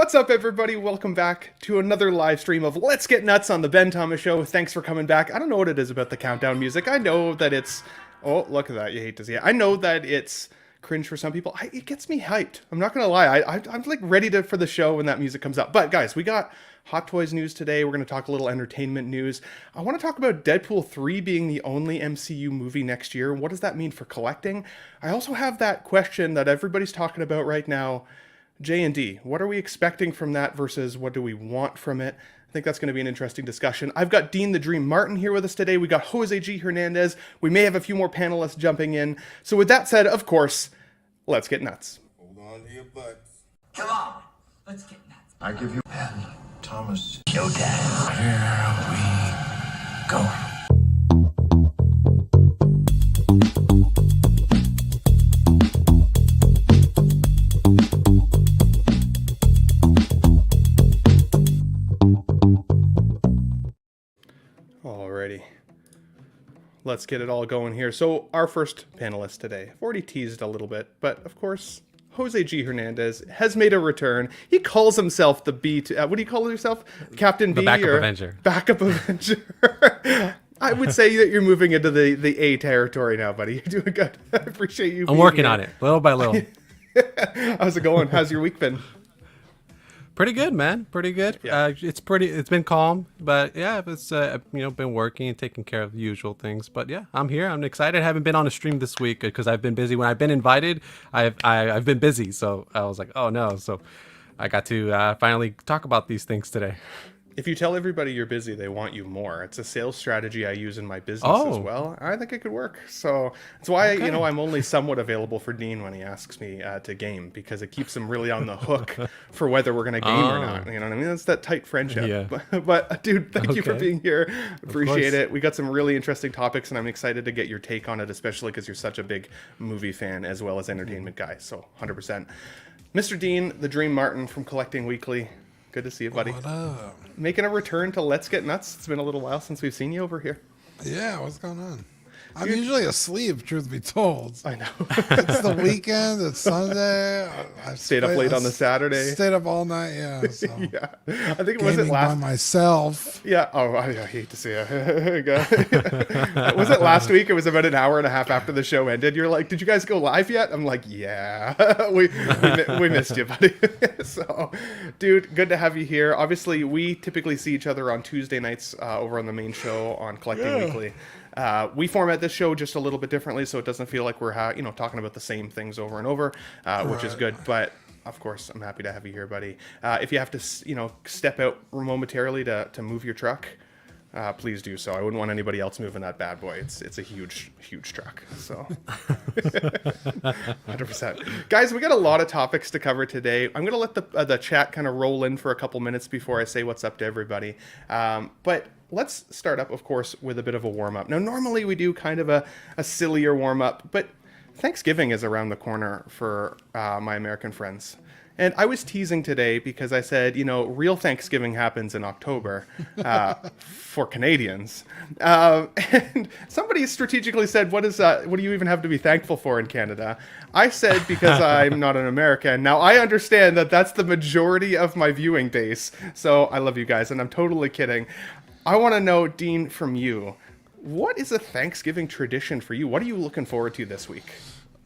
What's up, everybody? Welcome back to another live stream of Let's Get Nuts on the Ben Thomas Show. Thanks for coming back. I don't know what it is about the countdown music. I know that it's... Oh, look at that. You hate to see it. I know that it's cringe for some people. It gets me hyped. I'm not going to lie. I'm like ready for the show when that music comes up. But guys, we got Hot Toys news today. We're going to talk a little entertainment news. I want to talk about Deadpool 3 being the only MCU movie next year. What does that mean for collecting? I also have that question that everybody's talking about right now. J&D, what are we expecting from that versus what do we want from it? I think that's going to be an interesting discussion. I've got Dean the Dream Martin here with us today. We got Jose G. Hernandez. We may have a few more panelists jumping in. So with that said, of course, let's get nuts. Hold on to your butts. Come on, let's get nuts. I give you Ben Thomas. Showtime. Here we go. Alrighty. Let's get it all going here. So our first panelist today, I've already teased a little bit, but of course, Jose G. Hernandez has made a return. He calls himself the B. What do you call yourself? Captain B? The Backup or Avenger. Backup Avenger. I would say that you're moving into the A territory now, buddy. You're doing good. I appreciate you. I'm working on it, little by little. How's it going? How's your week been? Pretty good, man. Pretty good. Yeah. It's been calm, but yeah, it's been working and taking care of the usual things. But yeah, I'm here. I'm excited. I haven't been on a stream this week because I've been busy. When I've been invited, I've been busy. So I was like, oh no. So I got to finally talk about these things today. If you tell everybody you're busy, they want you more. It's a sales strategy I use in my business as well. I think it could work. So that's why, I'm only somewhat available for Dean when he asks me to game, because it keeps him really on the hook for whether we're going to game or not. You know what I mean? It's that tight friendship. Yeah. But dude, thank you for being here. Appreciate it. We got some really interesting topics, and I'm excited to get your take on it, especially because you're such a big movie fan as well as entertainment guy. So 100%. Mr. Dean, the Dream Martin from Collecting Weekly. Good to see you, buddy. What up? Making a return to Let's Get Nuts. It's been a little while since we've seen you over here. Yeah, what's going on? I'm usually asleep, truth be told. I know. It's the weekend. It's Sunday. I Stayed up late on the Saturday. Stayed up all night, yeah. So. Yeah. I think it was it Gaming last... by myself. Yeah. Oh, I hate to see it. Was it last week? It was about an hour and a half after the show ended. You're like, did you guys go live yet? I'm like, yeah. we missed you, buddy. So, dude, good to have you here. Obviously, we typically see each other on Tuesday nights over on the main show on Collecting Weekly. We format this show just a little bit differently, so it doesn't feel like we're talking about the same things over and over, which is good. But of course, I'm happy to have you here, buddy. If you have to, step out momentarily to move your truck, please do so. I wouldn't want anybody else moving that bad boy. It's a huge truck. So 100%. Guys, we got a lot of topics to cover today. I'm gonna let the chat kind of roll in for a couple minutes before I say what's up to everybody. But let's start up, of course, with a bit of a warm-up. Now, normally we do kind of a sillier warm-up, but Thanksgiving is around the corner for my American friends. And I was teasing today because I said, real Thanksgiving happens in October for Canadians. And somebody strategically said, what do you even have to be thankful for in Canada? I said, because I'm not an American. Now, I understand that that's the majority of my viewing base. So I love you guys, and I'm totally kidding. I want to know, Dean, from you, what is a Thanksgiving tradition for you? What are you looking forward to this week?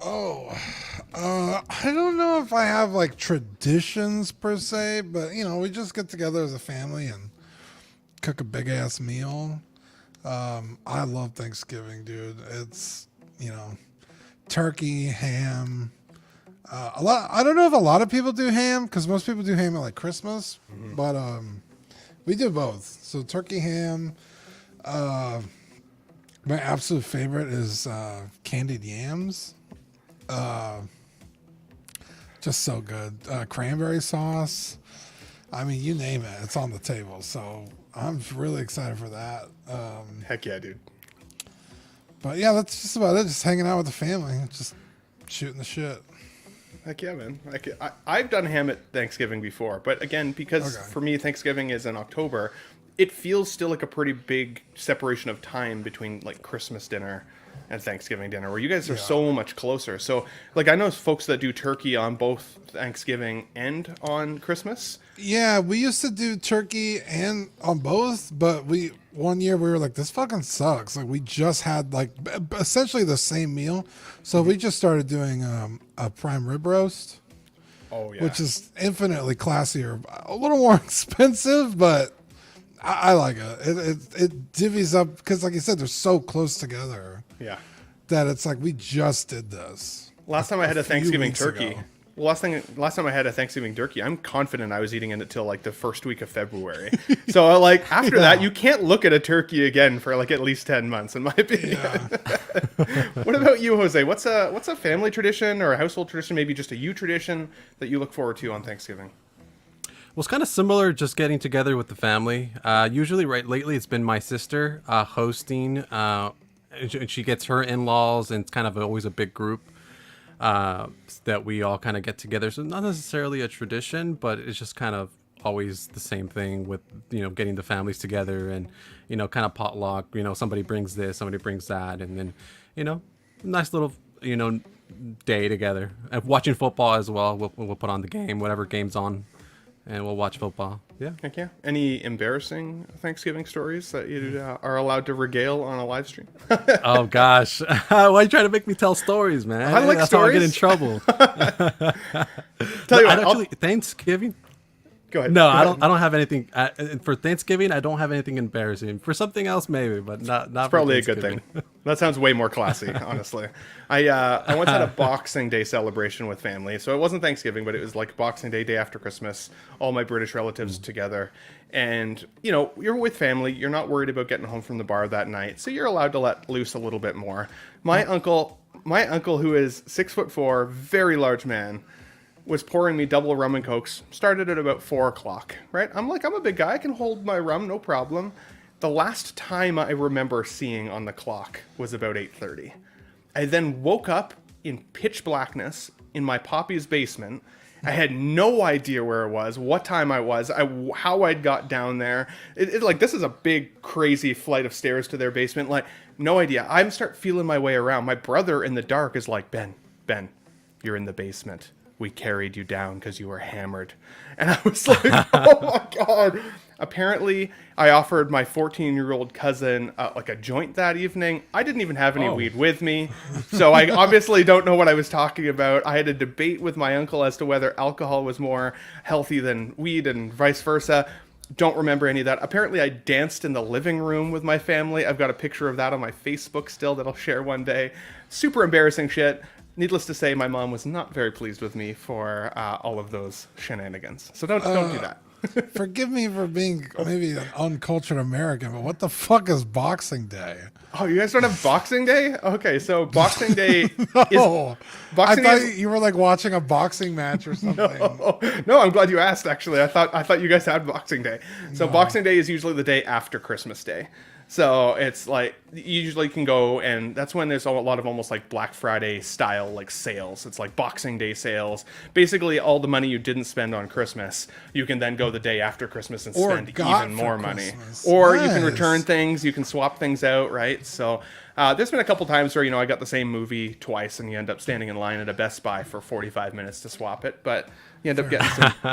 I don't know if I have like traditions per se, but we just get together as a family and cook a big ass meal. I love Thanksgiving, dude. It's, turkey, ham. I don't know if a lot of people do ham, because most people do ham at like Christmas, but we do both. So turkey, ham. My absolute favorite is candied yams. Just so good. Cranberry sauce. I mean, you name it, it's on the table. So I'm really excited for that. Heck yeah, dude. But yeah, that's just about it. Just hanging out with the family, just shooting the shit. Heck yeah, man. I've done ham at Thanksgiving before, but again, because for me, Thanksgiving is in October, it feels still like a pretty big separation of time between like Christmas dinner and Thanksgiving dinner, where you guys are so much closer. So, like, I know folks that do turkey on both Thanksgiving and on Christmas. Yeah, we used to do turkey and on both, but one year we were like, this fucking sucks. Like, we just had like essentially the same meal, so we just started doing a prime rib roast. Oh yeah, Which is infinitely classier, a little more expensive, but I like it. It divvies up because, like you said, they're so close together. yeah. That it's like we just did this. Last time I had a few Thanksgiving weeks turkey. ago. Well, last time I had a Thanksgiving turkey, I'm confident I was eating it until like the first week of February. So like after that, you can't look at a turkey again for like at least 10 months, in my opinion. What about you, Jose? What's a family tradition or a household tradition, maybe just a you tradition that you look forward to on Thanksgiving? Well, it's kind of similar, just getting together with the family. Usually, lately, it's been my sister hosting. And she gets her in-laws, and it's kind of always a big group that we all kind of get together. So not necessarily a tradition, but it's just kind of always the same thing with, getting the families together and, kind of potluck. Somebody brings this, somebody brings that, and then, nice little, day together. Watching football as well. We'll put on the game, whatever game's on, and we'll watch football. Yeah. Heck yeah. Any embarrassing Thanksgiving stories that you are allowed to regale on a live stream? Oh gosh, why are you trying to make me tell stories, man? I like That's stories. How I get in trouble. Tell you what, actually, Thanksgiving. go ahead. No, Go I ahead. don't. I don't have anything for Thanksgiving. I don't have anything embarrassing. For something else, maybe, but not. It's probably a good thing. That sounds way more classy, honestly. I once had a Boxing Day celebration with family, so it wasn't Thanksgiving, but it was like Boxing Day, day after Christmas. All my British relatives together, and you're with family. You're not worried about getting home from the bar that night, so you're allowed to let loose a little bit more. My uncle, who is 6'4", very large man, was pouring me double rum and cokes. Started at about 4:00. Right? I'm a big guy. I can hold my rum, no problem. The last time I remember seeing on the clock was about 8:30. I then woke up in pitch blackness in my poppy's basement. I had no idea where it was, what time I was, how I'd got down there. This is a big, crazy flight of stairs to their basement. Like, no idea. I start feeling my way around. My brother in the dark is like, Ben, you're in the basement. We carried you down because you were hammered. And I was like, oh my God. Apparently, I offered my 14-year-old cousin a joint that evening. I didn't even have any weed with me. So I obviously don't know what I was talking about. I had a debate with my uncle as to whether alcohol was more healthy than weed and vice versa. Don't remember any of that. Apparently, I danced in the living room with my family. I've got a picture of that on my Facebook still that I'll share one day. Super embarrassing shit. Needless to say, my mom was not very pleased with me for all of those shenanigans. So don't do that. Forgive me for being maybe an uncultured American, but what the fuck is Boxing Day? Oh, you guys don't have Boxing Day? Okay, so Boxing Day Oh, Boxing I Day thought you were like watching a boxing match or something. No, I'm glad you asked, actually. I thought you guys had Boxing Day. So Boxing Day is usually the day after Christmas Day. So it's like you usually can go, and that's when there's a lot of almost like Black Friday style like sales. It's like Boxing Day sales. Basically, all the money you didn't spend on Christmas, you can then go the day after Christmas and Or spend got even for more money. Christmas. Or you can Nice. return things, you can swap things out, right? So there's been a couple times where I got the same movie twice, and you end up standing in line at a Best Buy for 45 minutes to swap it, but you end up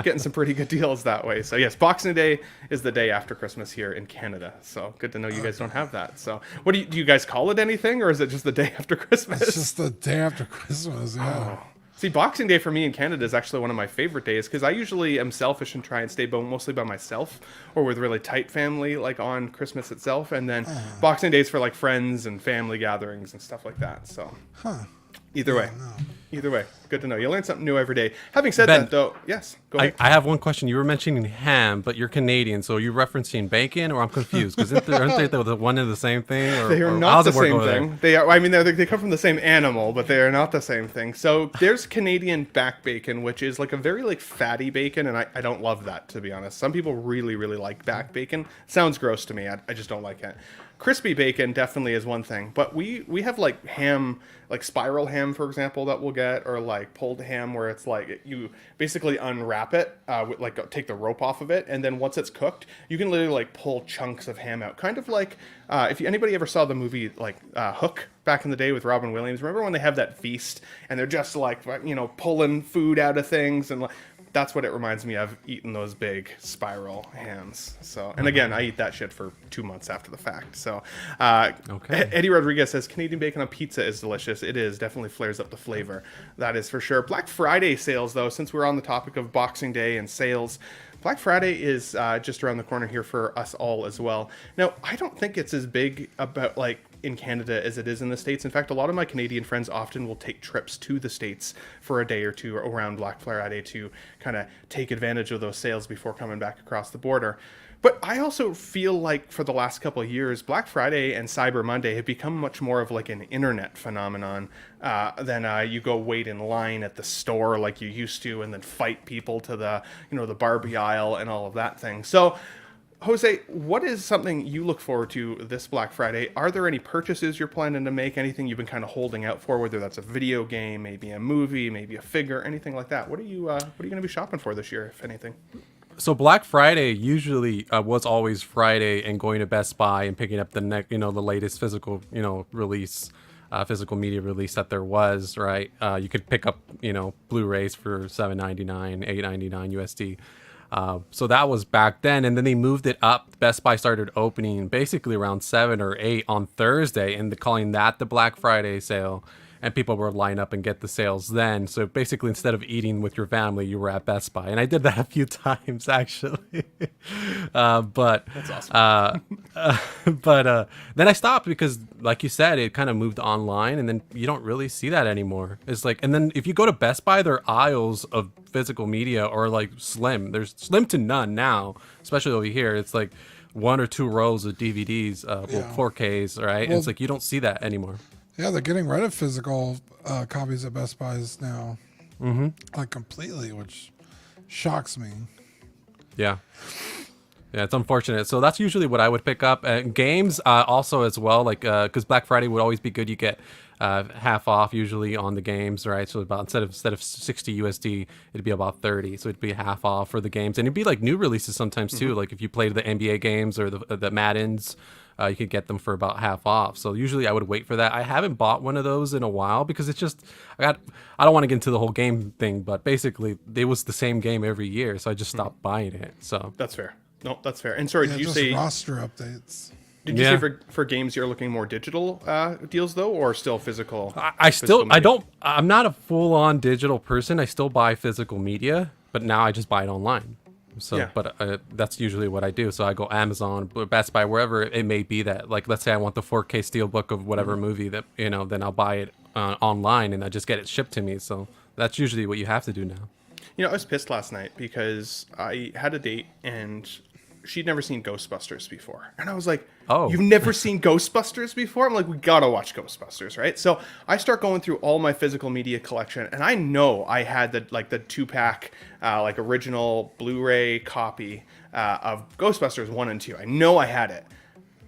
getting some pretty good deals that way. So yes, Boxing Day is the day after Christmas here in Canada. So good to know you guys don't have that. So what do you guys call it anything, or is it just the day after Christmas? It's just the day after Christmas, yeah. See, Boxing Day for me in Canada is actually one of my favorite days because I usually am selfish and try and stay mostly by myself or with really tight family, like on Christmas itself. And then Boxing Day is for like friends and family gatherings and stuff like that. So either way, good to know. You learn something new every day. Having said Ben, that, though, yes, go ahead. I have one question. You were mentioning ham, but you're Canadian, so are you referencing bacon, or I'm confused? Because aren't they the one and the same thing? Or, They are or not how's the it work same over there? thing. They are. I mean, they come from the same animal, but they are not the same thing. So there's Canadian back bacon, which is like a very like fatty bacon, and I don't love that, to be honest. Some people really like back bacon. Sounds gross to me. I just don't like it. crispy bacon definitely is one thing, but we have like ham, like spiral ham, for example, that we'll get, or like pulled ham, where it's like you basically unwrap it, like take the rope off of it, and then once it's cooked, you can literally like pull chunks of ham out, kind of like if anybody ever saw the movie like Hook back in the day with Robin Williams. Remember when they have that feast and they're just like, you know, pulling food out of things, and like, that's what it reminds me of, eating those big spiral hams. So, and again, I eat that shit for 2 months after the fact. So, Okay. Eddie Rodriguez says Canadian bacon on pizza is delicious. It is, definitely flares up the flavor. That is for sure. Black Friday sales, though, since we're on the topic of Boxing Day and sales, Black Friday is just around the corner here for us all as well. Now, I don't think it's as big about like in Canada as it is in the States. In fact, a lot of my Canadian friends often will take trips to the States for a day or two around Black Friday to kind of take advantage of those sales before coming back across the border. But I also feel like for the last couple of years, Black Friday and Cyber Monday have become much more of like an internet phenomenon than you go wait in line at the store like you used to and then fight people to the, you know, the Barbie aisle and all of that thing. So, Jose, what is something you look forward to this Black Friday? Are there any purchases you're planning to make? Anything you've been kind of holding out for, whether that's a video game, maybe a movie, maybe a figure, anything like that? What are you going to be shopping for this year, if anything? So Black Friday usually was always Friday, and going to Best Buy and picking up the the latest physical, release, physical media release that there was, right? You could pick up, Blu-rays for $7.99, $8.99 USD. So that was back then, and then they moved it up. Best Buy started opening basically around 7 or 8 on Thursday, and calling that the Black Friday sale. And people would line up and get the sales then. So basically, instead of eating with your family, you were at Best Buy, and I did that a few times actually. But That's awesome. but then I stopped because, like you said, it kind of moved online, and then you don't really see that anymore. It's like, and then if you go to Best Buy, their aisles of physical media are like slim. There's slim to none now, especially over here. It's like 1 or 2 rows of DVDs, well, 4Ks, right? And it's like you don't see that anymore. Yeah, they're getting rid of physical copies at Best Buys now, like completely, which shocks me. Yeah, it's unfortunate. So that's usually what I would pick up. Games also as well, like because Black Friday would always be good. You get half off usually on the games, right? So about instead of 60 USD, it'd be about 30. So it'd be half off for the games, and it'd be like new releases sometimes too. Like if you played the NBA games or the Maddens. You could get them for about half off. So usually I would wait for that. I haven't bought one of those in a while because it's just, I don't want to get into the whole game thing, but basically it was the same game every year. So I just stopped buying it. So That's fair. No, that's fair. And sorry, Yeah, did you just say roster updates. for games you're looking more digital deals though, or still physical? I'm not a full on digital person. I still buy physical media, but now I just buy it online. So, Yeah. but that's usually what I do. So I go Amazon, Best Buy, wherever it may be that, like, let's say I want the 4K steelbook of whatever movie that, then I'll buy it online and I just get it shipped to me. So that's usually what you have to do now. I was pissed last night because I had a date and she'd never seen Ghostbusters before. And I was like, Oh. You've never seen Ghostbusters before? I'm like, we gotta watch Ghostbusters, right? So I start going through all my physical media collection, and I know I had the 2-pack, original Blu-ray copy of Ghostbusters 1 and 2. I know I had it.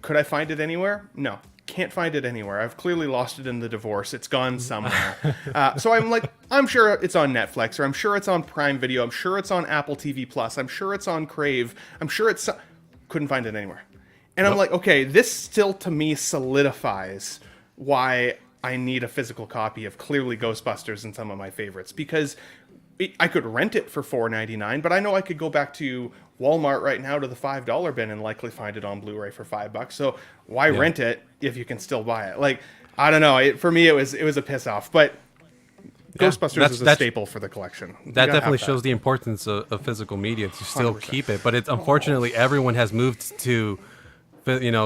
Could I find it anywhere? No. Can't find it anywhere. I've clearly lost it in the divorce. It's gone somewhere. So I'm like, I'm sure it's on Netflix, or I'm sure it's on Prime Video. I'm sure it's on Apple TV Plus. I'm sure it's on Crave. I'm sure it's... Couldn't find it anywhere. And I'm like, okay, this still to me solidifies why I need a physical copy of clearly Ghostbusters and some of my favorites, because I could rent it for $4.99, but I know I could go back to Walmart right now to the $5 bin and likely find it on Blu-ray for $5. So why rent it if you can still buy it? Like, I don't know. For me, it was a piss off, but Ghostbusters is a staple for the collection. That definitely shows the importance of physical media to still 100%. keep it. But it's unfortunately everyone has moved to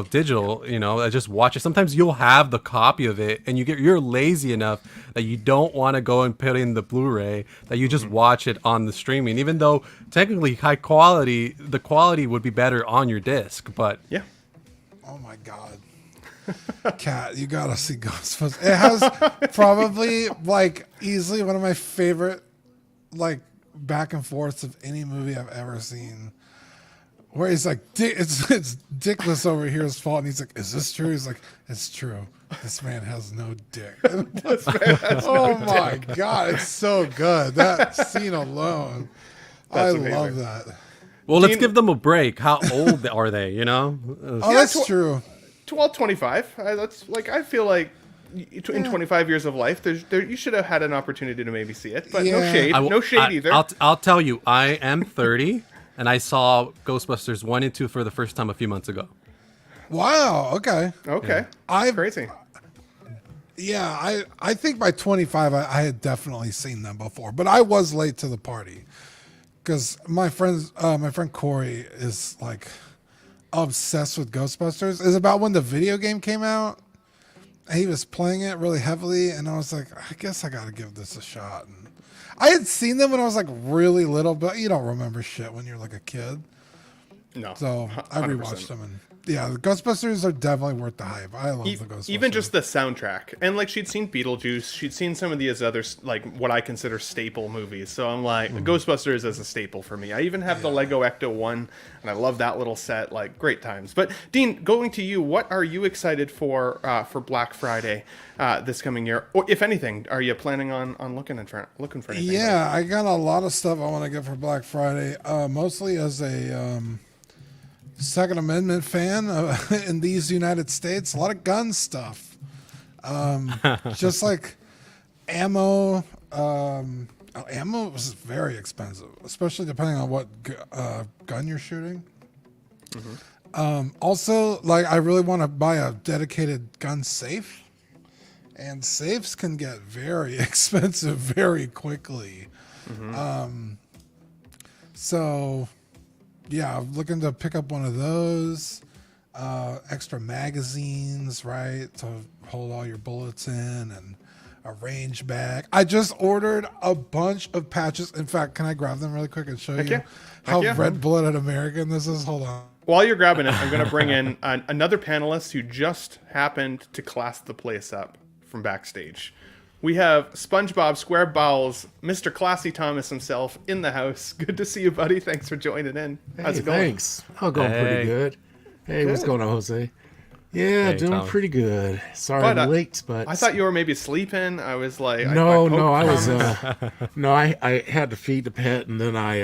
digital, just watch it. Sometimes you'll have the copy of it and you're lazy enough that you don't want to go and put in the Blu-ray, that you just watch it on the streaming, even though technically the quality would be better on your disc, but Yeah. Oh my God. Cat, you gotta see Ghostbusters. It has probably easily one of my favorite back and forths of any movie I've ever seen. where he's like, it's Dickless over here's fault, and he's like, is this true? He's like, it's true. This man has no dick. Oh my god, it's so good. That scene alone, I amazing. love that. Well, let's give them a break. How old are they? You know? Oh, that's true. 25. That's like, I feel like in 25 years of life, you should have had an opportunity to maybe see it, but no Yeah. shade, no shade either. I'll tell you, I am 30, and I saw Ghostbusters 1 and 2 for the first time a few months ago. Wow. Okay. Okay, I've crazy. Yeah, I think by 25 I had definitely seen them before, but I was late to the party because my friend Corey is like obsessed with Ghostbusters. It's about when the video game came out. He was playing it really heavily, and I was like, I guess I got to give this a shot. And I had seen them when I was like really little, but you don't remember shit when you're like a kid. No, So I 100%. rewatched them, and yeah, the Ghostbusters are definitely worth the hype. I love the Ghostbusters. Even just the soundtrack, and like she'd seen Beetlejuice, she'd seen some of these other like what I consider staple movies. So I'm like, Ghostbusters is a staple for me. I even have the Lego Ecto one, and I love that little set. Like, great times. But Dean, going to you, what are you excited for Black Friday this coming year? Or if anything, are you planning on looking for anything? Yeah, I got a lot of stuff I want to get for Black Friday. Mostly as a Second Amendment fan in these United States. A lot of gun stuff. Just like ammo. Ammo was very expensive, especially depending on what gun you're shooting. Also, like, I really want to buy a dedicated gun safe. And safes can get very expensive very quickly. So, yeah, I'm looking to pick up one of those. Extra magazines, right, to hold all your bullets in, and a range bag. I just ordered a bunch of patches. In fact, can I grab them really quick and show you how red-blooded American this is? Hold on. While you're grabbing it, I'm going to bring in another panelist who just happened to class the place up from backstage. We have SpongeBob SquareBowls, Mr. Classy Thomas himself in the house. Good to see you, buddy. Thanks for joining in. How's it going? Thanks. I'm going pretty good. Hey, what's going on, Jose? Yeah, Hey, doing Tom. pretty good. Sorry But, I'm late, but I thought you were maybe sleeping. I was like, no, I was. I had to feed the pet, and then I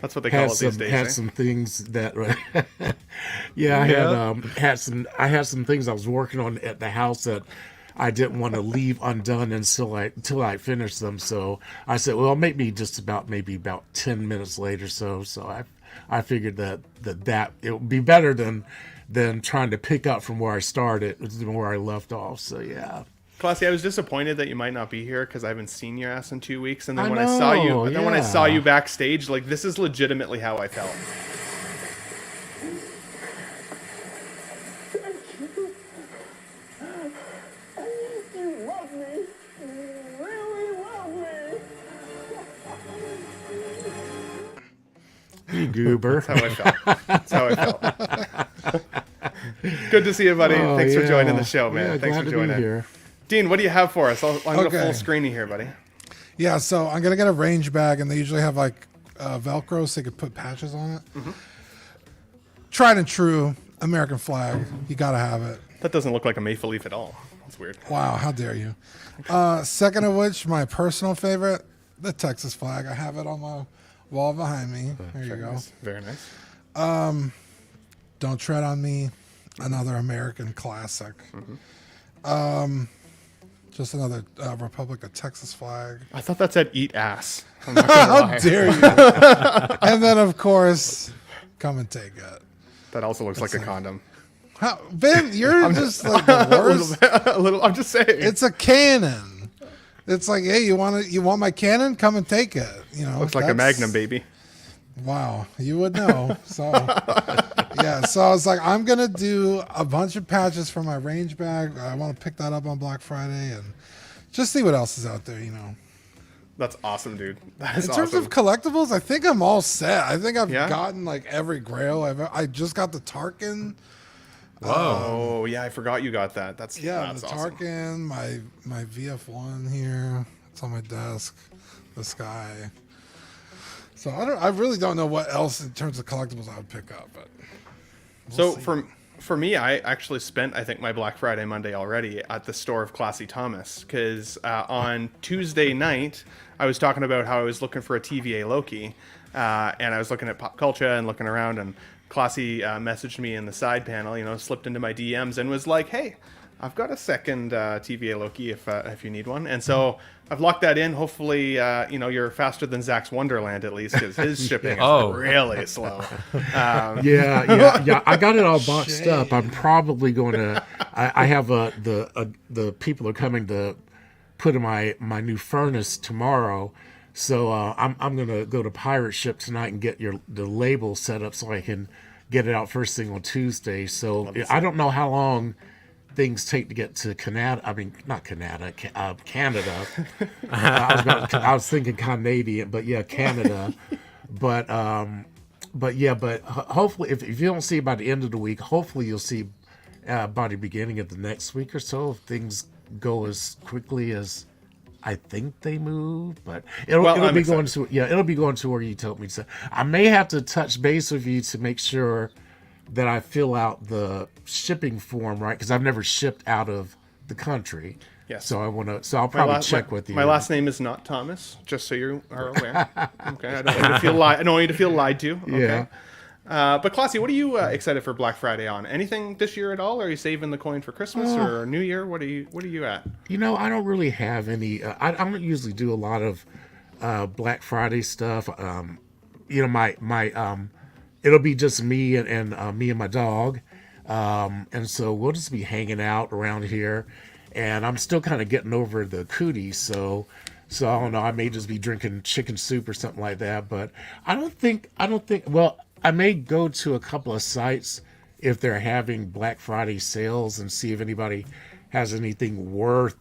That's what they call had it these days. had eh? some things that I had some things I was working on at the house that I didn't want to leave undone until I finished them. So I said, well, maybe about 10 minutes later. So I figured that it would be better than trying to pick up from where I started, where I left off. So yeah. Classy, I was disappointed that you might not be here because I haven't seen your ass in 2 weeks. And then when I know, saw you backstage, like, this is legitimately how I felt. You love me. You really love me. You goober. That's how I felt. Good to see you, buddy. Oh, Thanks for yeah. joining the show, man. Yeah, Thanks glad for to be joining. here. Dean, what do you have for us? I'm going to Okay. full screen you here, buddy. Yeah, so I'm gonna get a range bag, and they usually have like Velcro, so you could put patches on it. Tried and true American flag. You gotta have it. That doesn't look like a maple leaf at all. That's weird. Wow, how dare you? Second of which, my personal favorite, the Texas flag. I have it on my wall behind me. There you go. Very nice. Don't Tread on Me, another American classic. Just another Republic of Texas flag. I thought that said eat ass. I'm not gonna How lie. dare you? And then, of course, Come and Take It. That also looks like a condom. How, Ben, you're just like the worst. a little. I'm just saying. It's a cannon. It's like, hey, you want my cannon? Come and take it. You know, looks like a that's- Magnum, baby. Wow, you would know. So, yeah. So I was like, I'm gonna do a bunch of patches for my range bag. I want to pick that up on Black Friday and just see what else is out there. You know. That's awesome, dude. That is In terms awesome. of collectibles, I think I'm all set. I think I've Yeah? gotten like every Grail. I just got the Tarkin. Oh yeah, I forgot you got that. That's Yeah, that's the awesome. Tarkin. My VF1 here. It's on my desk. This guy. So I really don't know what else in terms of collectibles I would pick up. But So for me, I actually spent, I think, my Black Friday Monday already at the store of Classy Thomas, because on Tuesday night I was talking about how I was looking for a TVA Loki, and I was looking at Pop Culture and looking around, and Classy messaged me in the side panel, slipped into my DMs and was like, "Hey, I've got a second TVA Loki if you need one." And so I've locked that in. Hopefully, you're faster than Zach's Wonderland at least, because his shipping is really slow. Yeah. I got it all boxed up. I'm probably going to. I have the people are coming to put in my new furnace tomorrow, so I'm going to go to Pirate Ship tonight and get the label set up so I can get it out first thing on Tuesday. So I don't know how long things take to get to Canada. I mean, not Canada, Canada. I was thinking Canadian, but yeah, Canada. But hopefully, if you don't see it by the end of the week, hopefully you'll see by the beginning of the next week or so, if things go as quickly as I think they move. But it'll be going to where you told me to. I may have to touch base with you to make sure that I fill out the shipping form right, because I've never shipped out of the country. Yes. So I'll probably check with you. My last name is not Thomas, just so you are aware. Okay. I don't want you to feel lied to. Okay. Yeah. But Classy, what are you excited for Black Friday on? Anything this year at all? Or are you saving the coin for Christmas or New Year? What are you at? I don't really have any. I don't usually do a lot of Black Friday stuff. It'll be just me and me and my dog, and so we'll just be hanging out around here. And I'm still kind of getting over the cooties, so I don't know. I may just be drinking chicken soup or something like that. But I don't think. Well, I may go to a couple of sites if they're having Black Friday sales and see if anybody has anything worth,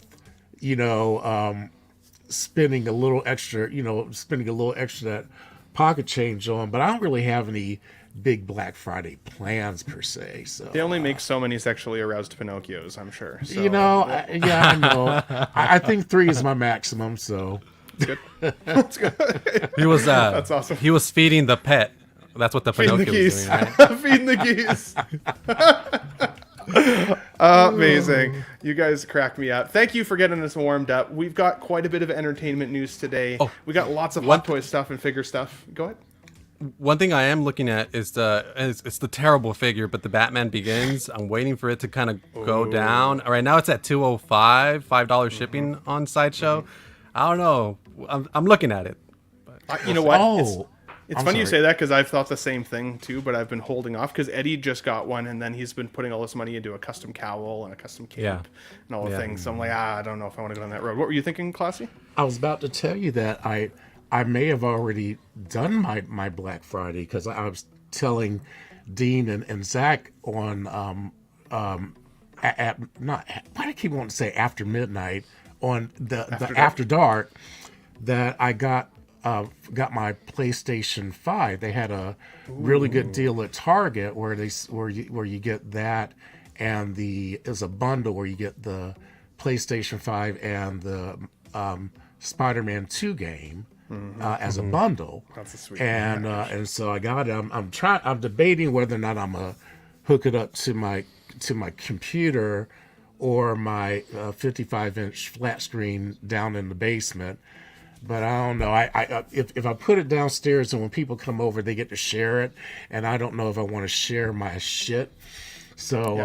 spending a little extra that pocket change on. But I don't really have any big Black Friday plans per se. So They only make so many sexually aroused Pinocchios, I'm sure. So, I know. I think 3 is my maximum. So it's good. That's good. He was That's awesome. He was feeding the pet. That's what the Feeding the Pinocchio was geese. doing, right? Feeding the geese. Amazing. You guys crack me up. Thank you for getting us warmed up. We've got quite a bit of entertainment news today. We got lots of Hot Toy stuff and figure stuff. Go ahead. One thing I am looking at is it's the terrible figure, but the Batman Begins. I'm waiting for it to kind of go down. Right now it's at $205, $5 shipping on Sideshow. I don't know. I'm looking at it. You know what? It's I'm funny you sorry. say that, because I've thought the same thing too, but I've been holding off because Eddie just got one, and then he's been putting all this money into a custom cowl and a custom cape and all the things. So I'm like, I don't know if I want to go down that road. What were you thinking, Classy? I was about to tell you that I may have already done my Black Friday, because I was telling Dean and Zach on why do I keep wanting to say after midnight on the after dark that I got my PlayStation 5. They had a really good deal at Target where you get that, and it's a bundle where you get the PlayStation 5 and the Spider-Man 2 game as a bundle. That's a sweet and so I got it. I'm debating whether or not I'm gonna hook it up to my computer or my 55-inch flat screen down in the basement. But I don't know. If I put it downstairs and when people come over, they get to share it, and I don't know if I want to share my shit. So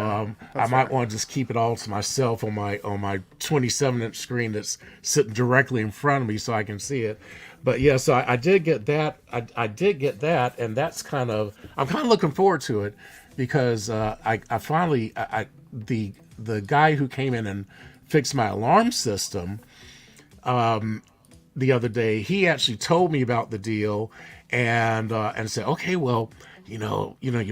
I might want to just keep it all to myself on my 27-inch screen that's sitting directly in front of me so I can see it. But yeah, so I did get that. I did get that, and that's I'm kind of looking forward to it, because I finally the guy who came in and fixed my alarm system the other day, he actually told me about the deal and said, okay, well, you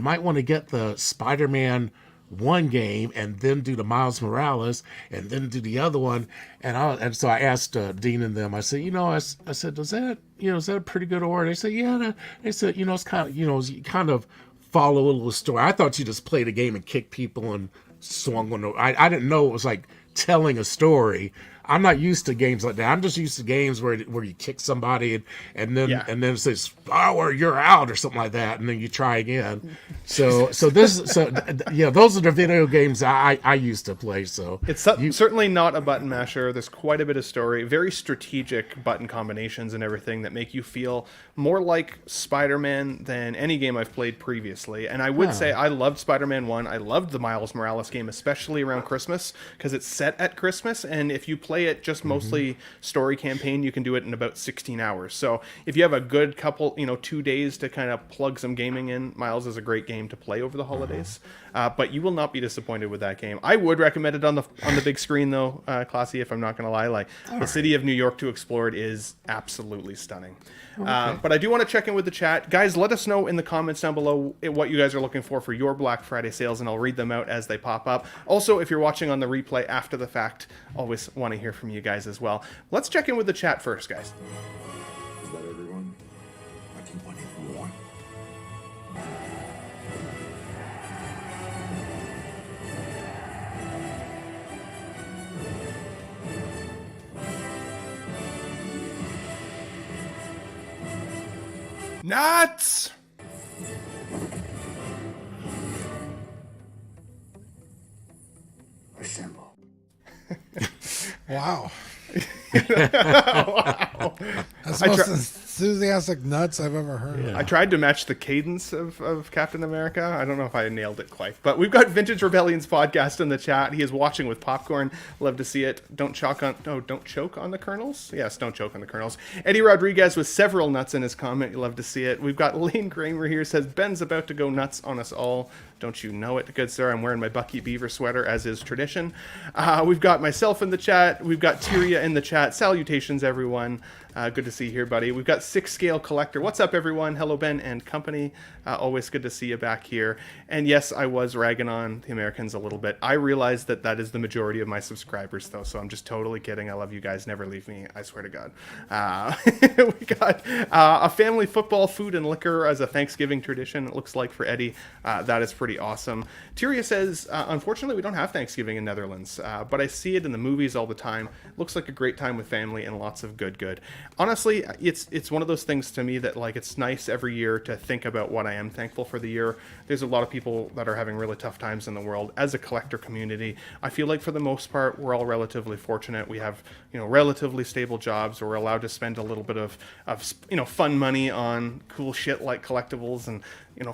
might want to get the Spider-Man 1 game and then do the Miles Morales and then do the other one. And so I asked Dean and them, I said, I said, is that a pretty good order? They said, yeah. They said, it's kind of, you kind of follow a little story. I thought you just played a game and kicked people and swung on the, I didn't know it was like telling a story. I'm not used to games like that. I'm just used to games where you kick somebody and then Yeah. and then it says, "Oh, or you're out" or something like that, and then you try again. So those are the video games I used to play. So It's certainly not a button masher. There's quite a bit of story, very strategic button combinations and everything that make you feel more like Spider-Man than any game I've played previously. And I would say I loved Spider-Man 1. I loved the Miles Morales game, especially around Christmas, because it's set at Christmas. And if you play it just mostly story campaign, you can do it in about 16 hours. So if you have a good couple, 2 days to kind of plug some gaming in, Miles is a great game to play over the holidays. But you will not be disappointed with that game. I would recommend it on the big screen, though, Classy, if I'm not going to lie. Like, the city of New York to explore it is absolutely stunning. But I do want to check in with the chat. Guys, let us know in the comments down below what you guys are looking for your Black Friday sales, and I'll read them out as they pop up. Also, if you're watching on the replay after the fact, always want to hear from you guys as well. Let's check in with the chat first, guys. Is that everyone? I can want it more. Nuts! Assemble. Wow. Wow. That's the most enthusiastic nuts I've ever heard. I tried to match the cadence of Captain America. I don't know if I nailed it quite. But we've got Vintage Rebellion's podcast in the chat. He is watching with popcorn. Love to see it. Don't choke on the kernels? Yes, don't choke on the kernels. Eddie Rodriguez with several nuts in his comment. You love to see it. We've got Lane Kramer here, says, Ben's about to go nuts on us all. Don't you know it, good sir? I'm wearing my Bucky Beaver sweater, as is tradition. We've got myself in the chat. We've got Tyria in the chat. Salutations, everyone. Good to see you here, buddy. We've got 6 Scale Collector. What's up, everyone? Hello, Ben and company. Always good to see you back here. And yes, I was ragging on the Americans a little bit. I realize that is the majority of my subscribers, though, so I'm just totally kidding. I love you guys. Never leave me. I swear to God. We got a family football, food, and liquor as a Thanksgiving tradition, it looks like, for Eddie. That is pretty awesome. Tyria says, unfortunately, we don't have Thanksgiving in Netherlands, but I see it in the movies all the time. Looks like a great time with family and lots of good. Honestly, it's one of those things to me that, like, it's nice every year to think about what I am thankful for the year. There's a lot of people that are having really tough times in the world. As a collector community, I feel like for the most part, we're all relatively fortunate. We have, relatively stable jobs, or we're allowed to spend a little bit of fun money on cool shit like collectibles and,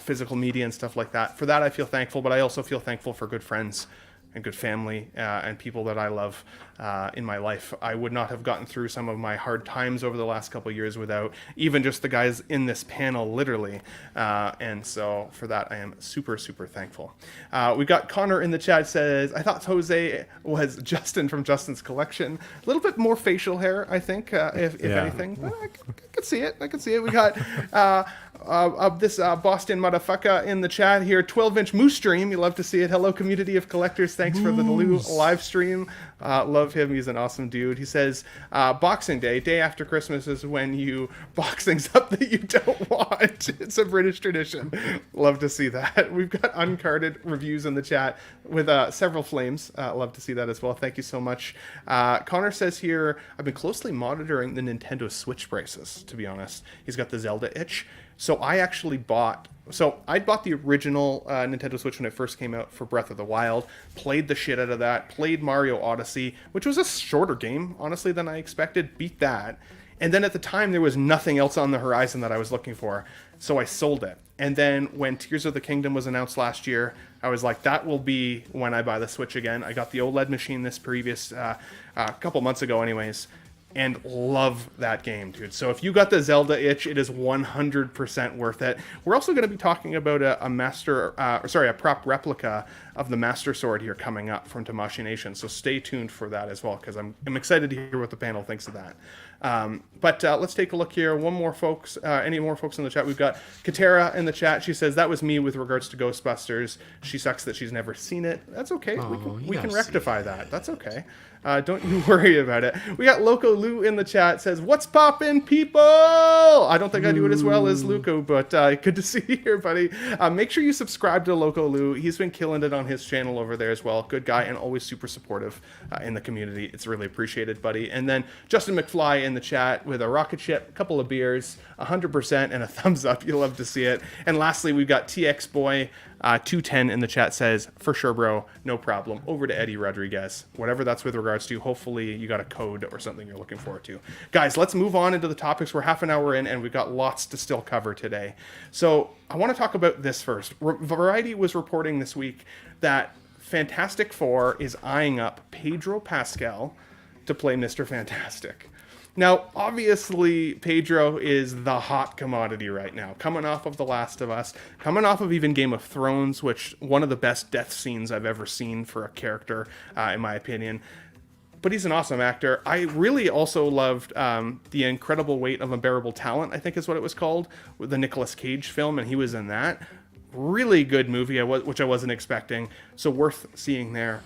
physical media and stuff like that. For that, I feel thankful, but I also feel thankful for good friends and good family and people that I love in my life. I would not have gotten through some of my hard times over the last couple of years without even just the guys in this panel, literally. And so for that, I am super, super thankful. We got Connor in the chat, says, I thought Jose was Justin from Justin's Collection. A little bit more facial hair, I think, if anything. But I could see it. We got this Boston motherfucker in the chat here. 12-inch Moose Stream. You love to see it. Hello, community of collectors. Thanks for the new live stream. Love him. He's an awesome dude. He says, Boxing day after Christmas, is when you box things up that you don't want. It's a British tradition. Love to see that. We've got uncarded reviews in the chat with several flames. Love to see that as well. Thank you so much. Connor says here, I've been closely monitoring the Nintendo Switch prices, to be honest. He's got the Zelda itch. So I bought the original Nintendo Switch when it first came out for Breath of the Wild, played the shit out of that, played Mario Odyssey, which was a shorter game, honestly, than I expected, beat that. And then at the time, there was nothing else on the horizon that I was looking for, so I sold it. And then when Tears of the Kingdom was announced last year, I was like, that will be when I buy the Switch again. I got the OLED machine this previous, couple months ago anyways, and love that game, dude. So if you got the Zelda itch, it is 100% worth it. We're also going to be talking about a prop replica of the Master Sword here coming up from Tamashii Nation. So stay tuned for that as well, because I'm excited to hear what the panel thinks of that. But let's take a look here. Any more folks in the chat? We've got Katera in the chat. She says, that was me with regards to Ghostbusters. She sucks that she's never seen it. That's okay. We can rectify that. That's okay. Don't you worry about it. We got Loco Lou in the chat says, "What's poppin', people?" I don't think I do it as well as Luco, but good to see you here, buddy. Make sure you subscribe to Loco Lou. He's been killing it on his channel over there as well. Good guy and always super supportive in the community. It's really appreciated, buddy. And then Justin McFly in the chat with a rocket ship, a couple of beers, 100%, and a thumbs up. You'll love to see it. And lastly, we've got TX Boy 210 in the chat says, "For sure, bro, no problem." Over to Eddie Rodriguez, whatever that's with regards to. Hopefully you got a code or something you're looking forward to. Guys, let's move on into the topics. We're half an hour in and we've got lots to still cover today. So I want to talk about this first. Variety was reporting this week that Fantastic Four is eyeing up Pedro Pascal to play Mr. Fantastic. Now, obviously, Pedro is the hot commodity right now, coming off of The Last of Us, coming off of even Game of Thrones, which one of the best death scenes I've ever seen for a character, in my opinion. But he's an awesome actor. I really also loved The Incredible Weight of Unbearable Talent, I think is what it was called, with the Nicolas Cage film, and he was in that. Really good movie, which I wasn't expecting, so worth seeing there.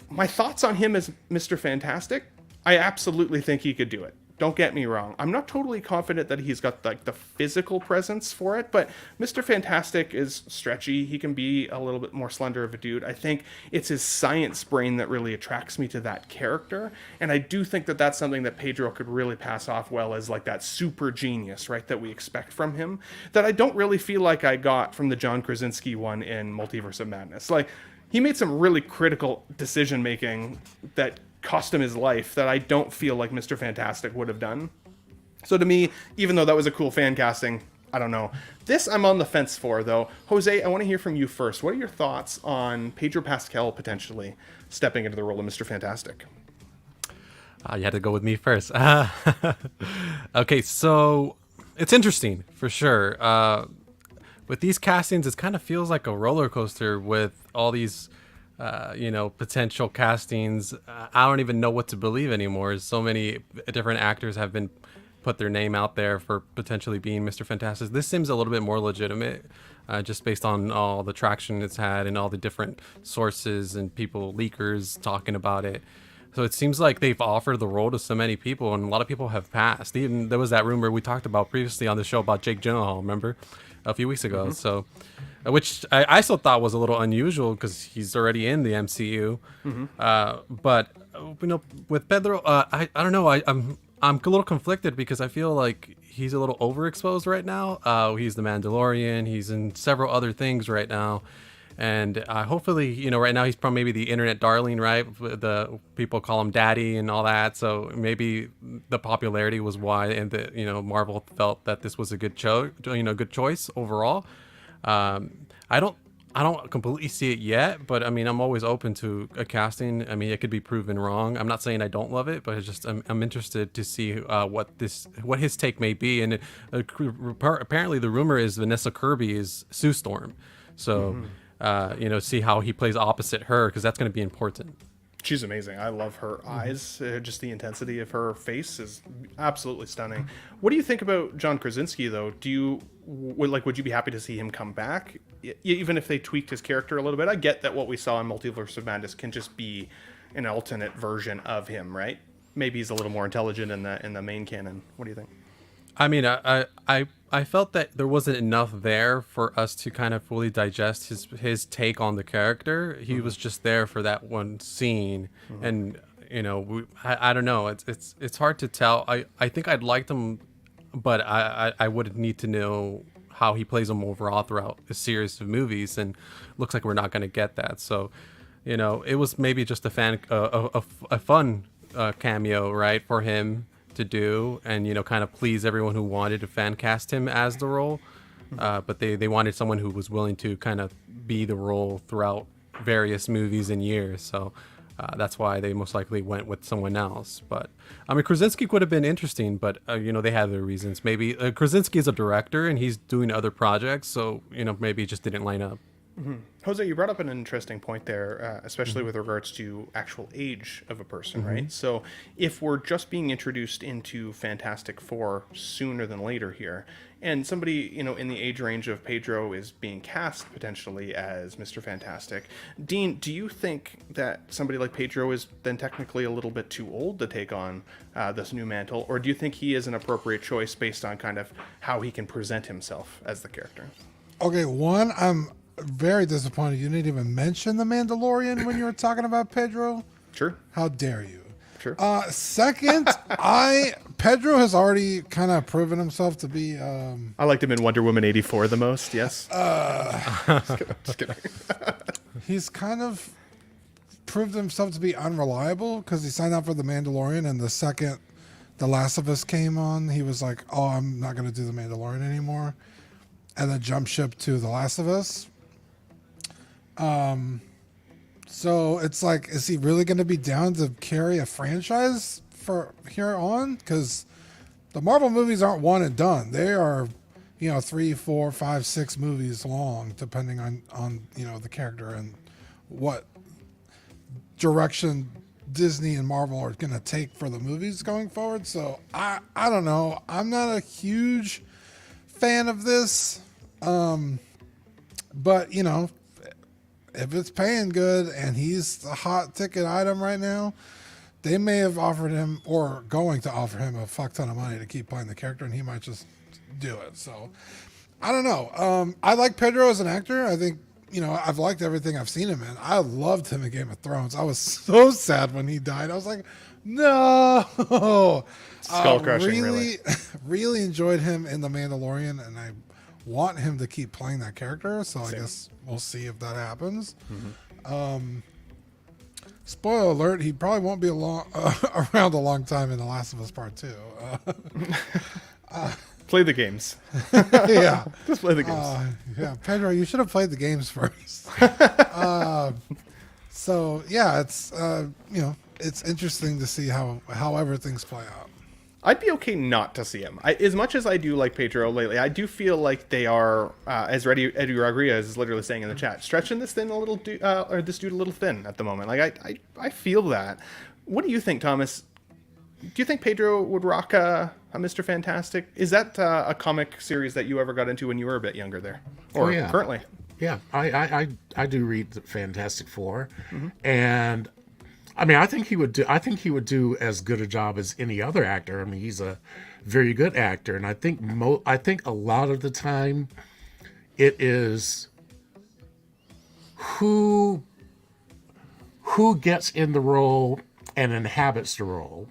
My thoughts on him as Mr. Fantastic? I absolutely think he could do it. Don't get me wrong. I'm not totally confident that he's got like the physical presence for it, but Mr. Fantastic is stretchy. He can be a little bit more slender of a dude. I think it's his science brain that really attracts me to that character, and I do think that that's something that Pedro could really pass off well as like that super genius, right, that we expect from him, that I don't really feel like I got from the John Krasinski one in Multiverse of Madness. Like, he made some really critical decision making that cost him his life that I don't feel like Mr. Fantastic would have done. So to me, even though that was a cool fan casting, I don't know. This I'm on the fence for, though. Jose, I want to hear from you first. What are your thoughts on Pedro Pascal potentially stepping into the role of Mr. Fantastic? You had to go with me first. Okay, so it's interesting for sure. With these castings, it kind of feels like a roller coaster with all these potential castings. I don't even know what to believe anymore. So many different actors have been put their name out there for potentially being Mr. Fantastic. This seems a little bit more legitimate, just based on all the traction it's had and all the different sources and people, leakers talking about it. So it seems like they've offered the role to so many people, and a lot of people have passed. Even there was that rumor we talked about previously on the show about Jake Gyllenhaal, remember, a few weeks ago. So, which I still thought was a little unusual because he's already in the MCU. But with Pedro, I don't know. I'm a little conflicted because I feel like he's a little overexposed right now. He's the Mandalorian. He's in several other things right now. And hopefully, right now he's probably maybe the internet darling, right? The people call him daddy and all that. So maybe the popularity was why, and Marvel felt that this was a good good choice overall. I don't completely see it yet, but I mean, I'm always open to a casting. I mean, it could be proven wrong. I'm not saying I don't love it, but it's just I'm interested to see what his take may be. And apparently, the rumor is Vanessa Kirby is Sue Storm, so. See how he plays opposite her, because that's going to be important. She's amazing. I love her eyes. Just the intensity of her face is absolutely stunning. What do you think about John Krasinski, though? Would you be happy to see him come back, even if they tweaked his character a little bit? I get that what we saw in Multiverse of Madness can just be an alternate version of him, right? Maybe he's a little more intelligent in the main canon. What do you think? I mean, I felt that there wasn't enough there for us to kind of fully digest his take on the character. He was just there for that one scene, and I don't know. It's hard to tell. I think I'd liked him, but I would need to know how he plays him overall throughout a series of movies, and looks like we're not going to get that. So, it was maybe just a fun cameo, right, for him to do, and kind of please everyone who wanted to fan cast him as the role, but they wanted someone who was willing to kind of be the role throughout various movies and years. So that's why they most likely went with someone else. But I mean, Krasinski could have been interesting, but they had their reasons. Maybe Krasinski is a director and he's doing other projects, so maybe it just didn't line up. Jose, you brought up an interesting point there, especially with regards to actual age of a person, right? So if we're just being introduced into Fantastic Four sooner than later here, and somebody, in the age range of Pedro is being cast potentially as Mr. Fantastic, Dean, do you think that somebody like Pedro is then technically a little bit too old to take on this new mantle, or do you think he is an appropriate choice based on kind of how he can present himself as the character? Okay, one, I'm very disappointed you didn't even mention the Mandalorian when you were talking about Pedro. Sure. How dare you? Sure. Second, Pedro has already kind of proven himself to be. I liked him in Wonder Woman 84 the most, yes. Just kidding. He's kind of proved himself to be unreliable because he signed up for the Mandalorian, and the second The Last of Us came on, he was like, "Oh, I'm not going to do the Mandalorian anymore," and then jumped ship to The Last of Us. So it's like, is he really going to be down to carry a franchise for here on? Because the Marvel movies aren't one and done. They are, 3, 4, 5, 6 movies long, depending on the character and what direction Disney and Marvel are going to take for the movies going forward. So I don't know. I'm not a huge fan of this. But if it's paying good and he's the hot ticket item right now, they may have offered him or going to offer him a fuck ton of money to keep playing the character, and he might just do it. So I don't know. I like Pedro as an actor. I think, I've liked everything I've seen him in. I loved him in Game of Thrones. I was so sad when he died. I was like, no. Skull crushing, really. Really enjoyed him in The Mandalorian, and I want him to keep playing that character, so I guess we'll see if that happens. Spoiler alert, he probably won't be around a long time in The Last of Us Part 2. Play the games. Yeah. Just play the games. Yeah, Pedro, you should have played the games first. So, yeah, it's, it's interesting to see however things play out. I'd be okay not to see him. As much as I do like Pedro lately, I do feel like they are, as Eddie Rodriguez is literally saying in the chat, stretching this thin a little, or this dude a little thin at the moment. Like I feel that. What do you think, Thomas? Do you think Pedro would rock a Mr. Fantastic? Is that a comic series that you ever got into when you were a bit younger there, or currently? Yeah, I do read the Fantastic Four, and I mean, I think he would do as good a job as any other actor. I mean, he's a very good actor, and I think a lot of the time, it is who gets in the role and inhabits the role,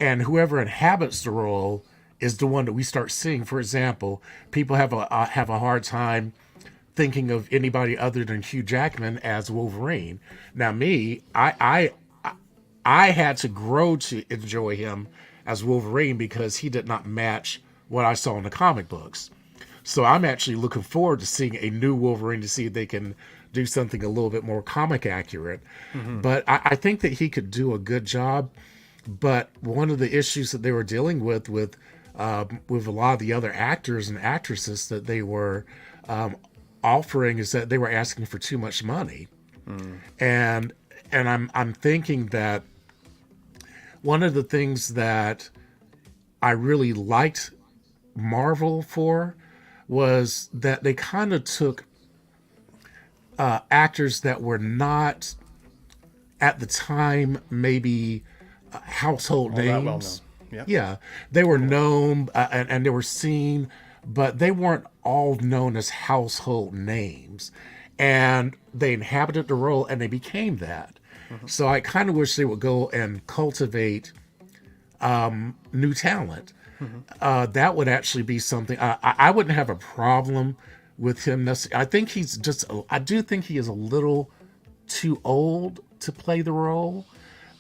and whoever inhabits the role is the one that we start seeing. For example, people have a hard time thinking of anybody other than Hugh Jackman as Wolverine. Now, me, I had to grow to enjoy him as Wolverine because he did not match what I saw in the comic books. So I'm actually looking forward to seeing a new Wolverine to see if they can do something a little bit more comic accurate. But I think that he could do a good job. But one of the issues that they were dealing with a lot of the other actors and actresses that they were offering is that they were asking for too much money. And I'm thinking that one of the things that I really liked Marvel for was that they kind of took actors that were not at the time maybe household names. Yeah, they were known and they were seen, but they weren't all known as household names, and they inhabited the role and they became that. So I kind of wish they would go and cultivate new talent. That would actually be something I wouldn't have a problem with him necessarily. I do think he is a little too old to play the role,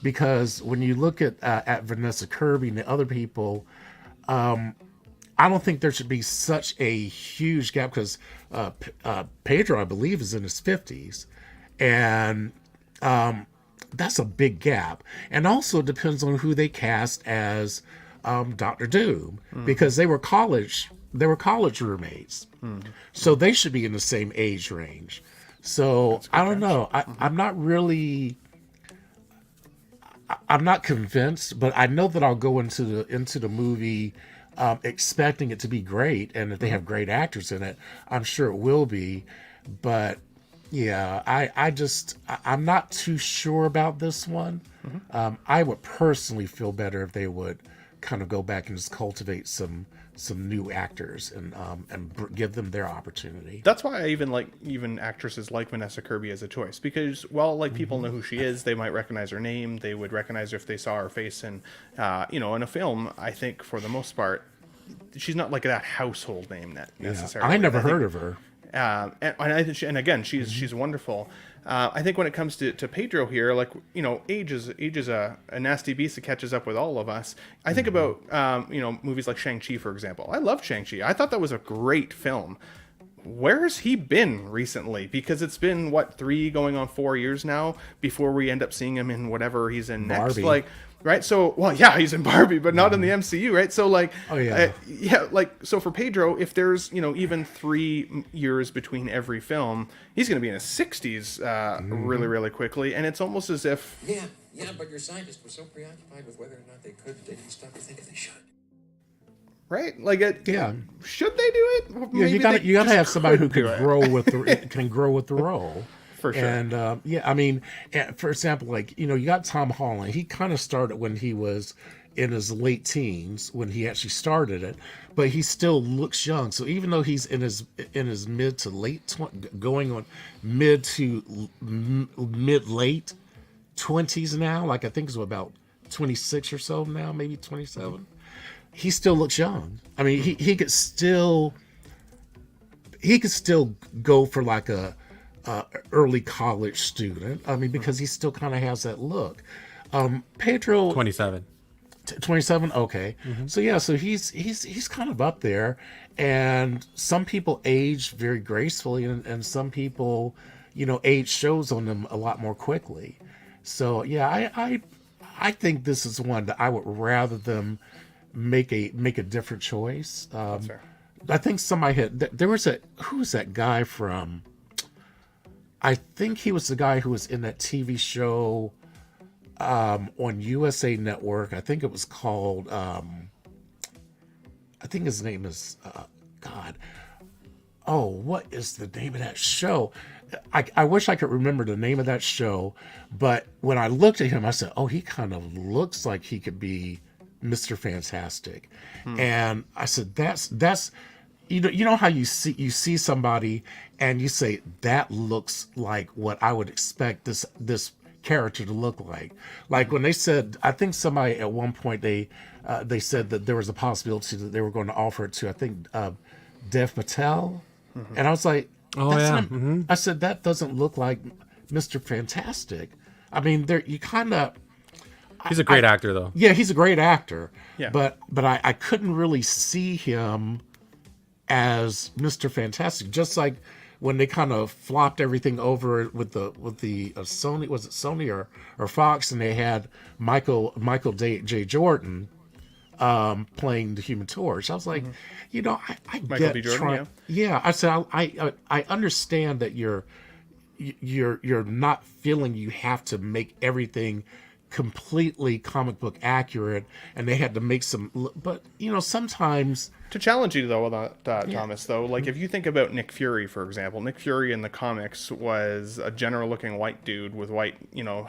because when you look at Vanessa Kirby and the other people, I don't think there should be such a huge gap, because Pedro, I believe, is in his 50s, and that's a big gap. And also it depends on who they cast as Doctor Doom because they were college roommates, so they should be in the same age range. So I don't know. I'm not really. I'm not convinced, but I know that I'll go into the movie expecting it to be great, and if they have great actors in it, I'm sure it will be. But yeah, I'm not too sure about this one. I would personally feel better if they would kind of go back and just cultivate some new actors and give them their opportunity. That's why I even like actresses like Vanessa Kirby as a choice, because while like people know who she is, they might recognize her name, they would recognize her if they saw her face in in a film. I think for the most part, she's not like that household name necessarily. I never heard of her. And again, she's wonderful. I think when it comes to Pedro here, like, age is a nasty beast that catches up with all of us. I think about, movies like Shang-Chi, for example. I loved Shang-Chi. I thought that was a great film. Where's he been recently? Because it's been, 3 going on 4 years now before we end up seeing him in whatever he's in next. Barbie. Like, right? So, he's in Barbie, but not in the MCU, right? So, like, oh yeah, so for Pedro, if there's even 3 years between every film, he's going to be in his 60s really, really quickly, and it's almost as if Yeah, but your scientists were so preoccupied with whether or not they could, they didn't stop to think if they should. right, like should they do it? Yeah, you gotta have somebody who can grow with the role. For sure. And I mean, for example, like you got Tom Holland. He kind of started when he was in his late teens when he actually started it, but he still looks young. So even though he's in his mid to late going on mid to mid late 20s now, like I think it's about 26 or so now, maybe 27. He still looks young. I mean, he could still go for like a early college student. I mean, because he still kind of has that look. Pedro 27. 27. Okay. So yeah, so he's kind of up there, and some people age very gracefully, and some people, age shows on them a lot more quickly. So yeah, I think this is one that I would rather them make a different choice. That's fair. I think somebody there was who's that guy from? I think he was the guy who was in that TV show on USA Network. I think it was called, I think his name is, God. Oh, what is the name of that show? I wish I could remember the name of that show, but when I looked at him, I said, oh, he kind of looks like he could be Mr. Fantastic. And I said, that's you know how you see somebody and you say that looks like what I would expect this character to look like. Like when they said, I think somebody at one point they said that there was a possibility that they were going to offer it to, I think, Dev Patel, and I was like, Oh yeah. I said that doesn't look like Mr. Fantastic. I mean, you kind of. He's a great actor, though. Yeah, he's a great actor. Yeah. But I couldn't really see him as Mr. Fantastic. Just like when they kind of flopped everything over with the Sony, was it Sony or Fox, and they had Michael J. Jordan playing the Human Torch. I was like, I Michael get B. Jordan, yeah. I said I understand that you're not feeling you have to make everything completely comic book accurate, and they had to make some, but sometimes to challenge you though on that, Thomas, though, like if you think about Nick Fury, for example, Nick Fury in the comics was a general looking white dude with white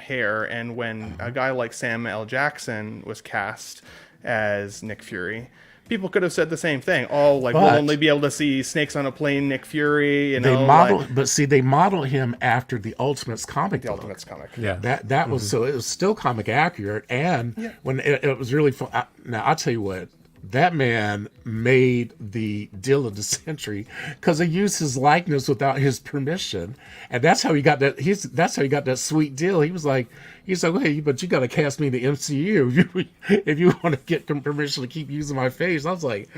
hair, and when a guy like Sam L. Jackson was cast as Nick Fury, people could have said the same thing. Oh, like we'll only be able to see snakes on a plane, Nick Fury. They modeled him after the Ultimates comic. The Ultimates comic. Yeah. That was, so it was still comic accurate, and when it was really fun. Now I'll tell you what, that man made the deal of the century because they used his likeness without his permission, and that's how he got that. That's how he got that sweet deal. He's like, hey, but you got to cast me in the MCU if you want to get permission to keep using my face. I was like,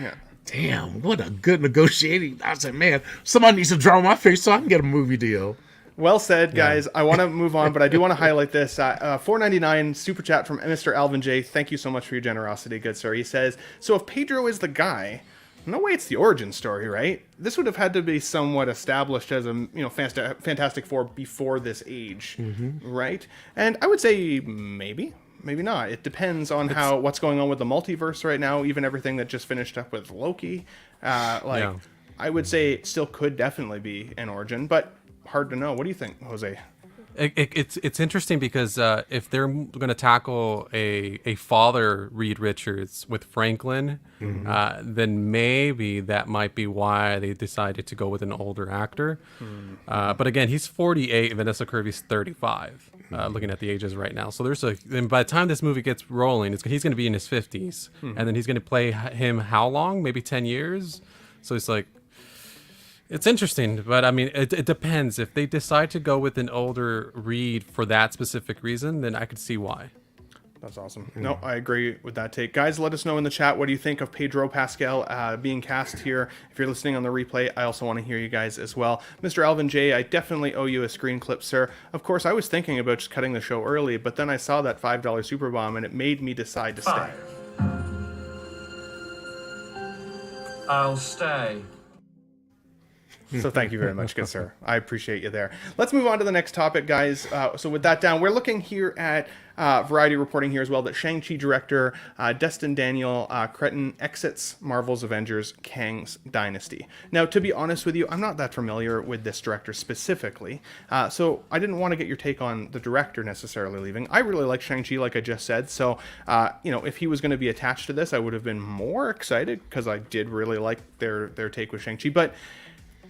damn, what a good negotiating. I said, man, somebody needs to draw my face so I can get a movie deal. Well said, guys. I want to move on, but I do want to highlight this. $4.99 super chat from Mr. Alvin J. Thank you so much for your generosity, good sir. He says, so if Pedro is the guy, no way it's the origin story, right? This would have had to be somewhat established as a Fantastic Four before this age, right? And I would say maybe not. It depends on what's going on with the multiverse right now, even everything that just finished up with Loki. I would say it still could definitely be an origin, but hard to know. What do you think, Jose? It's interesting because if they're going to tackle a father Reed Richards with Franklin, then maybe that might be why they decided to go with an older actor. But again, he's 48 and Vanessa Kirby's 35. Looking at the ages right now, so and by the time this movie gets rolling, he's going to be in his 50s, and then he's going to play him how long? Maybe 10 years. So it's like. It's interesting, but I mean, it depends. If they decide to go with an older Reed for that specific reason, then I could see why. That's awesome. No, I agree with that take. Guys, let us know in the chat what do you think of Pedro Pascal being cast here. If you're listening on the replay, I also want to hear you guys as well. Mr. Alvin J, I definitely owe you a screen clip, sir. Of course, I was thinking about just cutting the show early, but then I saw that $5 super bomb, and it made me decide to stay. I'll stay. So thank you very much, good sir. I appreciate you there. Let's move on to the next topic, guys. So with that down, we're looking here at Variety reporting here as well that Shang-Chi director Destin Daniel Cretton exits Marvel's Avengers Kang's Dynasty. Now, to be honest with you, I'm not that familiar with this director specifically, so I didn't want to get your take on the director necessarily leaving. I really like Shang-Chi, like I just said, so if he was going to be attached to this, I would have been more excited because I did really like their take with Shang-Chi, but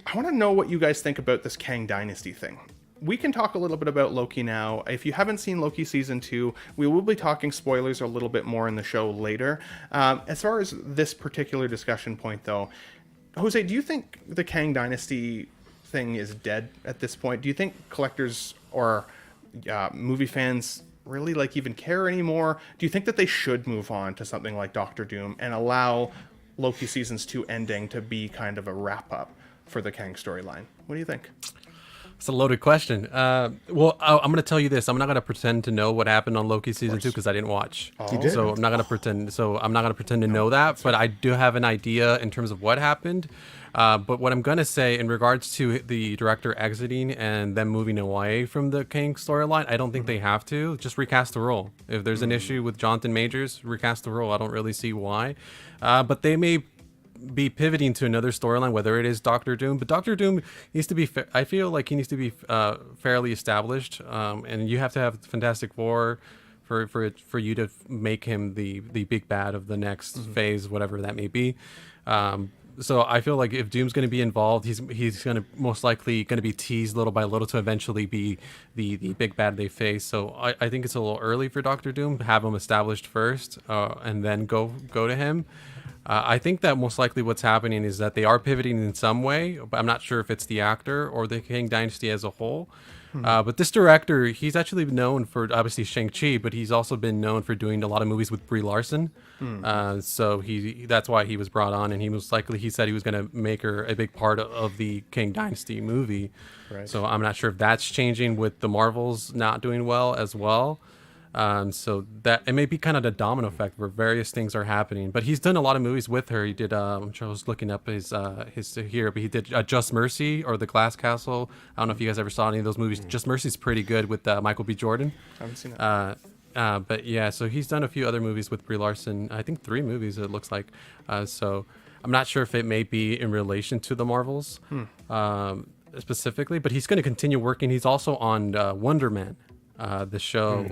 I want to know what you guys think about this Kang Dynasty thing. We can talk a little bit about Loki now. If you haven't seen Loki Season 2, we will be talking spoilers a little bit more in the show later. As far as this particular discussion point, though, Jose, do you think the Kang Dynasty thing is dead at this point? Do you think collectors or movie fans really even care anymore? Do you think that they should move on to something like Doctor Doom and allow Loki Seasons 2 ending to be kind of a wrap-up for the Kang storyline? What do you think? It's a loaded question. I'm going to tell you this. I'm not going to pretend to know what happened on Loki Season 2 because I didn't watch. So I'm not going to pretend. So I'm not going to pretend to know that. But I do have an idea in terms of what happened. But what I'm going to say in regards to the director exiting and them moving away from the Kang storyline, I don't think they have to. Just recast the role. If there's an issue with Jonathan Majors, recast the role. I don't really see why. But they may be pivoting to another storyline, whether it is Doctor Doom, but Doctor Doom needs to be I feel like he needs to be fairly established, and you have to have Fantastic Four for you to make him the big bad of the next phase, whatever that may be. So I feel like if Doom's going to be involved, he's going to most likely going to be teased little by little to eventually be the big bad they face. So I think it's a little early for Doctor Doom. Have him established first, and then go to him. I think that most likely what's happening is that they are pivoting in some way, but I'm not sure if it's the actor or the Kang Dynasty as a whole. But this director, he's actually known for obviously Shang-Chi, but he's also been known for doing a lot of movies with Brie Larson. So that's why he was brought on, and he said he was going to make her a big part of the Kang Dynasty movie. Right. So I'm not sure if that's changing with the Marvels not doing well as well. So that it may be kind of the domino effect where various things are happening, but he's done a lot of movies with her. He did, I'm sure I was looking up his here, but he did Just Mercy or The Glass Castle. I don't know if you guys ever saw any of those movies. Just Mercy's pretty good with Michael B. Jordan. I haven't seen it. But yeah, so he's done a few other movies with Brie Larson. I think 3 movies it looks like. So I'm not sure if it may be in relation to the Marvels specifically, but he's going to continue working. He's also on Wonder Man. The show,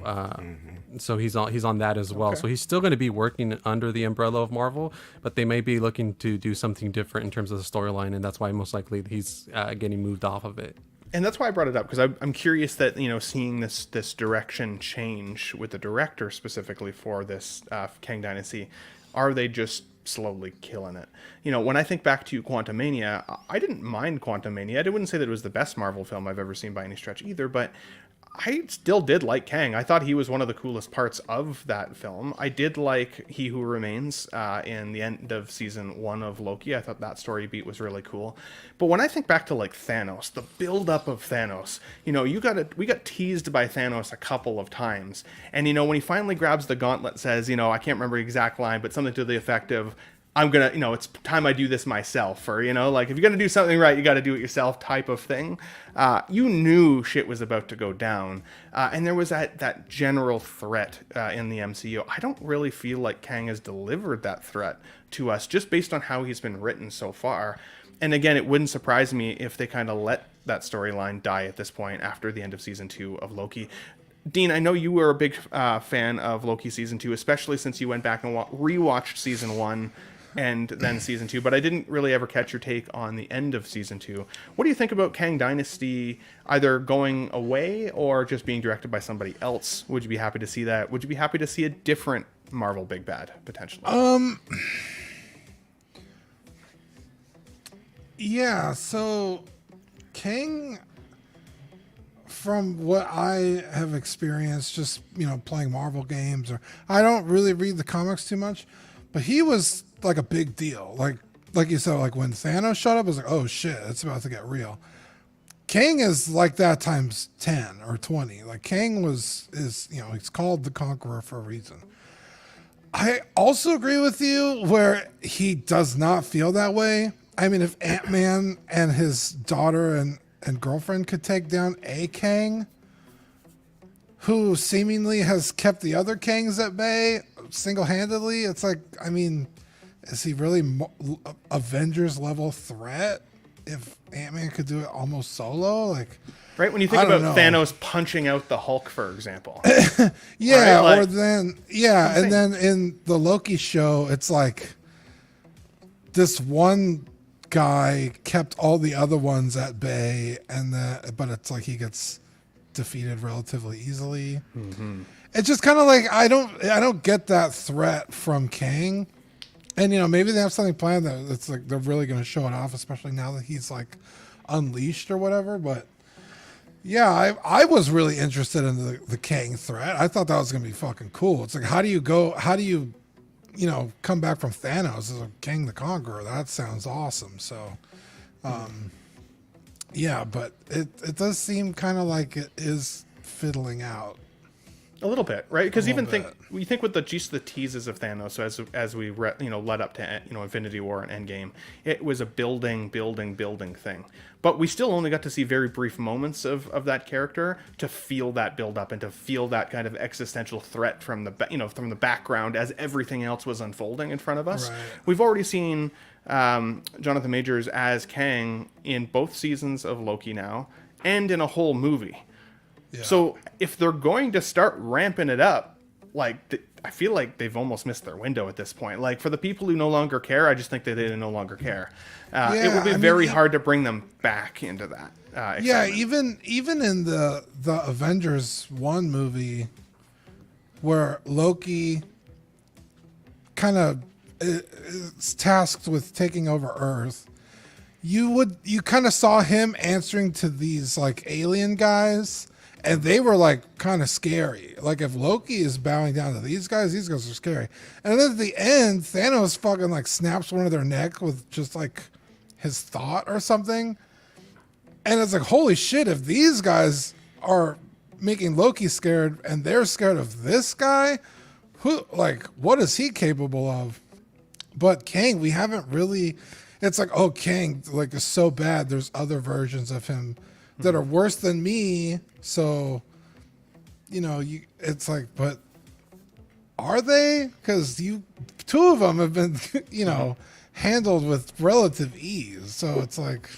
so he's on that as well. Okay. So he's still going to be working under the umbrella of Marvel, but they may be looking to do something different in terms of the storyline, and that's why most likely he's getting moved off of it. And that's why I brought it up, because I'm curious that seeing this direction change with the director specifically for this Kang Dynasty, are they just slowly killing it? When I think back to Quantumania, I didn't mind Quantumania. I wouldn't say that it was the best Marvel film I've ever seen by any stretch either, but I still did like Kang. I thought he was one of the coolest parts of that film. I did like He Who Remains in the end of season 1 of Loki. I thought that story beat was really cool. But when I think back to like Thanos, the build-up of Thanos, you know, we got teased by Thanos a couple of times. And, you know, when he finally grabs the gauntlet, says, you know, I can't remember the exact line, but something to the effect of, I'm gonna, you know, it's time I do this myself, or, you know, like, if you're gonna do something right, you got to do it yourself type of thing. You knew shit was about to go down, and there was that general threat in the MCU. I don't really feel like Kang has delivered that threat to us, just based on how he's been written so far. And again, it wouldn't surprise me if they kind of let that storyline die at this point after the end of season 2 of Loki. Dean, I know you were a big fan of Loki season 2, especially since you went back and rewatched season 1 and then season 2, but I didn't really ever catch your take on the end of season 2. What do you think about Kang Dynasty either going away or just being directed by somebody else? Would you be happy to see that? Would you be happy to see a different Marvel big bad potentially? Yeah, so Kang, from what I have experienced, just, you know, playing Marvel games, or I don't really read the comics too much, but he was like a big deal. Like you said, like when Thanos showed up, I was like, oh shit, it's about to get real. Kang is like that times 10 or 20. Like Kang is, you know, he's called the Conqueror for a reason. I also agree with you where he does not feel that way. I mean, if Ant-Man and his daughter and girlfriend could take down a Kang, who seemingly has kept the other Kangs at bay single-handedly, it's like, I mean, is he really Avengers level threat if Ant-Man could do it almost solo? Like, right, when you think about Thanos punching out the Hulk, for example. Yeah, right? Like, or then, yeah, and then in the Loki show, it's like this one guy kept all the other ones at bay, but it's like he gets defeated relatively easily. Mm-hmm. It's just kind of like I don't get that threat from Kang, and you know, maybe they have something planned that it's like they're really going to show it off, especially now that he's like unleashed or whatever. But yeah, I was really interested in the Kang threat. I thought that was going to be fucking cool. It's like, how do you you know, come back from Thanos as a Kang the Conqueror? That sounds awesome. So, yeah, but it does seem kind of like it is fiddling out. A little bit, right? Because even think with the teases of Thanos, so as we led up to Infinity War and Endgame, it was a building thing. But we still only got to see very brief moments of that character to feel that build up and to feel that kind of existential threat from the background as everything else was unfolding in front of us. Right. We've already seen Jonathan Majors as Kang in both seasons of Loki now, and in a whole movie. Yeah. So if they're going to start ramping it up, like, I feel like they've almost missed their window at this point. Like, for the people who no longer care, I just think that they no longer care. It will be very hard to bring them back into that. Yeah, even in the Avengers 1 movie, where Loki kind of is tasked with taking over Earth, you kind of saw him answering to these like alien guys. And they were like kind of scary. Like, if Loki is bowing down to these guys are scary. And then at the end, Thanos fucking like snaps one of their neck with just like his thought or something. And it's like, holy shit, if these guys are making Loki scared and they're scared of this guy, what is he capable of? But Kang, we haven't really, it's like, oh, Kang like is so bad. There's other versions of him that are worse than me. So, you know, it's like, but are they? Because two of them have been, you know, handled with relative ease. So it's like,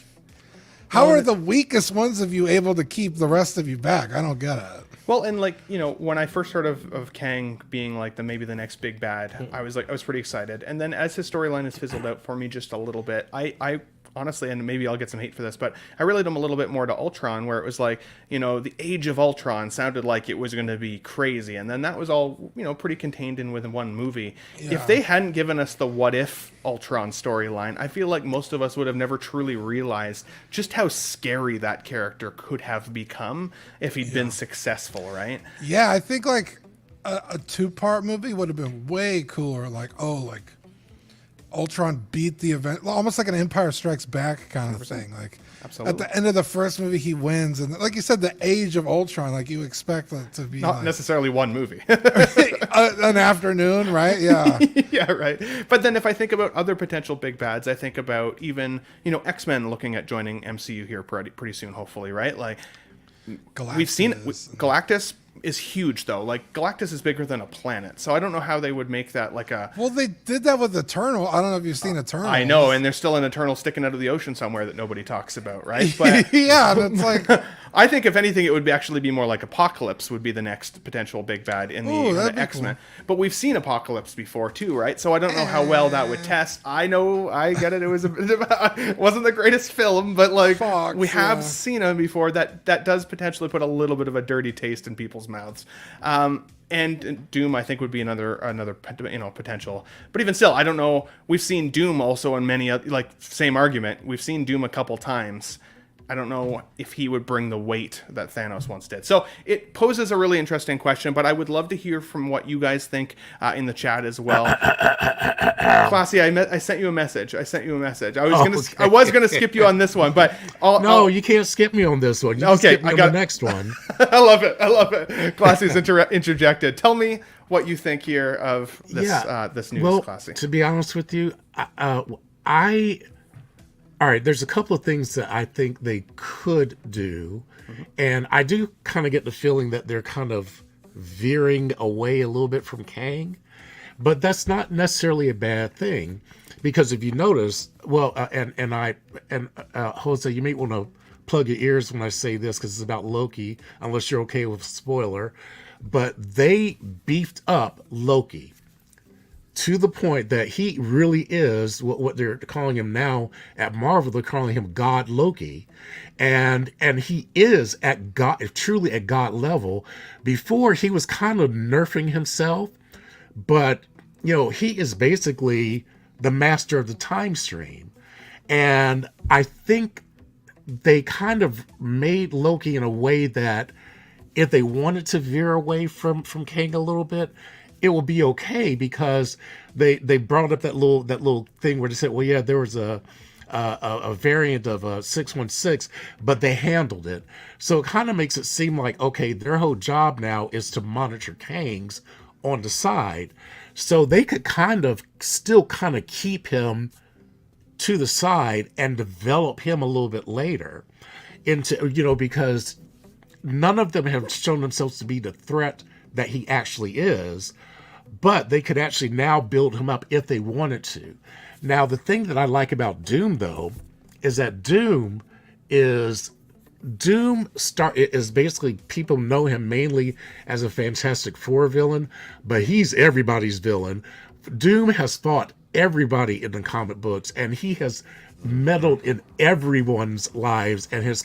how are the weakest ones of you able to keep the rest of you back? I don't get it. Well, and like, you know, when I first heard of Kang being like maybe the next big bad, I was pretty excited. And then as his storyline has fizzled out for me just a little bit, I honestly, and maybe I'll get some hate for this, but I relate them a little bit more to Ultron, where it was like, the Age of Ultron sounded like it was going to be crazy, and then that was all, pretty contained in within one movie. Yeah. If they hadn't given us the What If Ultron storyline, I feel like most of us would have never truly realized just how scary that character could have become if he'd been successful, right? Yeah, I think like a 2-part movie would have been way cooler. Like, Ultron beat the event, almost like an Empire Strikes Back kind of thing. Like, Absolutely. at the end of the first movie, he wins, and like you said, the Age of Ultron, like you expect it to be Not like, necessarily one movie. an afternoon, right? Yeah, Yeah, right. But then if I think about other potential big bads, I think about even, X-Men looking at joining MCU here pretty soon, hopefully, right? Like, we've seen Galactus is huge, though. Like, Galactus is bigger than a planet, so I don't know how they would make that like a... Well, they did that with Eternal. I don't know if you've seen Eternal. I know, and there's still an Eternal sticking out of the ocean somewhere that nobody talks about, right? But yeah, and it's like... I think if anything, it would actually be more like Apocalypse would be the next potential big bad in the X-Men. Cool. But we've seen Apocalypse before too, right? So I don't know how well that would test. I know, I get it. It was it wasn't the greatest film, but like we have seen him before. That does potentially put a little bit of a dirty taste in people's mouths. And Doom, I think, would be another potential. But even still, I don't know. We've seen Doom also in many same argument. We've seen Doom a couple times. I don't know if he would bring the weight that Thanos once did. So it poses a really interesting question, but I would love to hear from what you guys think in the chat as well. Classy, I sent you a message. I was gonna skip you on this one, but you can't skip me on this one. You can skip me on the next one. I love it. Classy's interjected. Tell me what you think here of this this news, well, Classy. To be honest with you, all right, there's a couple of things that I think they could do. Mm-hmm. And I do kind of get the feeling that they're kind of veering away a little bit from Kang. But that's not necessarily a bad thing. Because if you notice, Jose, you may want to plug your ears when I say this because it's about Loki, unless you're okay with spoiler. But they beefed up Loki to the point that he really is what they're calling him now at Marvel. They're calling him God Loki, and he is at God, truly at God level. Before he was kind of nerfing himself, but he is basically the master of the time stream, and I think they kind of made Loki in a way that if they wanted to veer away from Kang a little bit, it will be okay, because they brought up that little thing where they said, well, yeah, there was a variant of 616, but they handled it. So it kind of makes it seem like, okay, their whole job now is to monitor Kangs on the side. So they could still keep him to the side and develop him a little bit later into, because none of them have shown themselves to be the threat that he actually is. But they could actually now build him up if they wanted to. Now, the thing that I like about Doom, though, is that Doom is basically, people know him mainly as a Fantastic Four villain, but he's everybody's villain. Doom has fought everybody in the comic books, and he has meddled in everyone's lives and has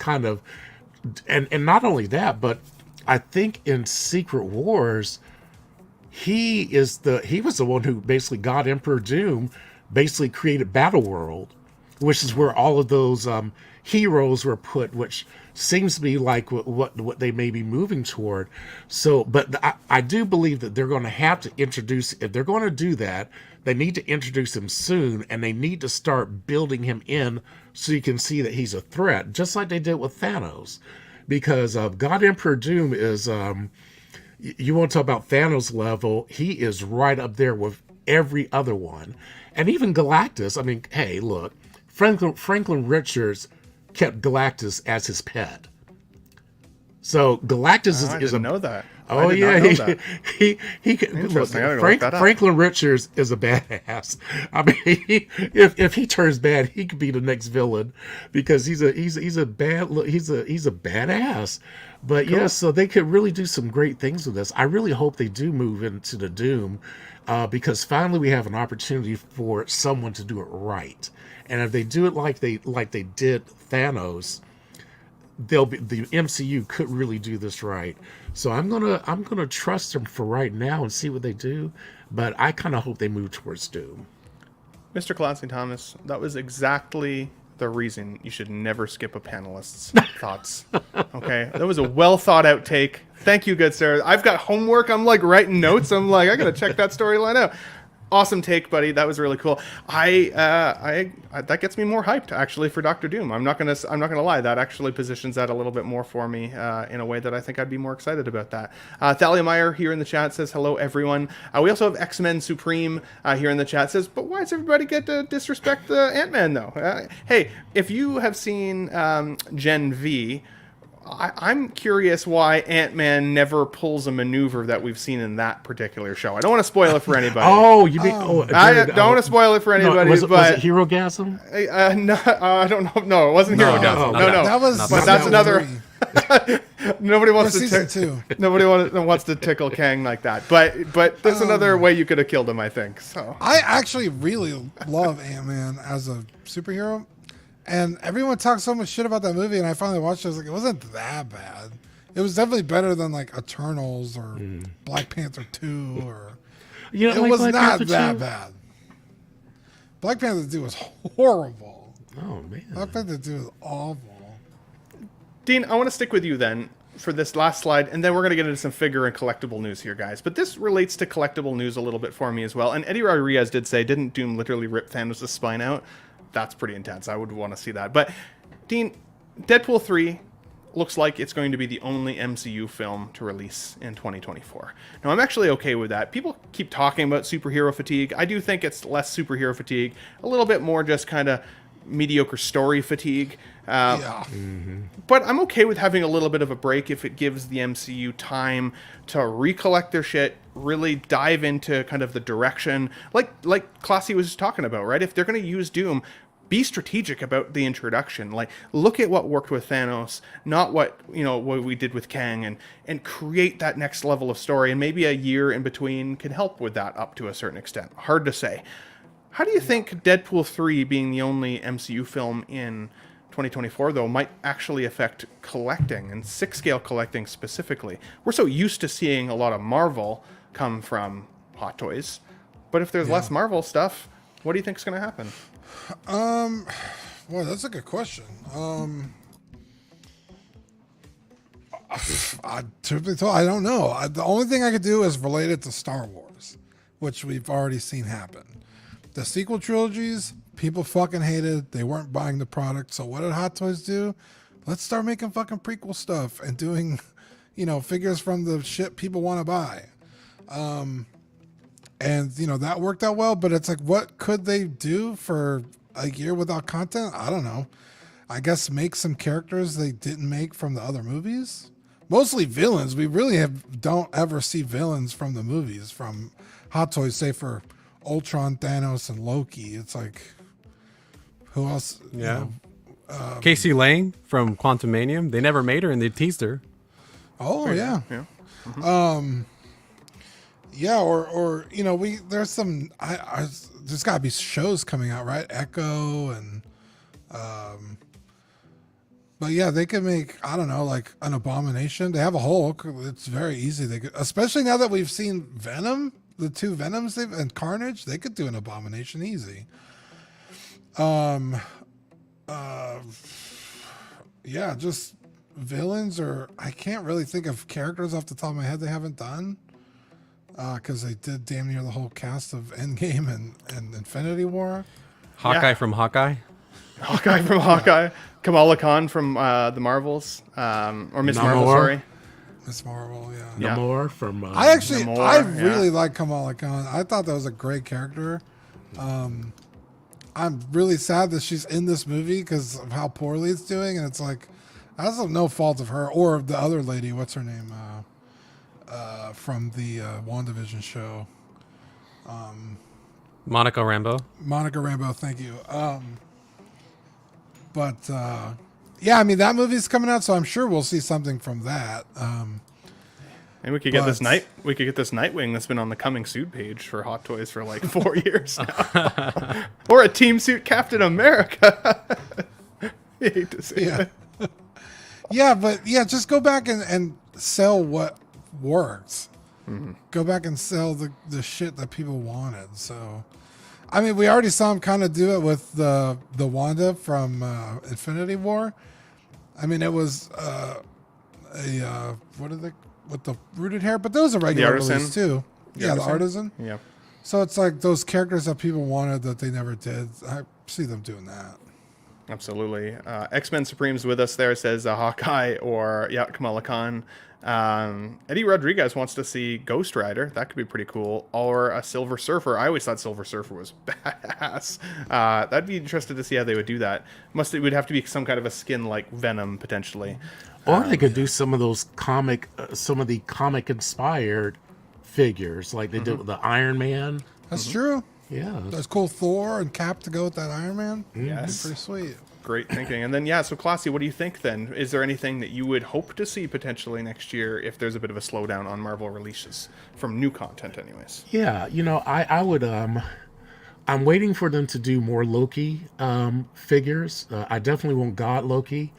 and not only that, but I think in Secret Wars, he was the one who basically, God Emperor Doom basically created Battleworld, which is where all of those heroes were put, which seems to be like what they may be moving toward. So, but I do believe that they're going to have to introduce, if they're going to do that, they need to introduce him soon, and they need to start building him in so you can see that he's a threat, just like they did with Thanos. Because God Emperor Doom is... you want to talk about Thanos level, he is right up there with every other one. And even Galactus, I mean, hey, look, Franklin Richards kept Galactus as his pet. So Galactus I didn't know that. Oh yeah, he look, Franklin Richards is a badass. I mean, if he turns bad, he could be the next villain, because he's a badass. But cool. Yeah, so they could really do some great things with this. I really hope they do move into the Doom, because finally we have an opportunity for someone to do it right. And if they do it like they did Thanos, the MCU could really do this right. So I'm gonna trust them for right now and see what they do. But I kind of hope they move towards Doom. Mr. Clancy Thomas, that was exactly the reason you should never skip a panelist's thoughts. Okay, that was a well thought out take. Thank you, good sir. I've got homework. I'm like writing notes. I'm like, I gotta check that storyline out. Awesome take, buddy. That was really cool. I that gets me more hyped actually for Doctor Doom. I'm not gonna lie. That actually positions that a little bit more for me in a way that I think I'd be more excited about that. Thalia Meyer here in the chat says hello everyone. We also have X-Men Supreme here in the chat says, but why does everybody get to disrespect the Ant-Man though? Hey, if you have seen Gen V. I'm curious why Ant-Man never pulls a maneuver that we've seen in that particular show. I don't want to spoil it for anybody. Oh, you mean? I don't want to spoil it for anybody. Was but it Hero-gasm? no, I don't know. No, it wasn't Hero Gasm. No. That was But that's another. Nobody wants to season 2. Nobody wants to tickle Kang like that. But there's another way you could have killed him. I think so. I actually really love Ant-Man as a superhero. And everyone talks so much shit about that movie, and I finally watched it. I was like, it wasn't that bad. It was definitely better than like Eternals or Black Panther 2 or You know, it like was Black not Panther that 2? bad. Black Panther 2 was horrible. Oh man. Black Panther 2 was awful. Dean, I want to stick with you then for this last slide, and then we're going to get into some figure and collectible news here, guys. But this relates to collectible news a little bit for me as well. And Eddie Rodriguez did say, didn't Doom literally rip Thanos' spine out? That's pretty intense. I would want to see that. But, Dean, Deadpool 3 looks like it's going to be the only MCU film to release in 2024. Now, I'm actually okay with that. People keep talking about superhero fatigue. I do think it's less superhero fatigue, a little bit more just kind of mediocre story fatigue. Yeah. But I'm okay with having a little bit of a break if it gives the MCU time to recollect their shit, really dive into kind of the direction, like Classy was talking about, right? If they're going to use Doom, be strategic about the introduction. Like, look at what worked with Thanos, not what we did with Kang, and create that next level of story. And maybe a year in between can help with that up to a certain extent. Hard to say. How do you think Deadpool 3 being the only MCU film in 2024, though, might actually affect collecting, and 6-scale collecting specifically? We're so used to seeing a lot of Marvel come from Hot Toys, but if there's less Marvel stuff, what do you think is going to happen? Well, that's a good question. I don't know. The only thing I could do is relate it to Star Wars, which we've already seen happen. The sequel trilogies, people fucking hated. They weren't buying the product. So what did Hot Toys do? Let's start making fucking prequel stuff and doing, figures from the shit people want to buy. And, that worked out well. But it's like, what could they do for a year without content? I don't know. I guess make some characters they didn't make from the other movies. Mostly villains. We really don't ever see villains from the movies from Hot Toys, say for Ultron, Thanos, and Loki. It's like, who else? Yeah. Casey Lang from Quantumanium. They never made her, and they teased her. Oh yeah. Yeah. Yeah, or there's some. There's got to be shows coming out, right? Echo and, but yeah, they could make, I don't know, like an Abomination. They have a Hulk. It's very easy. They could, especially now that we've seen Venom. The 2 Venoms and Carnage, they could do an Abomination easy. Yeah, just villains, or I can't really think of characters off the top of my head they haven't done. Because they did damn near the whole cast of Endgame and Infinity War. Hawkeye from Hawkeye. Hawkeye from Hawkeye. Kamala Khan from the Marvels. Or Miss Marvel, sorry. Miss Marvel, yeah. Yeah. Namor from. I Namor, really like Kamala Khan. I thought that was a great character. I'm really sad that she's in this movie because of how poorly it's doing, and it's like that's no fault of her or of the other lady. What's her name? From the WandaVision show. Monica Rambeau. Monica Rambeau, thank you. But yeah, I mean that movie's coming out, so I'm sure we'll see something from that. And we could get this But- Nightwing that's been on the coming soon page for Hot Toys for like 4 years now. Or a Team Suit Captain America. I hate to say Yeah. it. Yeah, but yeah, just go back and sell what works. Mm-hmm. Go back and sell the shit that people wanted. So, I mean, we already saw him kind of do it with the Wanda from Infinity War. I mean, it was what are they with the rooted hair? But those are regular Artisan? release too. Yeah, the Artisan? artisan. Yeah. So it's like those characters that people wanted that they never did. I see them doing that. Absolutely. X-Men Supreme's with us there, says Hawkeye or Kamala Khan. Eddie Rodriguez wants to see Ghost Rider. That could be pretty cool. Or a Silver Surfer. I always thought Silver Surfer was badass. That'd be interesting to see how they would do that. It would have to be some kind of a skin like Venom, potentially. Or they could do some of those some of the comic inspired figures like they did with the Iron Man. That's true. Yeah. There's cool Thor and Cap to go with that Iron Man. Yes. Pretty sweet. Great thinking. And then, so Classy, what do you think then? Is there anything that you would hope to see potentially next year if there's a bit of a slowdown on Marvel releases from new content anyways? Yeah, I would I'm waiting for them to do more Loki figures. I definitely want God Loki,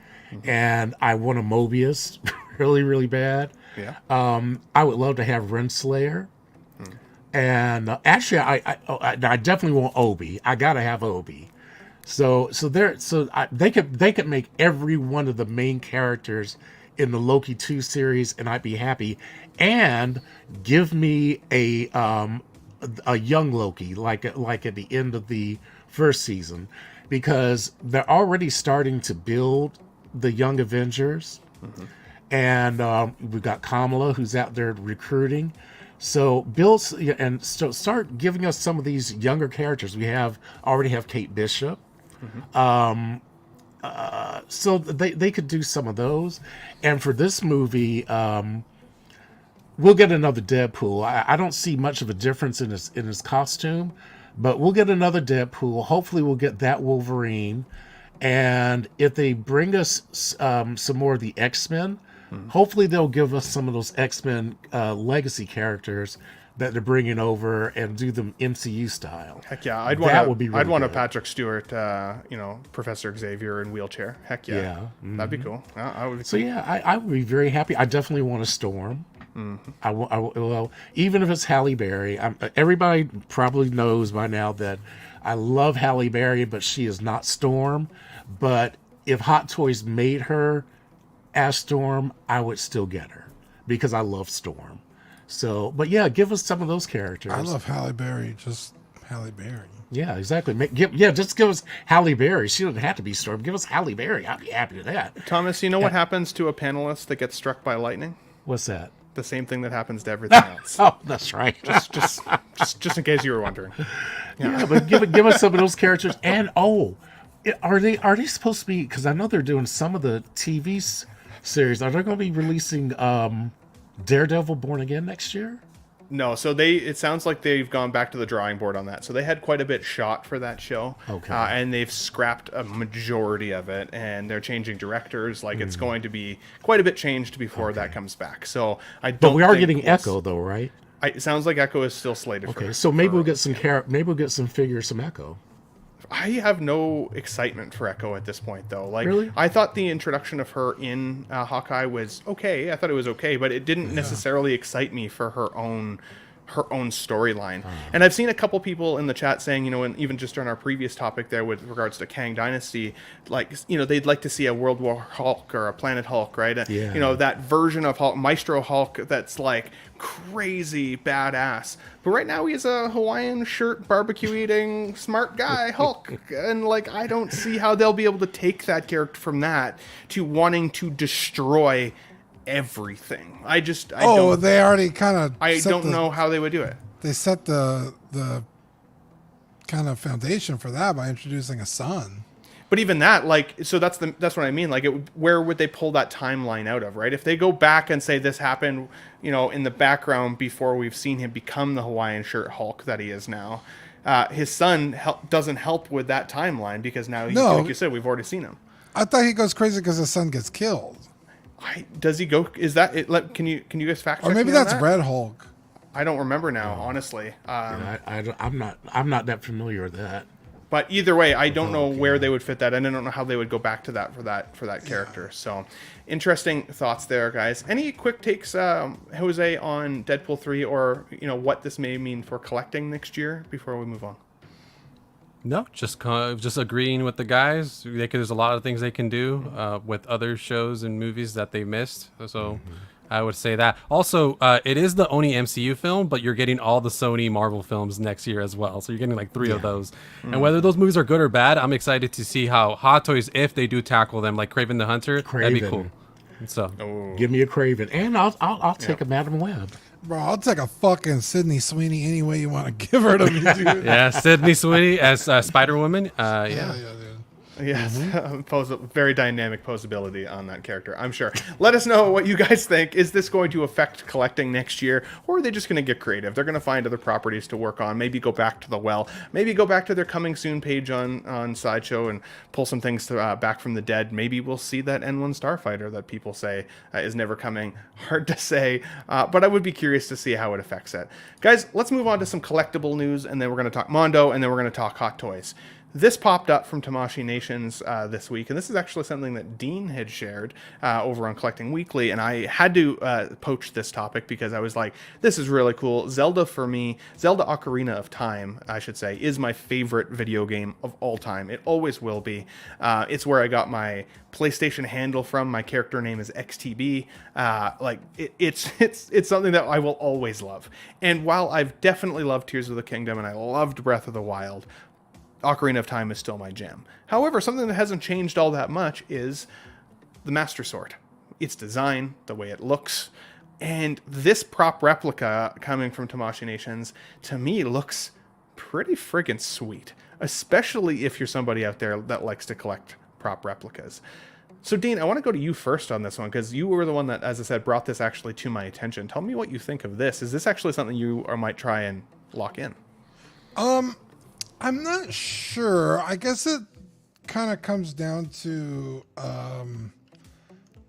and I want a Mobius really, really bad. Yeah. I would love to have Renslayer. And actually, I definitely want Obi. I gotta have Obi. They could make every one of the main characters in the Loki 2 series, and I'd be happy. And give me a young Loki, like at the end of the first season, because they're already starting to build the Young Avengers, and we've got Kamala who's out there recruiting. So build and start giving us some of these younger characters. We already have Kate Bishop. So they could do some of those. And for this movie, we'll get another Deadpool. I don't see much of a difference in his costume, but we'll get another Deadpool. Hopefully we'll get that Wolverine. And if they bring us some more of the X-Men, hopefully they'll give us some of those X-Men legacy characters that they're bringing over and do them MCU style. Heck yeah, I'd really want a good. Patrick Stewart, Professor Xavier in wheelchair. Heck yeah, Yeah, that'd be cool. I would. So yeah, I would be very happy. I definitely want a Storm. Well, even if it's Halle Berry, everybody probably knows by now that I love Halle Berry, but she is not Storm. But if Hot Toys made her as Storm, I would still get her because I love Storm. So, but yeah, give us some of those characters. I love Halle Berry, just Halle Berry. Yeah, exactly. Just give us Halle Berry. She doesn't have to be Storm. Give us Halle Berry. I'd be happy with that. Thomas, you know what happens to a panelist that gets struck by lightning? What's that? The same thing that happens to everything else. Oh, that's right. just in case you were wondering. Yeah, but give us some of those characters. And are they supposed to be? Because I know they're doing some of the TV series. Are they going to be releasing Daredevil Born Again next year? No, so it sounds like they've gone back to the drawing board on that. So they had quite a bit shot for that show. Okay. And they've scrapped a majority of it, and they're changing directors. Like, it's going to be quite a bit changed before that comes back. So I don't But we are think getting we'll Echo, though, right? It sounds like Echo is still slated for. Okay, so maybe we'll get some figures, some Echo. I have no excitement for Echo at this point, though. Like, Really? I thought the introduction of her in Hawkeye was okay. I thought it was okay, but it didn't necessarily excite me for her own storyline. And I've seen a couple people in the chat saying, and even just on our previous topic there with regards to Kang Dynasty, like, they'd like to see a World War Hulk or a Planet Hulk, right? Yeah. That version of Hulk, Maestro Hulk, that's like crazy badass. But right now he's a Hawaiian shirt, barbecue eating, smart guy Hulk. And like, I don't see how they'll be able to take that character from that to wanting to destroy everything. I don't, they already kind of. I don't know how they would do it. They set the kind of foundation for that by introducing a son. But even that, like, so that's what I mean. Like, where would they pull that timeline out of, right? If they go back and say this happened, in the background before we've seen him become the Hawaiian shirt Hulk that he is now, his son doesn't help with that timeline because now, like you said, we've already seen him. I thought he goes crazy because his son gets killed. Does he go? Is that it? Can you guys fact check? Or maybe me on that's that? Red Hulk. I don't remember now, honestly. I'm not that familiar with that. But either way, I don't know where they would fit that, and I don't know how they would go back to that for that character. So, interesting thoughts there, guys. Any quick takes, Jose, on Deadpool 3, or what this may mean for collecting next year before we move on? No, just agreeing with the guys. There's a lot of things they can do with other shows and movies that they missed. So I would say that. Also, it is the only MCU film, but you're getting all the Sony Marvel films next year as well. So you're getting like 3 of those. And whether those movies are good or bad, I'm excited to see how Hot Toys, if they do tackle them, like Kraven the Hunter, that'd be cool. So Give me a Kraven, and I'll take a Madam Web. Bro, I'll take a fucking Sydney Sweeney any way you want to give her to me, dude. yeah, Sydney Sweeney as Spider-Woman. Yeah. Yeah, dude. Yes, very dynamic posability on that character, I'm sure. Let us know what you guys think. Is this going to affect collecting next year, or are they just going to get creative? They're going to find other properties to work on, maybe go back to the well, maybe go back to their coming soon page on Sideshow and pull some things back from the dead. Maybe we'll see that N1 Starfighter that people say is never coming. Hard to say, but I would be curious to see how it affects it. Guys, let's move on to some collectible news, and then we're going to talk Mondo, and then we're going to talk Hot Toys. This popped up from Tamashii Nations this week, and this is actually something that Dean had shared over on Collecting Weekly, and I had to poach this topic because I was like, this is really cool. Zelda, for me, Zelda Ocarina of Time, I should say, is my favorite video game of all time. It always will be. It's where I got my PlayStation handle from. My character name is XTB. It's something that I will always love. And while I've definitely loved Tears of the Kingdom and I loved Breath of the Wild, Ocarina of Time is still my jam. However, something that hasn't changed all that much is the Master Sword. Its design, the way it looks, and this prop replica coming from Tamashii Nations, to me, looks pretty friggin' sweet. Especially if you're somebody out there that likes to collect prop replicas. So, Dean, I want to go to you first on this one, because you were the one that, as I said, brought this actually to my attention. Tell me what you think of this. Is this actually something you might try and lock in? I'm not sure. I guess it kind of comes down to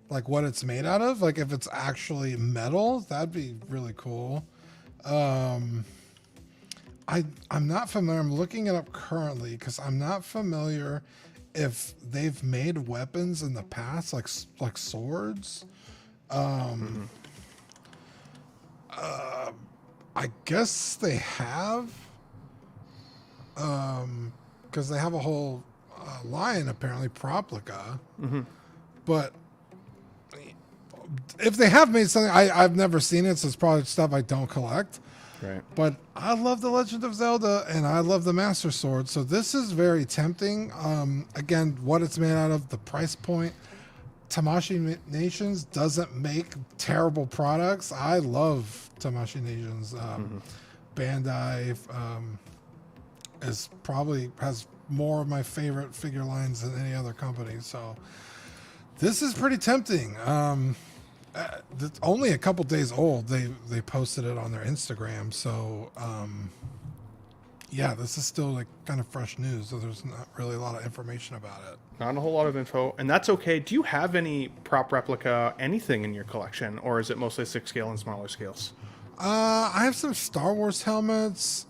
like what it's made out of. Like if it's actually metal, that'd be really cool. I'm not familiar. I'm looking it up currently because I'm not familiar if they've made weapons in the past, like swords. I guess they have. Because they have a whole line, apparently, Proplica. But if they have made something, I've never seen it, so it's probably stuff I don't collect. Right. But I love The Legend of Zelda, and I love the Master Sword, so this is very tempting. Again, what it's made out of, the price point. Tamashii Nations doesn't make terrible products. I love Tamashii Nations. Bandai... has more of my favorite figure lines than any other company, so this is pretty tempting. It's only a couple days old. They posted it on their Instagram, so yeah, this is still like kind of fresh news, so there's not really a lot of information about it. Not a whole lot of info, and that's okay. Do you have any prop replica anything in your collection, or is it mostly 6 scale and smaller scales? I have some Star Wars helmets.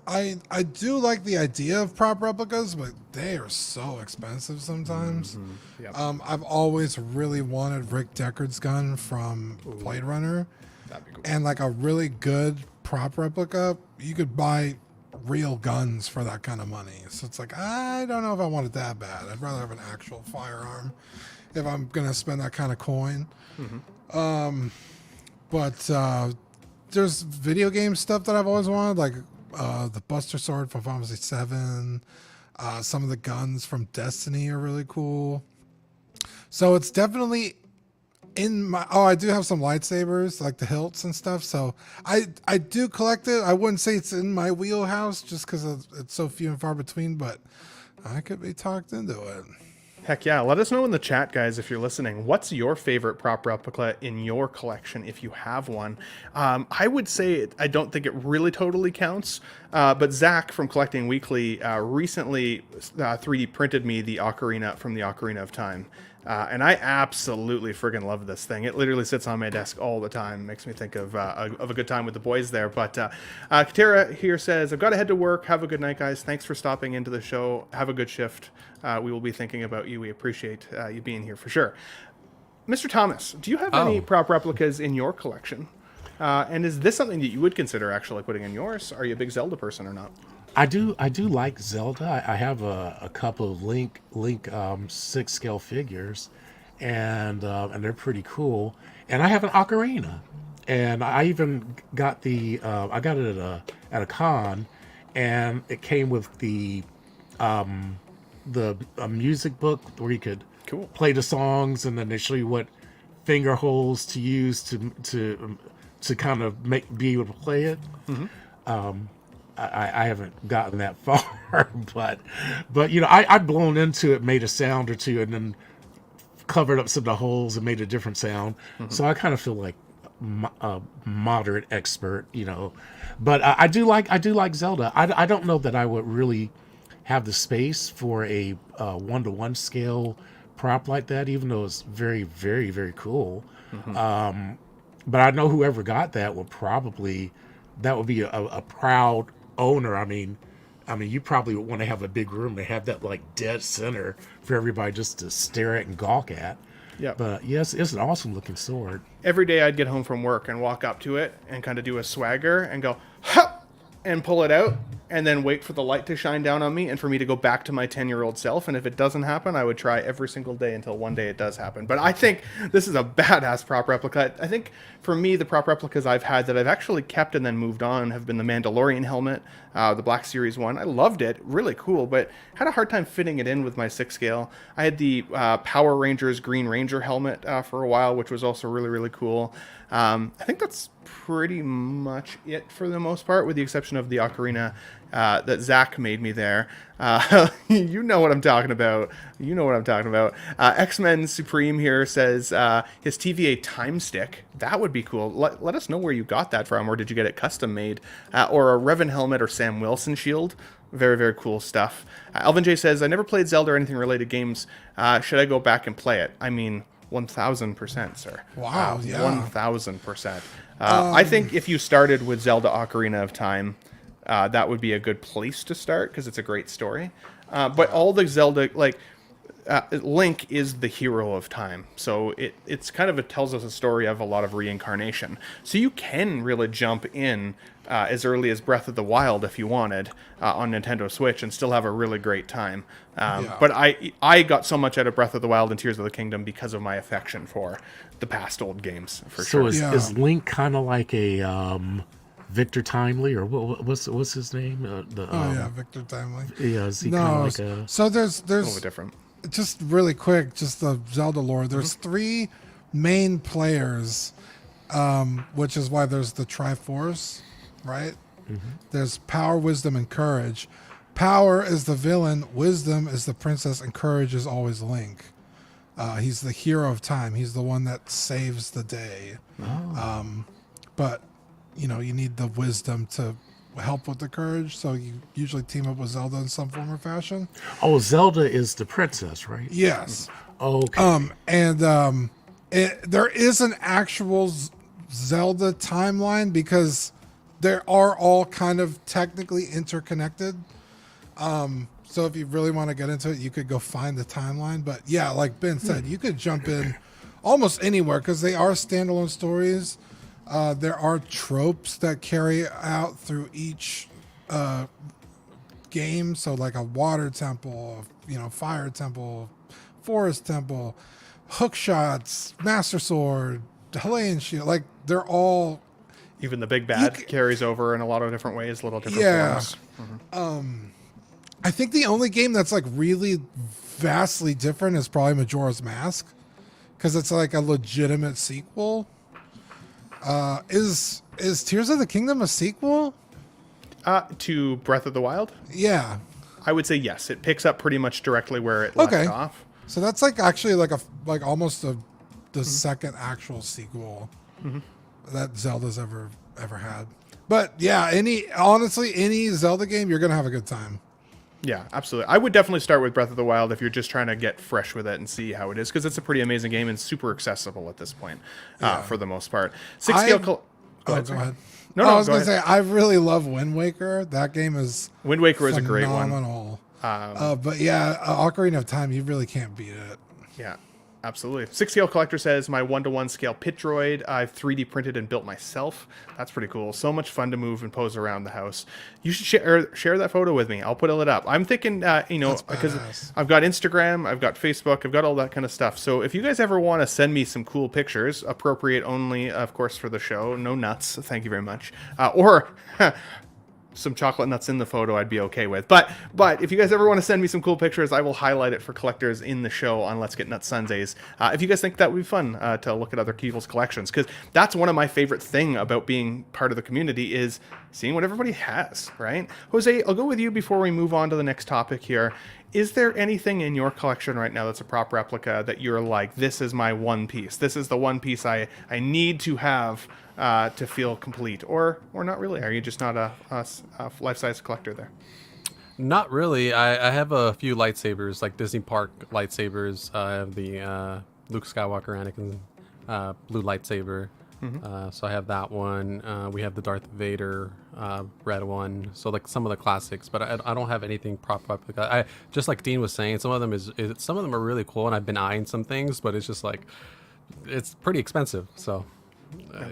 I do like the idea of prop replicas, but they are so expensive sometimes. Yep. I've always really wanted Rick Deckard's gun from Blade Runner. That'd be cool. And like a really good prop replica, you could buy real guns for that kind of money. So it's like, I don't know if I want it that bad. I'd rather have an actual firearm if I'm going to spend that kind of coin. But there's video game stuff that I've always wanted, like the Buster Sword from Final Fantasy 7. Some of the guns from Destiny are really cool. So it's definitely in my... Oh, I do have some lightsabers, like the hilts and stuff. So I do collect it. I wouldn't say it's in my wheelhouse just because it's so few and far between, but I could be talked into it. Heck yeah. Let us know in the chat, guys, if you're listening. What's your favorite prop replica in your collection, if you have one? I would say I don't think it really totally counts, but Zach from Collecting Weekly recently 3D printed me the Ocarina from the Ocarina of Time. And I absolutely friggin' love this thing. It literally sits on my desk all the time. Makes me think of a good time with the boys there. But Katera here says, I've got to head to work. Have a good night, guys. Thanks for stopping into the show. Have a good shift. We will be thinking about you. We appreciate you being here for sure. Mr. Thomas, do you have any prop replicas in your collection? And is this something that you would consider actually putting in yours? Are you a big Zelda person or not? I do like Zelda. I have a couple of Link 6 scale figures, and they're pretty cool. And I have an ocarina, and I even got I got it at a con, and it came with the music book where you could play the songs, and then they show you what finger holes to use to kind of be able to play it. I haven't gotten that far, but I've blown into it, made a sound or two, and then covered up some of the holes and made a different sound. So I kind of feel like a moderate expert, But I do like Zelda. I don't know that I would really have the space for a 1-to-1 scale prop like that, even though it's very, very, very cool. But I know whoever got that would be a proud owner. I mean, you probably would want to have a big room to have that like dead center for everybody just to stare at and gawk at. Yeah. But yes, it's an awesome looking sword. Every day I'd get home from work and walk up to it and kind of do a swagger and go, ha! And pull it out and then wait for the light to shine down on me and for me to go back to my 10-year-old self. And if it doesn't happen, I would try every single day until one day it does happen. But I think this is a badass prop replica. I think for me, the prop replicas I've had that I've actually kept and then moved on have been the Mandalorian helmet, the Black Series one. I loved it. Really cool, but had a hard time fitting it in with my 6 scale. I had the Power Rangers Green Ranger helmet for a while, which was also really, really cool. I think that's pretty much it for the most part, with the exception of the ocarina that Zach made me there. You know what I'm talking about. X-Men Supreme here says his TVA time stick. That would be cool. Let us know where you got that from, or did you get it custom made? Or a Revan helmet or Sam Wilson shield. Very, very cool stuff. Alvin J says, I never played Zelda or anything related games. Should I go back and play it? I mean, 1,000%, sir. Wow, yeah. 1,000%. I think if you started with Zelda Ocarina of Time, that would be a good place to start because it's a great story. But all the Zelda, Link is the hero of time. So it tells us a story of a lot of reincarnation. So you can really jump in as early as Breath of the Wild if you wanted on Nintendo Switch and still have a really great time. But I got so much out of Breath of the Wild and Tears of the Kingdom because of my affection for the past old games, for sure. So is Link kind of like a Victor Timely, or what's his name? Victor Timely. Yeah, is he kind of like a... So there's a little bit different. Just really quick, just the Zelda lore. There's 3 main players, which is why there's the Triforce, right? There's Power, Wisdom, and Courage. Power is the villain, Wisdom is the princess, and Courage is always Link. He's the hero of time. He's the one that saves the day. But you need the wisdom to help with the courage, so you usually team up with Zelda in some form or fashion. Oh, Zelda is the princess, right? Yes. Okay. There is an actual Zelda timeline because they are all kind of technically interconnected. So if you really want to get into it, you could go find the timeline. But yeah, like Ben said, you could jump in almost anywhere because they are standalone stories. There are tropes that carry out through each game. So like a water temple, fire temple, forest temple, hook shots, master sword, Himalayan shield. Like they're all... Even the big bad carries over in a lot of different ways, little different forms. I think the only game that's like really vastly different is probably Majora's Mask, because it's like a legitimate sequel. Is Tears of the Kingdom a sequel? To Breath of the Wild? Yeah. I would say yes. It picks up pretty much directly where it left off. So that's like actually like almost the second actual sequel that Zelda's ever had. But yeah, any Zelda game, you're gonna have a good time. Yeah, absolutely. I would definitely start with Breath of the Wild if you're just trying to get fresh with it and see how it is, because it's a pretty amazing game and super accessible at this point, for the most part. Six scale. Go ahead. Go ahead. No, I was go going to ahead. say, I really love Wind Waker. That game is Wind Waker is a great one. phenomenal. But yeah, Ocarina of Time, you really can't beat it. Yeah, absolutely. 6 scale collector says, my 1-to-1 scale pit droid I've 3D printed and built myself. That's pretty cool. So much fun to move and pose around the house. You should share that photo with me. I'll put it up. I'm thinking, because I've got Instagram, I've got Facebook, I've got all that kind of stuff. So if you guys ever want to send me some cool pictures, appropriate only, of course, for the show, no nuts, thank you very much. Or some chocolate nuts in the photo I'd be okay with. But if you guys ever want to send me some cool pictures, I will highlight it for collectors in the show on Let's Get Nuts Sundays. If you guys think that would be fun to look at other people's collections, because that's one of my favorite thing about being part of the community is seeing what everybody has, right? Jose, I'll go with you before we move on to the next topic here. Is there anything in your collection right now that's a prop replica that you're like, this is my one piece. This is the one piece I need to have to feel complete, or not really? Are you just not a life-size collector there? Not really. I have a few lightsabers, like Disney Park lightsabers. I have the Luke Skywalker Anakin blue lightsaber. So I have that one. We have the Darth Vader red one. So like some of the classics, but I don't have anything prop up. I just like Dean was saying, some of them some of them are really cool, and I've been eyeing some things, but it's just like it's pretty expensive. So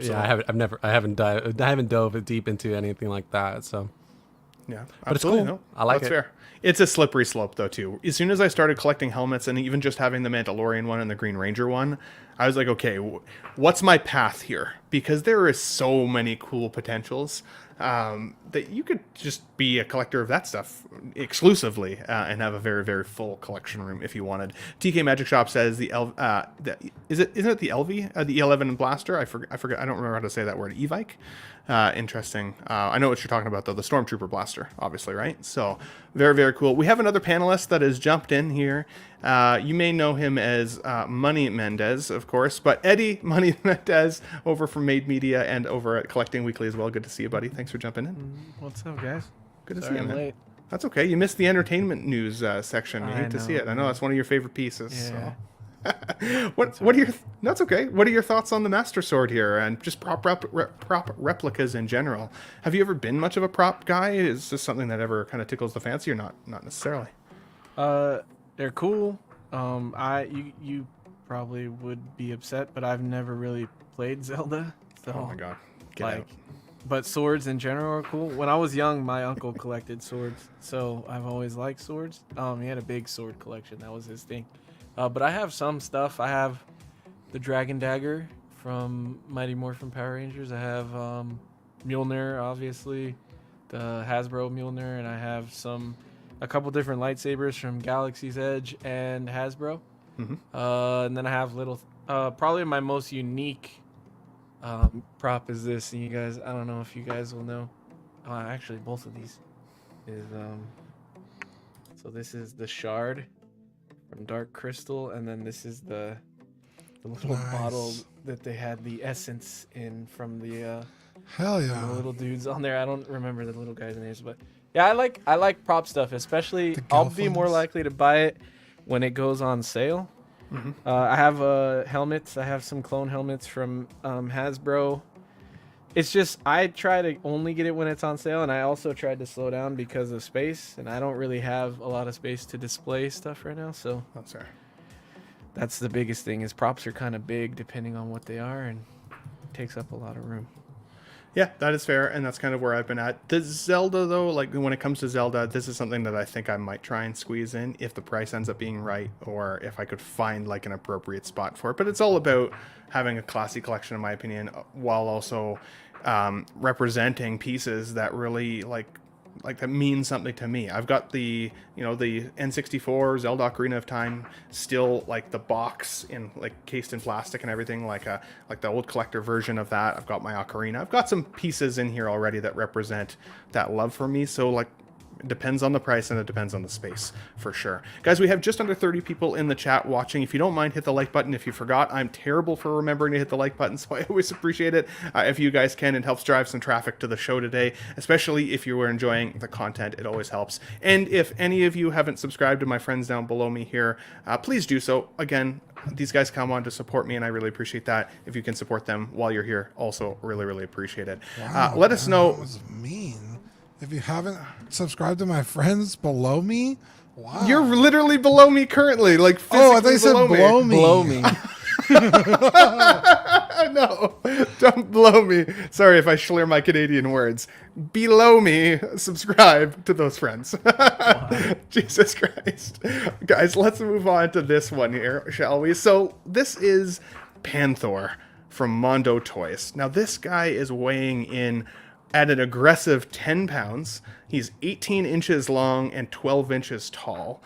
yeah, I haven't dove deep into anything like that. So yeah, but absolutely. it's cool. No, I like that's it. fair. It's a slippery slope though too. As soon as I started collecting helmets and even just having the Mandalorian one and the Green Ranger one, I was like, okay, what's my path here? Because there is so many cool potentials that you could just be a collector of that stuff exclusively and have a very, very full collection room if you wanted. TK Magic Shop says isn't it the LV, the E11 blaster? I forget. I don't remember how to say that word. Evike. Interesting. I know what you're talking about though. The Stormtrooper blaster, obviously, right? So very, very cool. We have another panelist that has jumped in here. You may know him as Money Mendez, of course, but Eddie Money Mendez over from Made Media and over at Collecting Weekly as well. Good to see you, buddy. Thanks for jumping in. What's up, guys? Good to Sorry see you, I'm man. late. That's okay. You missed the entertainment news section. You hate to see it. I know that's one of your favorite pieces. Yeah. So. What are your that's okay. What are your thoughts on the Master Sword here and just prop replicas in general? Have you ever been much of a prop guy? Is this something that ever kind of tickles the fancy or not necessarily? They're cool. You probably would be upset, but I've never really played Zelda. So Oh my god. Get like out. but swords in general are cool. When I was young, my uncle collected swords, so I've always liked swords. He had a big sword collection. That was his thing. But I have some stuff. I have the Dragon Dagger from Mighty Morphin Power Rangers. I have Mjolnir, obviously, the Hasbro Mjolnir, and I have a couple different lightsabers from Galaxy's Edge and Hasbro. And then I have probably my most unique prop is this, and you guys, I don't know if you guys will know. Actually, both of these is so this is the Shard from Dark Crystal, and then this is the little bottle that they had the essence in from the Hell the yeah. little dudes on there. I don't remember the little guys' names, but yeah, I like prop stuff, especially The I'll be more Gelflings. likely to buy it when it goes on sale. I have helmets. I have some clone helmets from Hasbro. It's just I try to only get it when it's on sale, and I also tried to slow down because of space, and I don't really have a lot of space to display stuff right now. So That's fair. that's the biggest thing is props are kind of big depending on what they are, and it takes up a lot of room. Yeah, that is fair, and that's kind of where I've been at. The Zelda, though, like when it comes to Zelda, this is something that I think I might try and squeeze in if the price ends up being right, or if I could find like an appropriate spot for it. But it's all about having a classy collection, in my opinion, while also representing pieces that really like that mean something to me. I've got the the N64 Zelda Ocarina of Time still, like the box in like cased in plastic and everything, like the old collector version of that. I've got my ocarina. I've got some pieces in here already that represent that love for me. So like It depends on the price and it depends on the space, for sure. Guys, we have just under 30 people in the chat watching. If you don't mind, hit the like button. If you forgot, I'm terrible for remembering to hit the like button, so I always appreciate it. If you guys can, it helps drive some traffic to the show today, especially if you were enjoying the content. It always helps. And if any of you haven't subscribed to my friends down below me here, please do so. Again, these guys come on to support me, and I really appreciate that. If you can support them while you're here, also really, really appreciate it. Wow, Let us know. That was mean. If you haven't subscribed to my friends below me, wow. You're literally below me currently, like physically Oh, I thought you said below me. Blow me. No, don't blow me. Sorry if I slur my Canadian words. Below me, subscribe to those friends. Jesus Christ. Guys, let's move on to this one here, shall we? So this is Panthor from Mondo Toys. Now this guy is weighing in at an aggressive 10 pounds. He's 18 inches long and 12 inches tall.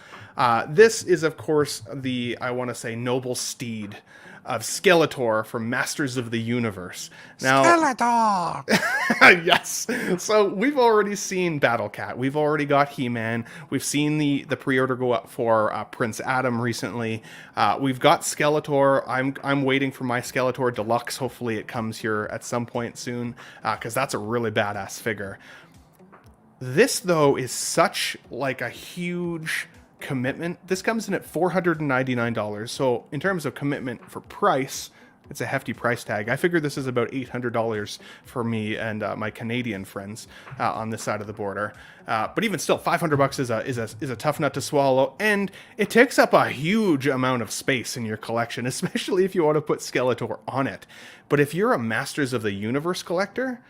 This is, of course, the, I want to say, noble steed of Skeletor from Masters of the Universe. Now, Skeletor! yes. So we've already seen Battle Cat. We've already got He-Man. We've seen the pre-order go up for Prince Adam recently. We've got Skeletor. I'm waiting for my Skeletor Deluxe. Hopefully it comes here at some point soon, because that's a really badass figure. This, though, is such like a huge commitment. This comes in at $499. So in terms of commitment for price, it's a hefty price tag. I figure this is about $800 for me and my Canadian friends on this side of the border. But even still, $500 is a tough nut to swallow, and it takes up a huge amount of space in your collection, especially if you want to put Skeletor on it. But if you're a Masters of the Universe collector,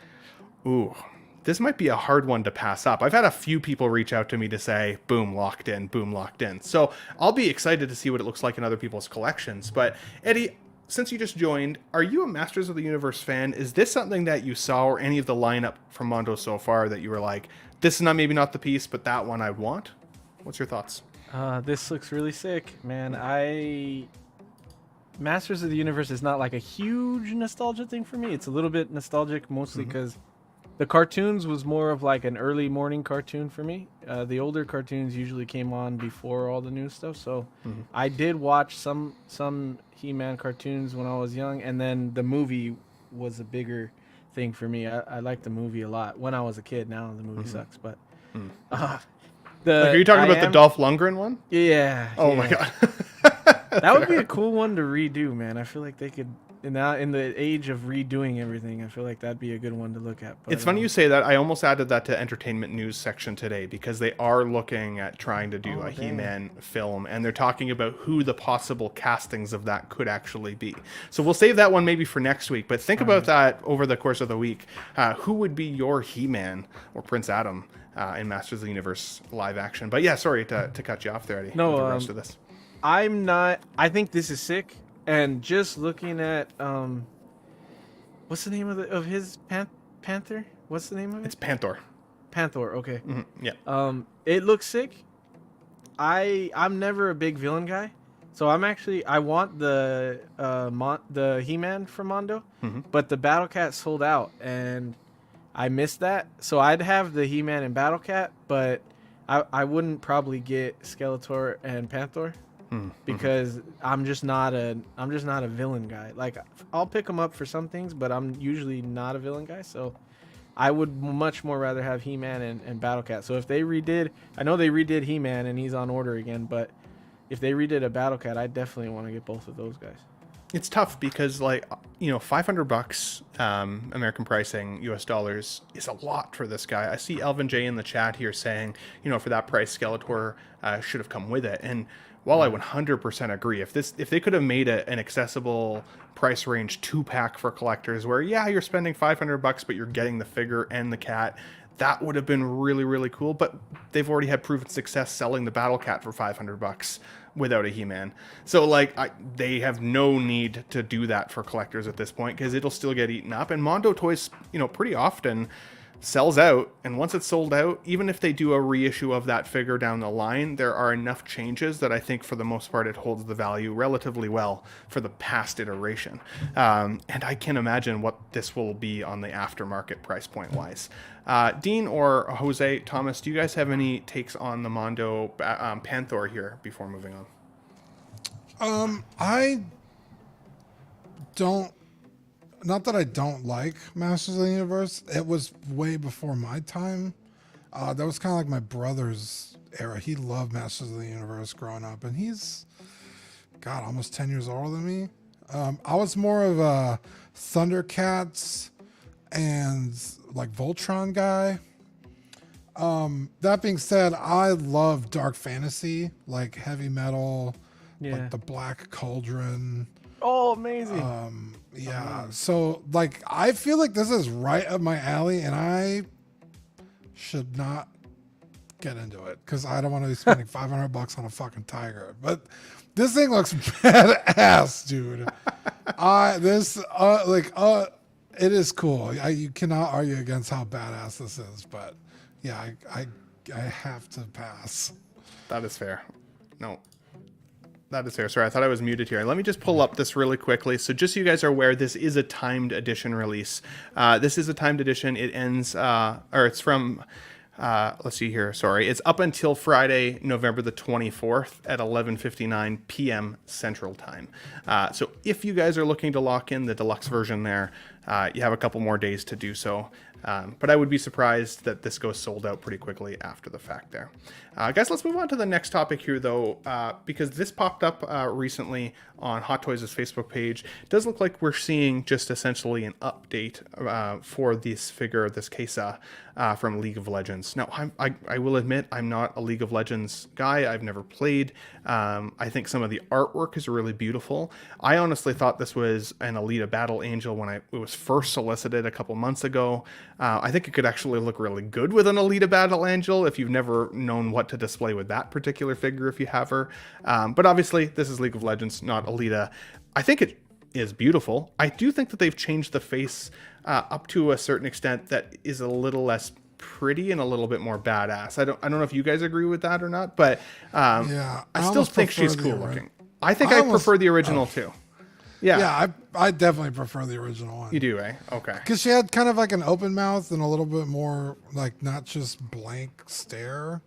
ooh, this might be a hard one to pass up. I've had a few people reach out to me to say, boom, locked in, boom, locked in. So I'll be excited to see what it looks like in other people's collections. But Eddie, since you just joined, are you a Masters of the Universe fan? Is this something that you saw, or any of the lineup from Mondo so far, that you were like, this is maybe not the piece, but that one I want? What's your thoughts? This looks really sick, man. Masters of the Universe is not like a huge nostalgia thing for me. It's a little bit nostalgic, mostly because the cartoons was more of like an early morning cartoon for me. The older cartoons usually came on before all the new stuff. So I did watch some He-Man cartoons when I was young, and then the movie was a bigger thing for me. I liked the movie a lot when I was a kid. Now the movie sucks, but Are you talking about the Dolph Lundgren one? Yeah. Oh my god. That would be a cool one to redo, man. I feel like they could, in the age of redoing everything, I feel like that'd be a good one to look at. But, It's funny you say that. I almost added that to entertainment news section today, because they are looking at trying to do a He-Man film, and they're talking about who the possible castings of that could actually be. So we'll save that one maybe for next week, but think about that over the course of the week. Who would be your He-Man or Prince Adam in Masters of the Universe live action? But yeah, sorry to cut you off there, Eddie. No, with the rest of this. I think this is sick. And just looking at what's the name of his Panther? What's the name of it? It's Panthor. Panthor. Okay. Yeah. It looks sick. I'm never a big villain guy, so I want the He-Man from Mondo, but the Battle Cat sold out, and I missed that. So I'd have the He-Man and Battle Cat, but I wouldn't probably get Skeletor and Panthor. Because I'm just not a villain guy. Like, I'll pick them up for some things, but I'm usually not a villain guy. So I would much more rather have He-Man and Battle Cat. So if they I know they redid He-Man and he's on order again, but if they redid a Battle Cat, I definitely want to get both of those guys. It's tough because, like, $500 American pricing, US dollars, is a lot for this guy. I see Elvin J in the chat here saying, for that price, Skeletor should have come with it. And while I 100% agree, if they could have made an accessible price range 2-pack for collectors, where you're spending $500 but you're getting the figure and the cat, that would have been really, really cool. But they've already had proven success selling the Battle Cat for $500 without a He-Man. So they have no need to do that for collectors at this point, because it'll still get eaten up. And Mondo Toys, pretty often sells out, and once it's sold out, even if they do a reissue of that figure down the line, there are enough changes that I think for the most part it holds the value relatively well for the past iteration. And I can imagine what this will be on the aftermarket price point wise. Dean or Jose, Thomas, do you guys have any takes on the Mondo Panthor here before moving on? I don't. Not that I don't like Masters of the Universe. It was way before my time. That was kind of like my brother's era. He loved Masters of the Universe growing up, and he's, God, almost 10 years older than me. I was more of a Thundercats and like Voltron guy. That being said, I love dark fantasy, like heavy metal, like the Black Cauldron. Oh, amazing. Yeah, so like I feel like this is right up my alley, and I should not get into it because I don't want to be spending $500 on a fucking tiger. But this thing looks badass, dude. It is cool. You cannot argue against how badass this is. But yeah, I have to pass. That is fair. No. That is fair. Sorry, I thought I was muted here. Let me just pull up this really quickly. So just so you guys are aware, this is a timed edition release. This is a timed edition. It ends, it's from, let's see here. Sorry. It's up until Friday, November the 24th at 11:59 p.m. Central Time. So if you guys are looking to lock in the deluxe version there, you have a couple more days to do so. But I would be surprised that this goes sold out pretty quickly after the fact there. Guys, let's move on to the next topic here, though, because this popped up recently on Hot Toys' Facebook page. It does look like we're seeing just essentially an update for this figure, this Kesa, from League of Legends. Now, I will admit, I'm not a League of Legends guy. I've never played. I think some of the artwork is really beautiful. I honestly thought this was an Alita Battle Angel when it was first solicited a couple months ago. I think it could actually look really good with an Alita Battle Angel if you've never known what to display with that particular figure if you have her. But obviously, this is League of Legends, not Alita. I think it is beautiful. I do think that they've changed the face up to a certain extent that is a little less pretty and a little bit more badass. I don't know if you guys agree with that or not, but Yeah, I still think she's cool looking. I think I prefer the original too. Yeah, I definitely prefer the original one. You do, eh? Okay. Because she had kind of like an open mouth and a little bit more like not just blank stare.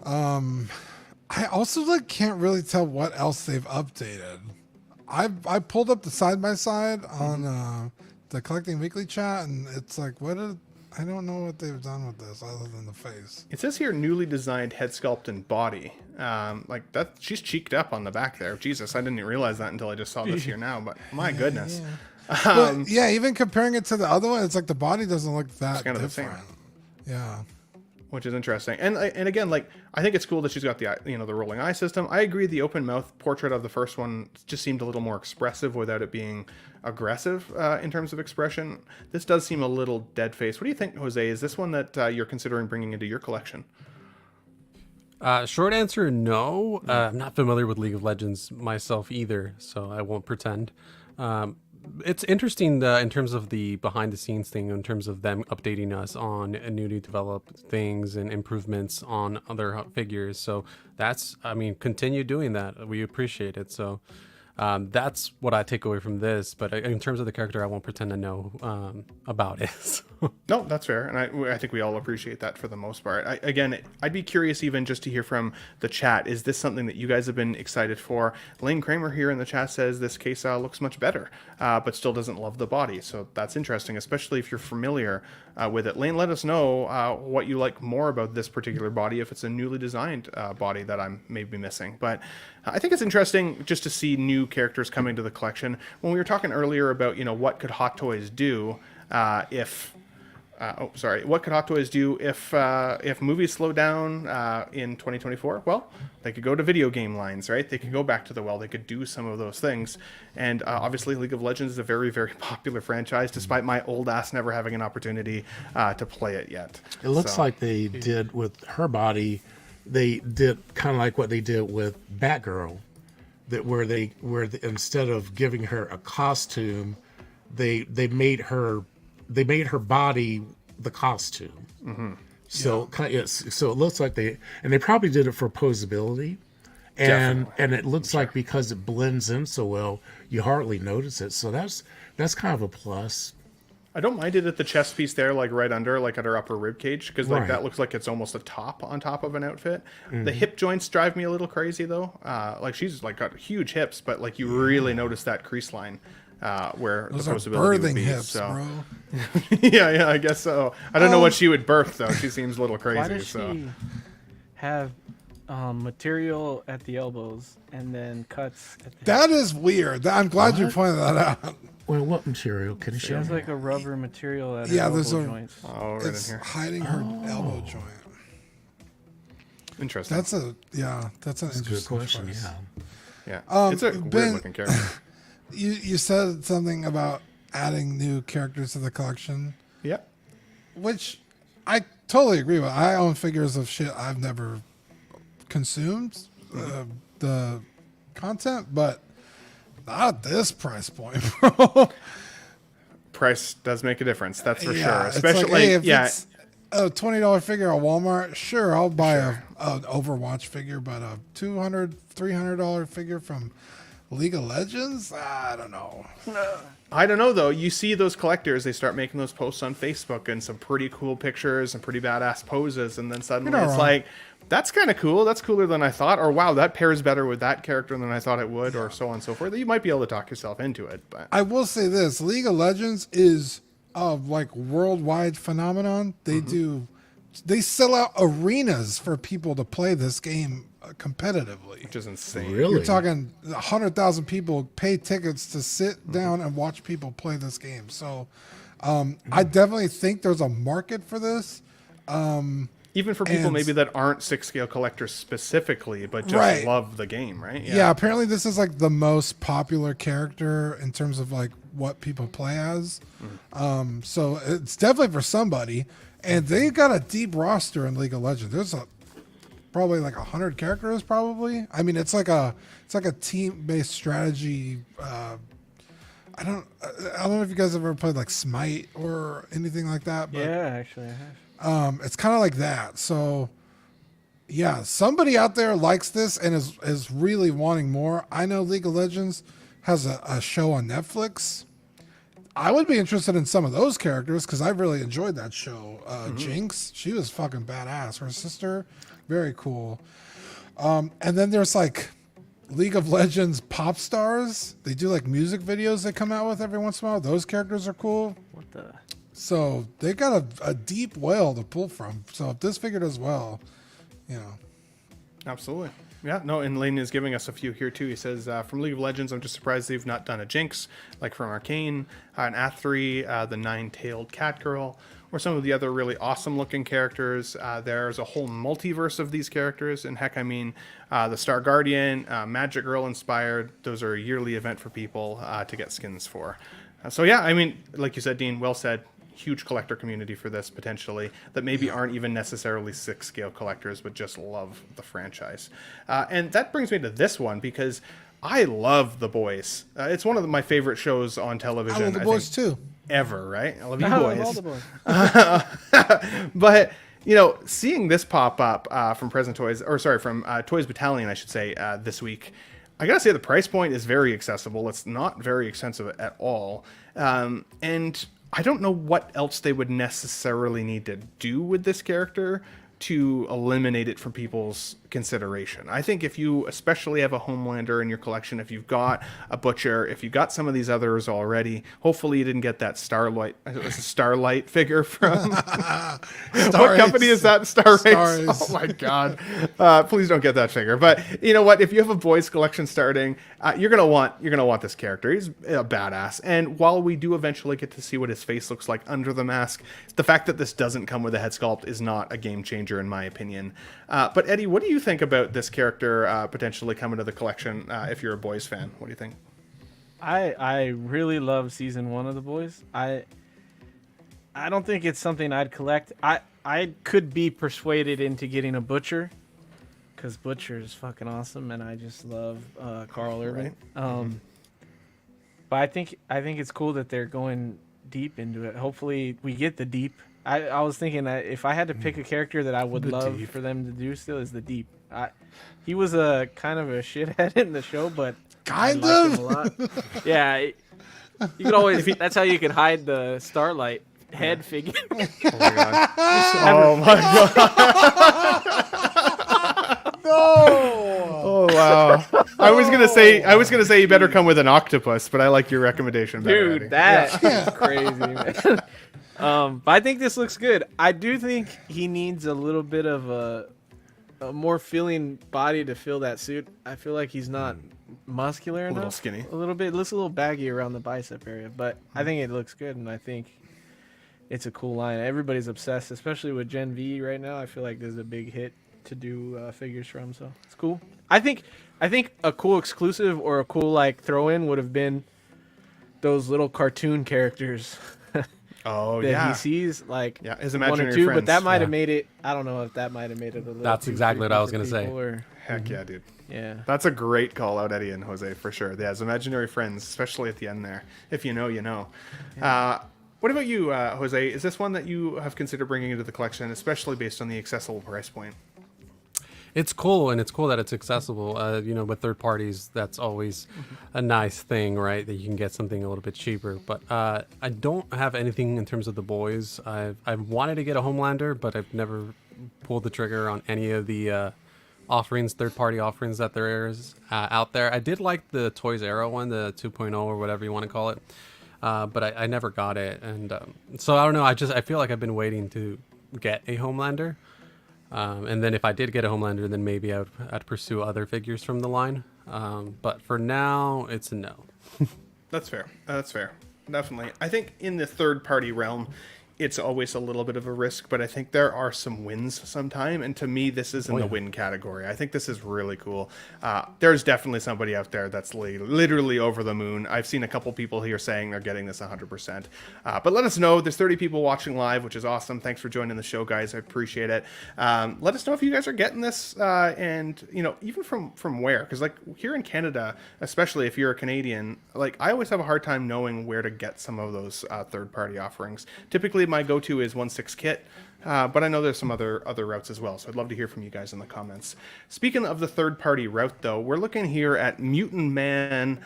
I also like can't really tell what else they've updated. I pulled up the side by side on the Collecting Weekly chat, and it's like, I don't know what they've done with this other than the face. It says here newly designed head sculpt and body. Like that, she's cheeked up on the back there. Jesus, I didn't even realize that until I just saw this here now. But my goodness. But yeah, even comparing it to the other one, it's like the body doesn't look that kind of different. the same. Yeah. Which is interesting, and again, like I think it's cool that she's got the the rolling eye system. I agree. The open mouth portrait of the first one just seemed a little more expressive without it being aggressive in terms of expression. This does seem a little dead face. What do you think, Jose? Is this one that you're considering bringing into your collection? Short answer, no. I'm not familiar with League of Legends myself either, so I won't pretend. It's interesting in terms of the behind the scenes thing, in terms of them updating us on newly developed things and improvements on other figures. So continue doing that. We appreciate it. So that's what I take away from this. But in terms of the character, I won't pretend to know about it. So. No, that's fair, and I think we all appreciate that for the most part. I'd be curious even just to hear from the chat. Is this something that you guys have been excited for? Lane Kramer here in the chat says this case looks much better, but still doesn't love the body. So that's interesting, especially if you're familiar with it. Lane, let us know what you like more about this particular body, if it's a newly designed body that I'm maybe missing. But I think it's interesting just to see new characters coming to the collection. When we were talking earlier about what could Hot Toys do what could Hot Toys do if movies slow down in 2024? Well, they could go to video game lines, right? They could go back to the well. They could do some of those things. And obviously, League of Legends is a very, very popular franchise, despite my old ass never having an opportunity to play it yet. It looks like they did with her body. They did kind of like what they did with Batgirl, instead of giving her a costume, they made her they made her body the costume. So so it looks like they probably did it for posability. And it looks like because it blends in so well, you hardly notice it. So that's kind of a plus. I don't mind it at the chest piece there, like right under, like at her upper rib cage, because like Right. that looks like it's almost a top on top of an outfit. The hip joints drive me a little crazy though. Like she's like got huge hips, but like you really notice that crease line where Those the are possibility would birthing be. hips, So bro. yeah, I guess so. I don't know what she would birth though. She seems a little crazy. Why does so she have material at the elbows and then cuts at the That is weird. I'm glad you What? pointed that out. Well, what material? Can you She show has me? like a rubber material at her Yeah, elbow there's a- joints. oh, right in It's here. hiding her elbow joint. Interesting. That's an That's a good interesting question. choice. yeah. Um, It's a Ben- weird looking character. You said something about adding new characters to the collection, Yeah. which I totally agree with. I own figures of shit I've never consumed the content, but not at this price point, bro. Price does make a difference. That's for sure. Yeah, it's Especially like, hey, if yeah. it's a $20 figure at Walmart, sure, I'll buy an Overwatch figure, but a $200, $300 figure from League of Legends, I don't know. I don't know though. You see those collectors, they start making those posts on Facebook and some pretty cool pictures and pretty badass poses, and then suddenly You're not it's wrong. like, that's kind of cool. That's cooler than I thought. Or wow, that pairs better with that character than I thought it would, or so on and so forth. You might be able to talk yourself into it, but I will say this: League of Legends is a like worldwide phenomenon. They sell out arenas for people to play this game competitively. which is insane. Really? You're talking 100,000 people pay tickets to sit down and watch people play this game. So I definitely think there's a market for this. Even for people And- maybe that aren't 6-scale collectors specifically, but just Right. love the game, right? Yeah, apparently this is like the most popular character in terms of like what people play as. So it's definitely for somebody. And they got a deep roster in League of Legends. There's probably like 100 characters. Probably. I mean, it's like a team-based strategy. I don't know if you guys have ever played like Smite or anything like that. But Yeah, actually, I have. it's kind of like that. So yeah, somebody out there likes this and is really wanting more. I know League of Legends has a show on Netflix. I would be interested in some of those characters because I really enjoyed that show. Jinx, she was fucking badass. Her sister, very cool. And then there's like League of Legends pop stars. They do like music videos they come out with every once in a while. Those characters are cool. What the? So they got a deep well to pull from. So if this figure does well, you know. Absolutely. Yeah, no, and Layton is giving us a few here too. He says, from League of Legends, I'm just surprised they've not done a Jinx, like from Arcane, an Ath3, the Nine-Tailed Catgirl, or some of the other really awesome looking characters. There's a whole multiverse of these characters, and heck, I mean, the Star Guardian, Magic Girl inspired, those are a yearly event for people to get skins for. So yeah, I mean, like you said, Dean, well said. Huge collector community for this potentially that maybe aren't even necessarily 6-scale collectors but just love the franchise. And that brings me to this one because I love The Boys. It's one of my favorite shows on television. I love The Boys think, too. ever, right? I love you I love all boys. the boys. But you know, seeing this pop up from Present Toys, or sorry, from Toys Battalion, I should say, this week, I gotta say the price point is very accessible. It's not very expensive at all, and I don't know what else they would necessarily need to do with this character to eliminate it from people's consideration. I think if you especially have a Homelander in your collection, if you've got a Butcher, if you've got some of these others already, hopefully you didn't get that Starlight figure from what company is that? Star Race. Ace. Oh my god. Please don't get that figure. But you know what? If you have a boys collection starting, you're gonna want this character. He's a badass. And while we do eventually get to see what his face looks like under the mask, the fact that this doesn't come with a head sculpt is not a game changer in my opinion. But Eddie, what do you think about this character potentially coming to the collection if you're a boys fan? What do you think? I really love season 1 of The Boys. I don't think it's something I'd collect. I could be persuaded into getting a Butcher because Butcher is fucking awesome, and I just love Carl Urban. Right. But I think it's cool that they're going deep into it. Hopefully, we get the deep. I was thinking that if I had to pick a character that I would The love Deep. for them to do still is the deep. He was a kind of a shithead in the show, but I Kind liked him of. a lot. Yeah, you could always. That's how you could hide the Starlight head figure. Oh my god! Oh wow! I was gonna say you better come with an octopus, but I like your recommendation better. Eddie. Dude, that's crazy, man. But I think this looks good. I do think he needs a little bit of a more filling body to fill that suit. I feel like he's not muscular enough. A little skinny. A little bit. It looks a little baggy around the bicep area, but I think it looks good, and I think it's a cool line. Everybody's obsessed, especially with Gen V right now. I feel like this is a big hit to do figures from, so it's cool. I think a cool exclusive or a cool like throw-in would have been those little cartoon characters. Oh that yeah. he sees like His one or imaginary two, friends. but that might have made it. I don't know if that might have made it a little. That's too exactly what creepy I was for gonna say. people, or- Heck yeah, dude. yeah. That's a great call out, Eddie and Jose, for sure. Yeah, his imaginary friends, especially at the end there. If you know, you know. What about you, Jose? Is this one that you have considered bringing into the collection, especially based on the accessible price point? It's cool, and it's cool that it's accessible. With third parties, that's always a nice thing, right? That you can get something a little bit cheaper. But I don't have anything in terms of the boys. I've wanted to get a Homelander, but I've never pulled the trigger on any of the offerings, third-party offerings that there is out there. I did like the Toys R Us one, the 2.0 or whatever you want to call it, but I never got it, and so I don't know. I feel like I've been waiting to get a Homelander. And then if I did get a Homelander, then maybe I'd pursue other figures from the line. But for now, it's a no. That's fair. That's fair. Definitely. I think in the third-party realm, it's always a little bit of a risk, but I think there are some wins sometime, and to me, this is in the win category. I think this is really cool. There's definitely somebody out there that's literally over the moon. I've seen a couple people here saying they're getting this 100%. But let us know. There's 30 people watching live, which is awesome. Thanks for joining the show, guys. I appreciate it. Let us know if you guys are getting this, and even from where, because like here in Canada, especially if you're a Canadian, like I always have a hard time knowing where to get some of those third-party offerings. Typically, my go-to is 1/6 kit, but I know there's some other routes as well, so I'd love to hear from you guys in the comments. Speaking of the third-party route, though, we're looking here at Mutant Man,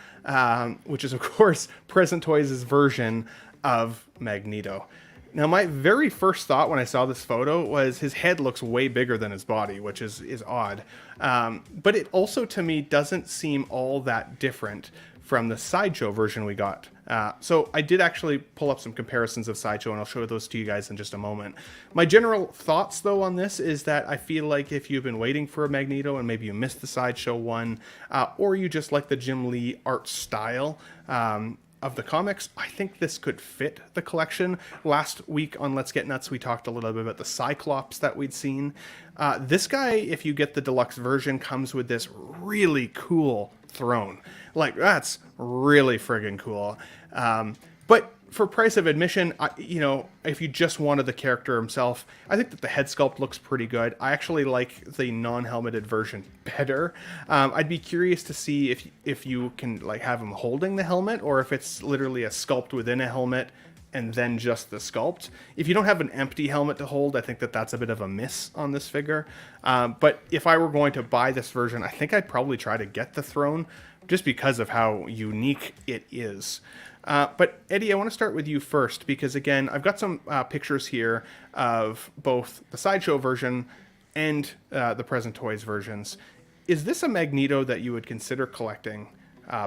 which is, of course, Present Toys' version of Magneto. Now, my very first thought when I saw this photo was his head looks way bigger than his body, which is odd. But it also, to me, doesn't seem all that different from the Sideshow version we got. So I did actually pull up some comparisons of Sideshow, and I'll show those to you guys in just a moment. My general thoughts, though, on this is that I feel like if you've been waiting for a Magneto and maybe you missed the Sideshow one, or you just like the Jim Lee art style of the comics, I think this could fit the collection. Last week on Let's Get Nuts, we talked a little bit about the Cyclops that we'd seen. This guy, if you get the deluxe version, comes with this really cool throne. Like, that's really friggin' cool. But for price of admission, if you just wanted the character himself, I think that the head sculpt looks pretty good. I actually like the non-helmeted version better. I'd be curious to see if you can like have him holding the helmet, or if it's literally a sculpt within a helmet and then just the sculpt. If you don't have an empty helmet to hold, I think that that's a bit of a miss on this figure. But if I were going to buy this version, I think I'd probably try to get the throne, just because of how unique it is. But Eddie, I want to start with you first, because again, I've got some pictures here of both the Sideshow version and the Present Toys versions. Is this a Magneto that you would consider collecting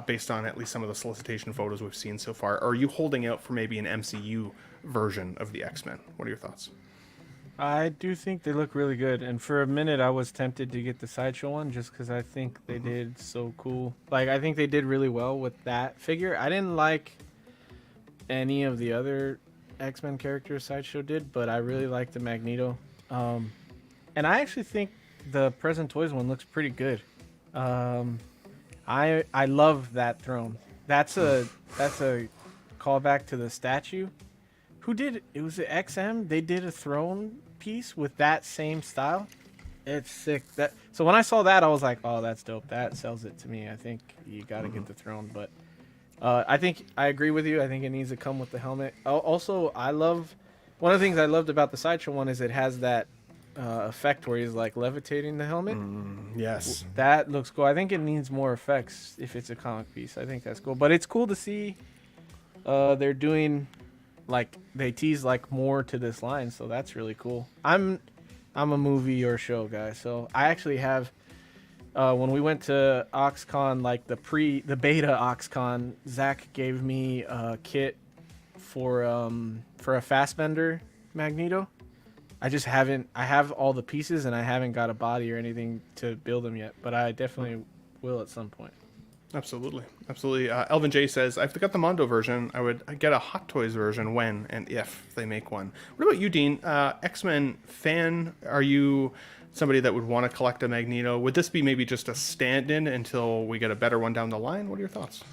based on at least some of the solicitation photos we've seen so far? Or are you holding out for maybe an MCU version of the X-Men? What are your thoughts? I do think they look really good, and for a minute I was tempted to get the Sideshow one just because I think they did so cool. Like, I think they did really well with that figure. I didn't like any of the other X-Men characters Sideshow did, but I really like the Magneto. And I actually think the Present Toys one looks pretty good. I love that throne. That's a callback to the statue. Who did it? Was it XM? They did a throne piece with that same style. It's sick. So when I saw that, I was like, oh, that's dope. That sells it to me. I think you got to get the throne. But I think I agree with you. I think it needs to come with the helmet. Also, one of the things I loved about the Sideshow one is it has that effect where he's like levitating the helmet. Yes. That looks cool. I think it needs more effects if it's a comic piece. I think that's cool. But it's cool to see they're doing like they tease like more to this line, so that's really cool. I'm a movie or show guy, so I actually have when we went to OxCon, like the beta OxCon, Zach gave me a kit for a Fassbender Magneto. I have all the pieces and I haven't got a body or anything to build them yet, but I definitely will at some point. Absolutely. Elvin J says, I've got the Mondo version. I'd get a Hot Toys version when and if they make one. What about you, Dean? X-Men fan, are you somebody that would want to collect a Magneto? Would this be maybe just a stand-in until we get a better one down the line? What are your thoughts?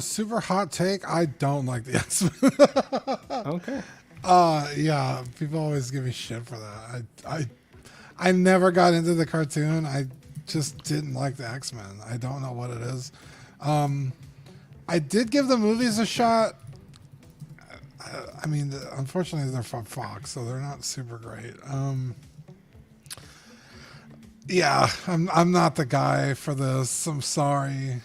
Super hot take. I don't like the X-Men. Okay. Yeah, people always give me shit for that. I never got into the cartoon. I just didn't like the X-Men. I don't know what it is. I did give the movies a shot. I mean, unfortunately, they're from Fox, so they're not super great. Yeah, I'm not the guy for this. I'm sorry.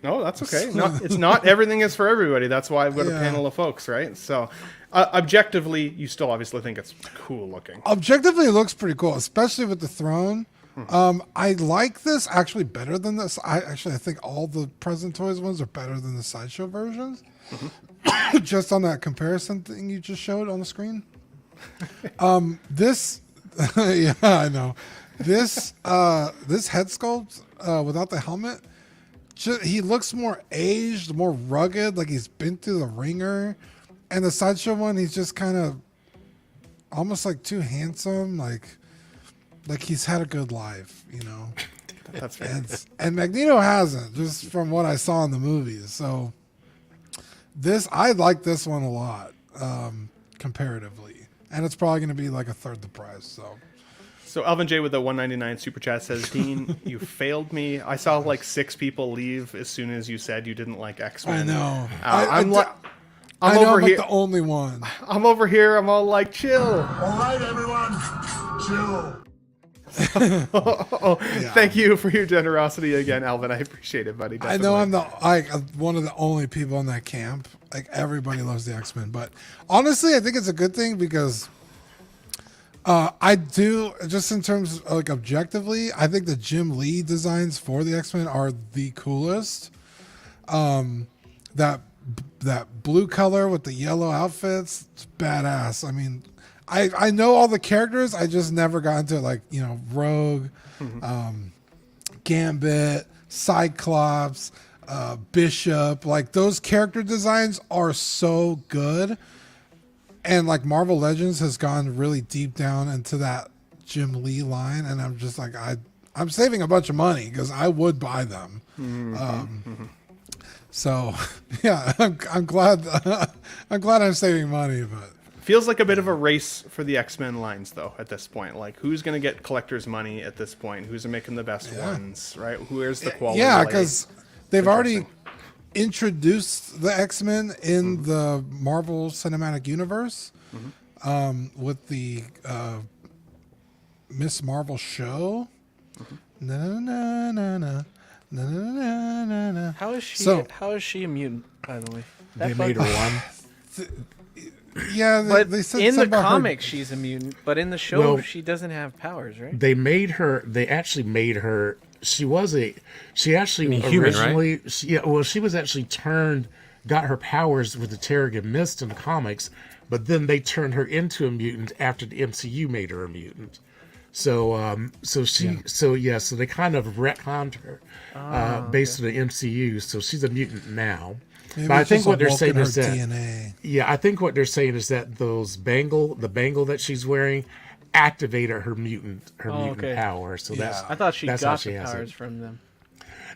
No, that's okay. It's not everything is for everybody. That's why I've got a panel of folks, right? So, objectively, you still obviously think it's cool looking. Objectively, it looks pretty cool, especially with the throne. I like this actually better than this. I think all the Present Toys ones are better than the Sideshow versions. Just on that comparison thing you just showed on the screen. This, yeah, I know. This head sculpt without the helmet, he looks more aged, more rugged, like he's been through the ringer. And the Sideshow one, he's just kind of almost like too handsome, like he's had a good life, you know. That's fair. And Magneto hasn't, just from what I saw in the movies. So I like this one a lot, comparatively. And it's probably going to be like a third the price, So Alvin J with the 199 super chat says, Dean, you failed me. I saw like 6 people leave as soon as you said you didn't like X-Men. I know. I'm the only one. I'm over here. I'm all like, chill. All right, everyone, chill. Thank you for your generosity again, Alvin. I appreciate it, buddy. Definitely. I know I'm one of the only people in that camp. Like everybody loves the X-Men, but honestly, I think it's a good thing because I do, just in terms of like objectively, I think the Jim Lee designs for the X-Men are the coolest. That blue color with the yellow outfits, it's badass. I mean, I know all the characters. I just never got into like, you know, Rogue, Gambit, Cyclops, Bishop. Like those character designs are so good. And like Marvel Legends has gone really deep down into that Jim Lee line. And I'm just like, I'm saving a bunch of money because I would buy them. So yeah, I'm glad I'm saving money, but feels like a bit of a race for the X-Men lines though at this point. Like who's going to get collector's money at this point? Who's making the best ones, right? Where's the quality? Yeah, because they've already introduced the X-Men in the Marvel Cinematic Universe with the Miss Marvel show. Na na na na. No, no, no, no, no. How is she a mutant, by the way? They made her one. Yeah, they said in the something about comics she's a mutant, but in the show she doesn't have powers, right? They actually made her. She actually human, originally, right? she was actually got her powers with the Terrigen Mist in the comics, but then they turned her into a mutant after the MCU made her a mutant. So they kind of retconned her based on the MCU. So she's a mutant now. Maybe but I think what they're saying is that DNA. I think what they're saying is that the bangle that she's wearing activated her mutant power. So I thought she got she the has powers it. from them.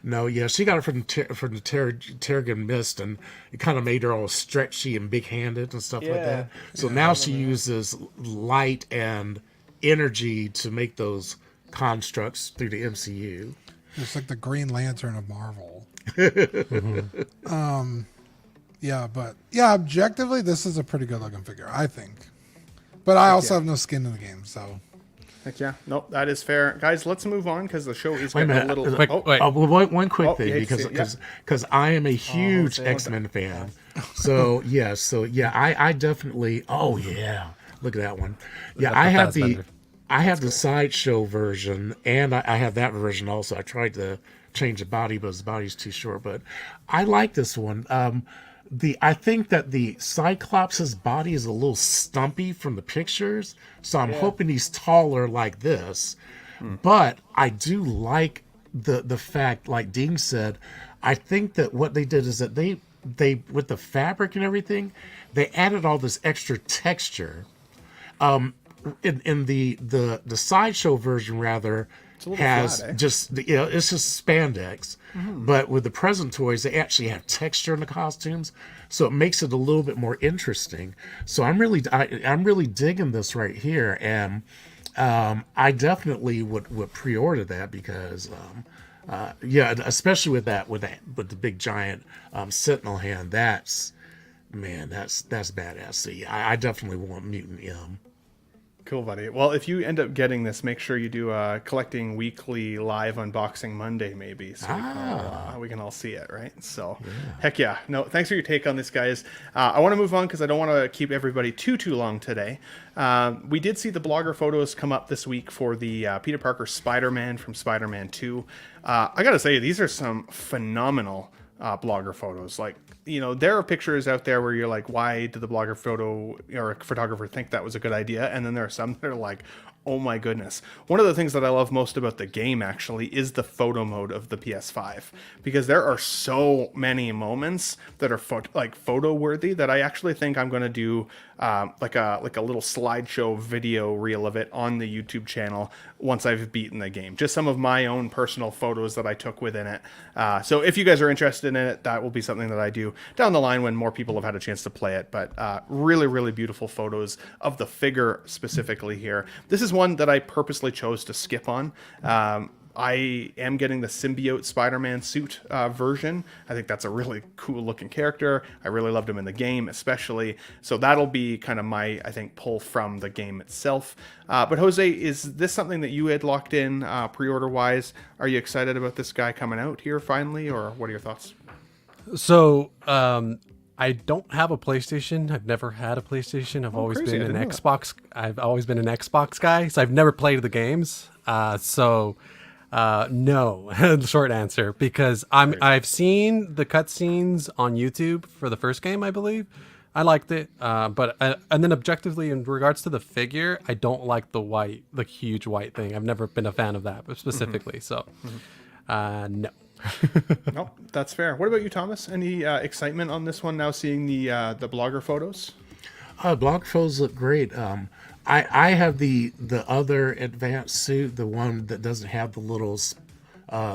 No, she got it from the Terrigen Mist, and it kind of made her all stretchy and big-handed and stuff like that. So now she uses light and energy to make those constructs through the MCU. It's like the Green Lantern of Marvel. Yeah, but yeah, objectively, this is a pretty good looking figure, I think. But I also have no skin in the game, so. Heck yeah. Nope, that is fair. Guys, let's move on because the show is Wait a getting a minute. little... Wait, wait. One quick Oh, thing, you hate to because see it, because I am a huge say X-Men fan. So yeah, I definitely. Oh yeah, look at that one. Yeah, That's I the have Fassbender. I have the sideshow version, and I have that version also. I tried to change the body, but his body's too short. But I like this one. I think that the Cyclops' body is a little stumpy from the pictures, so I'm hoping he's taller like this. But I do like the fact, like Dean said, I think that what they did is that they with the fabric and everything, they added all this extra texture. In the sideshow version rather has flat, eh? just it's just spandex, but with the present toys they actually have texture in the costumes, so it makes it a little bit more interesting. So I'm really digging this right here, and I definitely would pre-order that because especially with the big giant sentinel hand. That's badass. See, I definitely want Mutant M. Cool, buddy. Well, if you end up getting this, make sure you do a collecting weekly live unboxing Monday, maybe, so we can all see it, right? So, heck yeah. No, thanks for your take on this, guys. I want to move on because I don't want to keep everybody too long today. We did see the blogger photos come up this week for the Peter Parker Spider-Man from Spider-Man 2. I got to say, these are some phenomenal blogger photos. Like, there are pictures out there where you're like, why did the blogger photo or photographer think that was a good idea? And then there are some that are like, oh my goodness. One of the things that I love most about the game actually is the photo mode of the PS5, because there are so many moments that are photo worthy that I actually think I'm going to do like a little slideshow video reel of it on the YouTube channel once I've beaten the game. Just some of my own personal photos that I took within it. So if you guys are interested in it, that will be something that I do down the line when more people have had a chance to play it. But really, really beautiful photos of the figure specifically here. This is one that I purposely chose to skip on. I am getting the symbiote Spider-Man suit version. I think that's a really cool looking character. I really loved him in the game, especially. So that'll be kind of my, I think, pull from the game itself. But Jose, is this something that you had locked in pre-order wise? Are you excited about this guy coming out here finally, or what are your thoughts? So, I don't have a PlayStation. I've never had a PlayStation. I've always crazy. I been an didn't know that. Xbox. I've always been an Xbox guy, so I've never played the games. No, the short answer, because I've seen the cutscenes on YouTube for the first game, I believe. I liked it, and then objectively, in regards to the figure, I don't like the huge white thing. I've never been a fan of that specifically. So, no. No, that's fair. What about you, Thomas? Any excitement on this one now, seeing the blogger photos? Blog photos look great. I have the other advanced suit, the one that doesn't have the little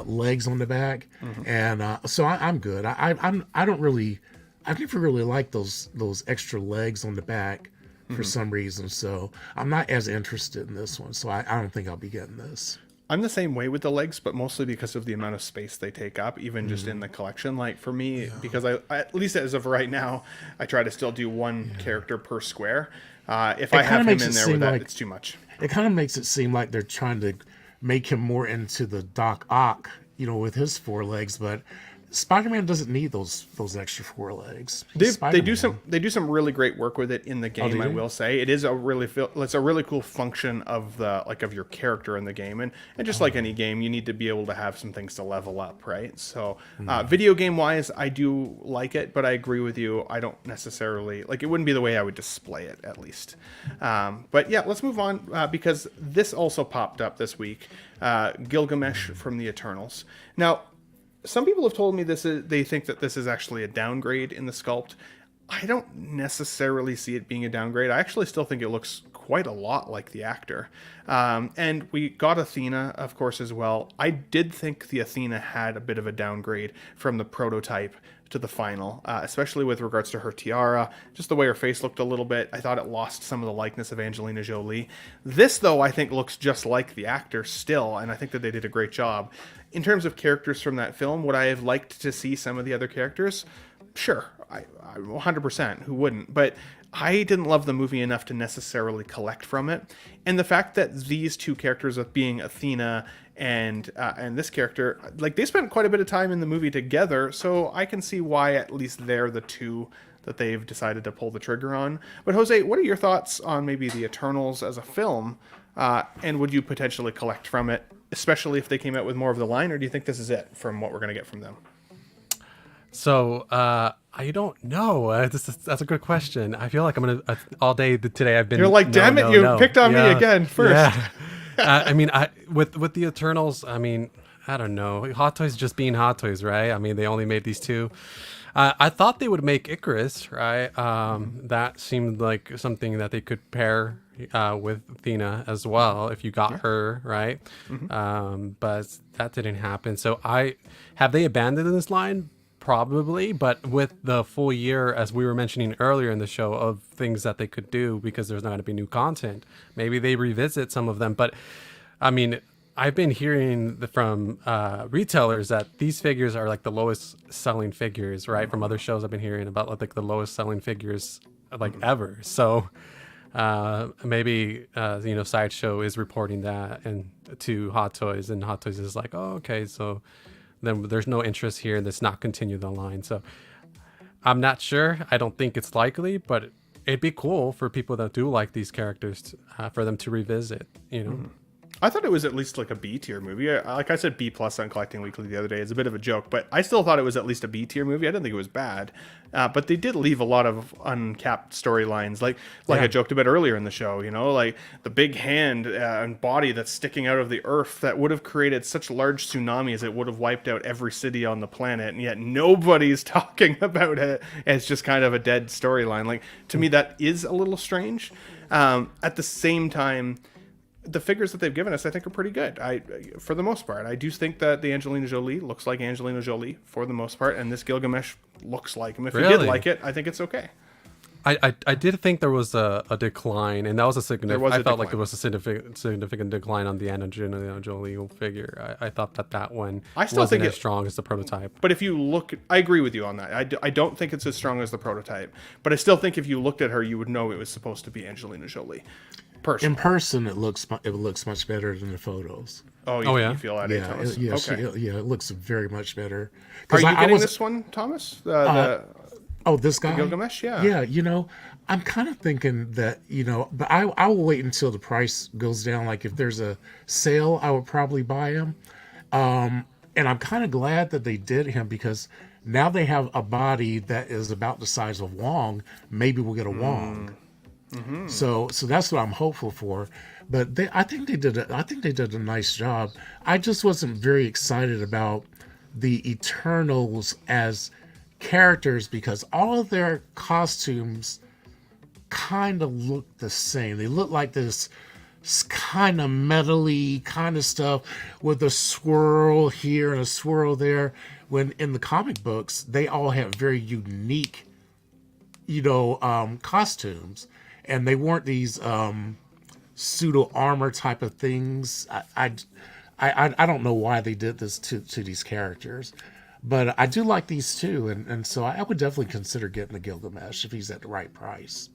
legs on the back, and so I'm good. I don't really, I've never really liked those extra legs on the back for some reason, so I'm not as interested in this one. So I don't think I'll be getting this. I'm the same way with the legs, but mostly because of the amount of space they take up, even just in the collection. Like for me, because I, at least as of right now, I try to still do one character per square. If I have him in there with that, it's too much. It kind of makes it seem like they're trying to make him more into the Doc Ock, with his 4 legs, but Spider-Man doesn't need those extra 4 legs. They do some really great work with it in the game. I will say it is it's a really cool function of of your character in the game, and just like any game, you need to be able to have some things to level up, right? So video game wise, I do like it, but I agree with you. I don't necessarily it wouldn't be the way I would display it, at least. But yeah, let's move on because this also popped up this week. Gilgamesh from the Eternals. Now, some people have told me they think that this is actually a downgrade in the sculpt. I don't necessarily see it being a downgrade. I actually still think it looks quite a lot like the actor. And we got Athena, of course, as well. I did think the Athena had a bit of a downgrade from the prototype to the final, especially with regards to her tiara, just the way her face looked a little bit. I thought it lost some of the likeness of Angelina Jolie. This, though, I think looks just like the actor still, and I think that they did a great job. In terms of characters from that film, would I have liked to see some of the other characters? Sure, I 100%, who wouldn't? But I didn't love the movie enough to necessarily collect from it. And the fact that these two characters, of being Athena and this character, like, they spent quite a bit of time in the movie together, so I can see why at least they're the two that they've decided to pull the trigger on. But Jose, what are your thoughts on maybe the Eternals as a film, and would you potentially collect from it, especially if they came out with more of the line, or do you think this is it from what we're going to get from them? So I don't know. That's a good question. I feel like I'm gonna all day today. I've been. You're like, damn it! You picked on me again first. Yeah. I mean, with the Eternals. I mean, I don't know. Hot Toys just being Hot Toys, right? I mean, they only made these two. I thought they would make Icarus, right? That seemed like something that they could pair with Athena as well if you got her, right? But that didn't happen. So have they abandoned this line? Probably, but with the full year, as we were mentioning earlier in the show, of things that they could do because there's not going to be new content, maybe they revisit some of them. But I mean, I've been hearing from retailers that these figures are like the lowest selling figures, right? From other shows I've been hearing about, like the lowest selling figures like ever. So maybe Sideshow is reporting that and to Hot Toys, and Hot Toys is like, oh, okay, so then there's no interest here, and let's not continue the line. So I'm not sure. I don't think it's likely, but it'd be cool for people that do like these characters for them to revisit, you know. I thought it was at least like a B tier movie. Like I said, B plus on Collecting Weekly the other day. It's a bit of a joke, but I still thought it was at least a B tier movie. I didn't think it was bad, but they did leave a lot of uncapped storylines. Like I joked about earlier in the show, like the big hand and body that's sticking out of the earth that would have created such large tsunamis, it would have wiped out every city on the planet, and yet nobody's talking about it. It's just kind of a dead storyline. Like, to me, that is a little strange. At the same time, the figures that they've given us, I think, are pretty good. For the most part, I do think that the Angelina Jolie looks like Angelina Jolie for the most part, and this Gilgamesh looks like him. If you did like it, I think it's okay. I did think there was a decline, and that was a significant. I felt like there was a significant decline on the Angelina Jolie figure. I thought that one wasn't as strong as the prototype. But if you look, I agree with you on that. I don't think it's as strong as the prototype, but I still think if you looked at her, you would know it was supposed to be Angelina Jolie. In person, it looks much better than the photos. You feel that? It looks very much better. Are you getting this one, Thomas? This guy? The Gilgamesh? Yeah. Yeah, I'm kind of thinking that, but I will wait until the price goes down. Like, if there's a sale, I would probably buy him. And I'm kind of glad that they did him, because now they have a body that is about the size of Wong. Maybe we'll get a Wong. Mm-hmm. So that's what I'm hopeful for. But I think they did a nice job. I just wasn't very excited about the Eternals as characters, because all of their costumes kind of look the same. They look like this kind of metally kind of stuff with a swirl here and a swirl there, when in the comic books they all have very unique costumes, and they weren't these pseudo armor type of things. I don't know why they did this to these characters, but I do like these two, and so I would definitely consider getting the Gilgamesh if he's at the right price.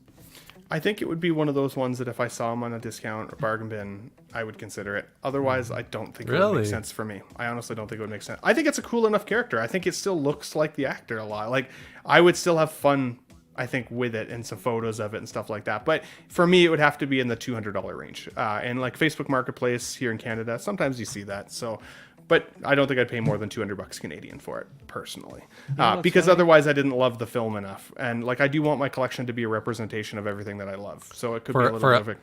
I think it would be one of those ones that if I saw him on a discount or bargain bin, I would consider it. Otherwise, I don't think it would make sense for me. I honestly don't think it would make sense. I think it's a cool enough character. I think it still looks like the actor a lot. Like, I would still have fun, I think, with it and some photos of it and stuff like that. But for me, it would have to be in the $200 range. And like Facebook Marketplace here in Canada, sometimes you see that. So, but I don't think I'd pay more than $200 Canadian for it personally, because otherwise I didn't love the film enough. And like, I do want my collection to be a representation of everything that I love. So it could be a little bit of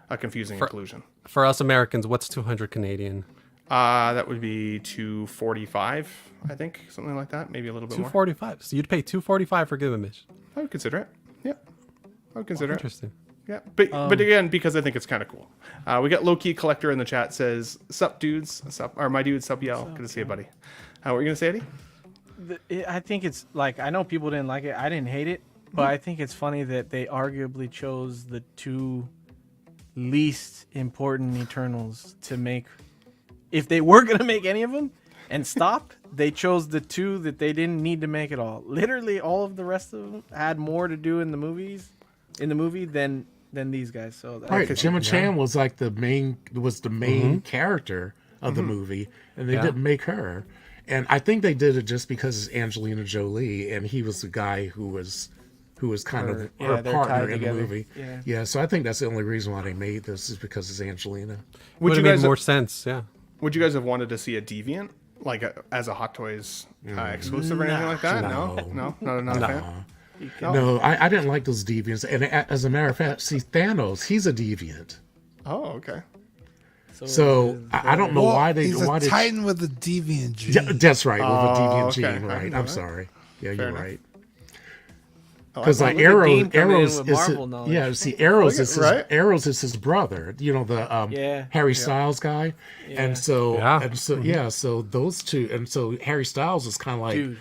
a confusing inclusion. For us Americans, what's 200 Canadian? That would be $245, I think, something like that. Maybe a little bit more. $245. So you'd pay $245 for Gilgamesh. I would consider it. Yeah, I would consider it. Interesting. Yeah, but again, because I think it's kind of cool. We got Loki Collector in the chat says, "Sup dudes, sup, or my dude, sup y'all. Good to see you, buddy." What were you gonna say, Eddie? I think it's like, I know people didn't like it. I didn't hate it, but I think it's funny that they arguably chose the two least important Eternals to make. If they were gonna make any of them and stopped, they chose the two that they didn't need to make at all. Literally, all of the rest of them had more to do in the movie than these guys. So Right, Gemma Chan was like the main character of the movie, and they didn't make her. And I think they did it just because it's Angelina Jolie, and he was the guy who was kind of her partner in the movie. Yeah, so I think that's the only reason why they made this is because it's Angelina. Would have made more sense, yeah. Would you guys have wanted to see a Deviant, like as a Hot Toys exclusive or anything like that? No, not a fan. No, I didn't like those deviants. And as a matter of fact, see, Thanos, he's a deviant. Oh, okay. So I don't know why they... He's why a they, Titan with a deviant gene. Yeah, that's right, with a deviant okay. gene, right. I'm sorry. Yeah, Fair you're enough. right. Because like Arrows is his brother, you know, the Harry Styles guy. And so those two, and so Harry Styles is kind of like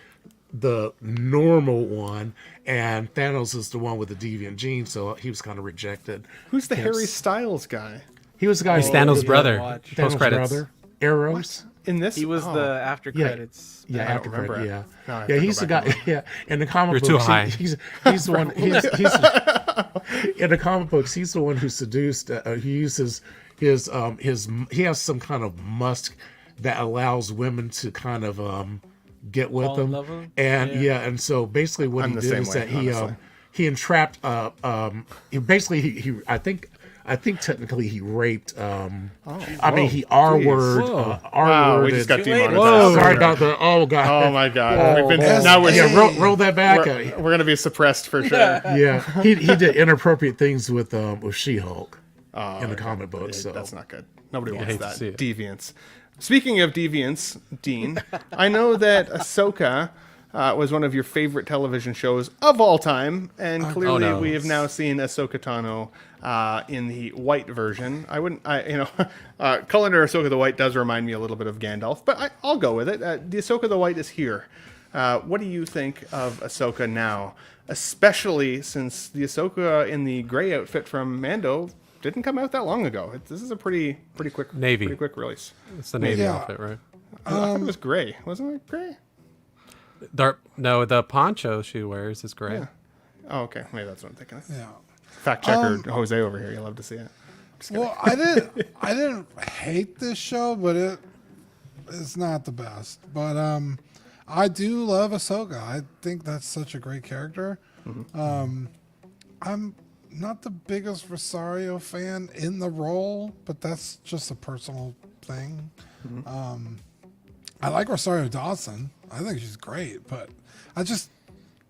the normal one, and Thanos is the one with the deviant gene, so he was kind of rejected. Who's the Harry Styles guy? He was the guy. He's Thanos' brother. Thanos' Post credits. brother. Arrows. In this, he was the after credits. Yeah, I after don't remember credits. it. Yeah, No, I have yeah. to He's go the back guy. and Yeah, in the comic You're books, too high. he's the one. In the comic books, he's the one who seduced. He uses his. He has some kind of musk that allows women to kind of get with Fall in him. love with him? And and so basically what I'm he the did same is way, that honestly. he entrapped. He I think technically he raped. I mean, he R-word. Wow, we just got demonetized. Whoa. Sorry about that. Oh god. Oh my god. Now we're roll that back. we're gonna be suppressed for sure. Yeah, he did inappropriate things with She-Hulk in the comic books. Yeah, So that's not good. Nobody wants hate to that. see it. Deviance. Speaking of deviance, Dean, I know that Ahsoka was one of your favorite television shows of all time, and clearly we have now seen Ahsoka Tano in the white version. Color Ahsoka the White does remind me a little bit of Gandalf, but I'll go with it. The Ahsoka the White is here. What do you think of Ahsoka now, especially since the Ahsoka in the gray outfit from Mando didn't come out that long ago? This is a pretty quick Navy. pretty quick release. It's the Navy Yeah. outfit, right? I thought it was gray, wasn't it gray? No, the poncho she wears is gray. Yeah. Oh, okay. Maybe that's what I'm thinking of. Yeah. Fact checker Jose over here. You'll love to see it. Well, I didn't hate this show, but it's not the best. But I do love Ahsoka. I think that's such a great character. I'm not the biggest Rosario fan in the role, but that's just a personal thing. I like Rosario Dawson. I think she's great, but I just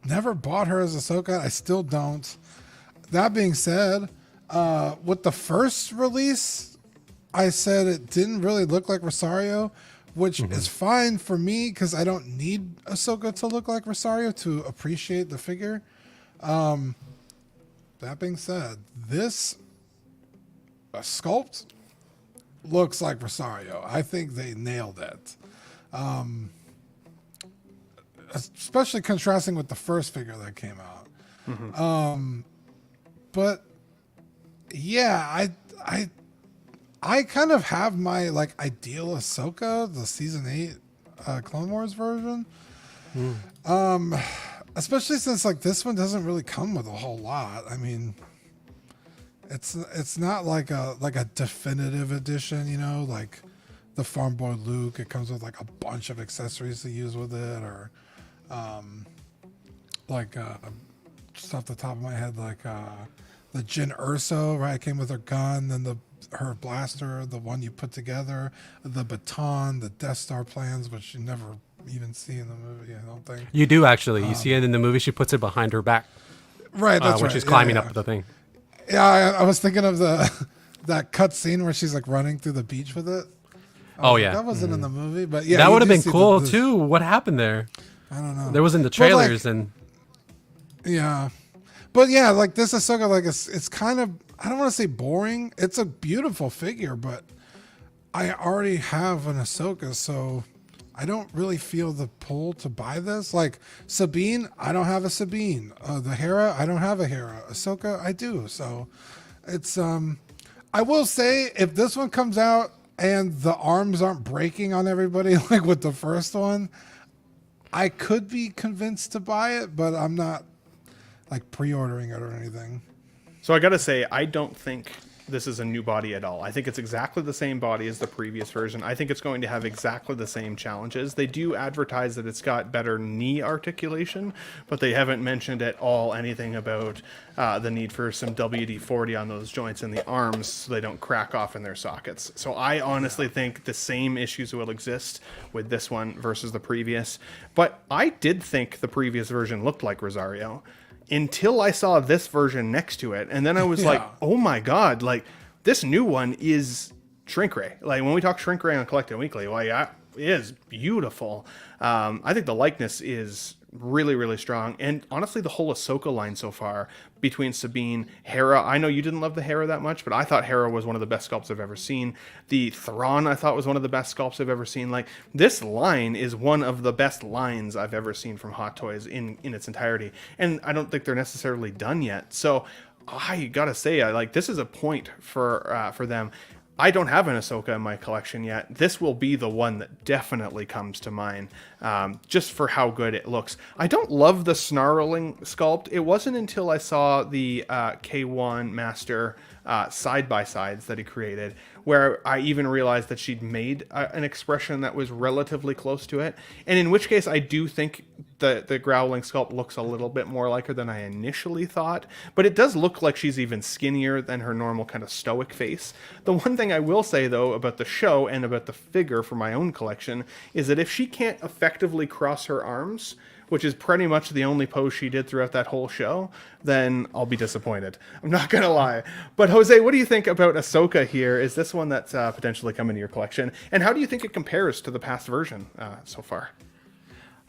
never bought her as Ahsoka. I still don't. That being said, with the first release, I said it didn't really look like Rosario, which is fine for me because I don't need Ahsoka to look like Rosario to appreciate the figure. That being said, this sculpt looks like Rosario. I think they nailed it. Especially contrasting with the first figure that came out. But yeah, I kind of have my like ideal Ahsoka, the season 8 Clone Wars version. Especially since like this one doesn't really come with a whole lot. I mean, it's not like a definitive edition, you know, like the Farm Boy Luke. It comes with like a bunch of accessories to use with it, or just off the top of my head, like the Jyn Erso, right? It came with her gun, then her blaster, the one you put together, the baton, the Death Star plans, which you never even see in the movie, I don't think. You do actually. You see it in the movie. She puts it behind her back, Right, that's when right. she's climbing yeah. up the thing. Yeah, I was thinking of that cut scene where she's like running through the beach with it. Oh yeah, That wasn't in the movie, but yeah. that you would have do been see cool the- too. What happened there? I don't know. There was in the But, like, trailers and Yeah, but yeah, like this Ahsoka, like it's kind of, I don't want to say boring. It's a beautiful figure, but I already have an Ahsoka, so I don't really feel the pull to buy this. Like Sabine, I don't have a Sabine. The Hera, I don't have a Hera. Ahsoka, I do. So it's I will say if this one comes out and the arms aren't breaking on everybody like with the first one, I could be convinced to buy it, but I'm not like pre-ordering it or anything. So I gotta say, I don't think this is a new body at all. I think it's exactly the same body as the previous version. I think it's going to have exactly the same challenges. They do advertise that it's got better knee articulation, but they haven't mentioned at all anything about the need for some WD-40 on those joints in the arms so they don't crack off in their sockets. So I honestly think the same issues will exist with this one versus the previous. But I did think the previous version looked like Rosario until I saw this version next to it. And then I was like, oh my God, like this new one is shrink ray. Like when we talk shrink ray on Collecting Weekly, well, yeah, it is beautiful. I think the likeness is really, really strong. And honestly, the whole Ahsoka line so far between Sabine, Hera, I know you didn't love the Hera that much, but I thought Hera was one of the best sculpts I've ever seen. The Thrawn, I thought was one of the best sculpts I've ever seen. Like this line is one of the best lines I've ever seen from Hot Toys in its entirety. And I don't think they're necessarily done yet. So I gotta say, I like this is a point for them. I don't have an Ahsoka in my collection yet. This will be the one that definitely comes to mind, just for how good it looks. I don't love the snarling sculpt. It wasn't until I saw the K1 Master side-by-sides that he created where I even realized that she'd made an expression that was relatively close to it. And in which case, I do think the growling sculpt looks a little bit more like her than I initially thought. But it does look like she's even skinnier than her normal kind of stoic face. The one thing I will say, though, about the show and about the figure for my own collection is that if she can't effectively cross her arms, which is pretty much the only pose she did throughout that whole show, then I'll be disappointed. I'm not going to lie. But Jose, what do you think about Ahsoka here? Is this one that's potentially coming to your collection? And how do you think it compares to the past version so far?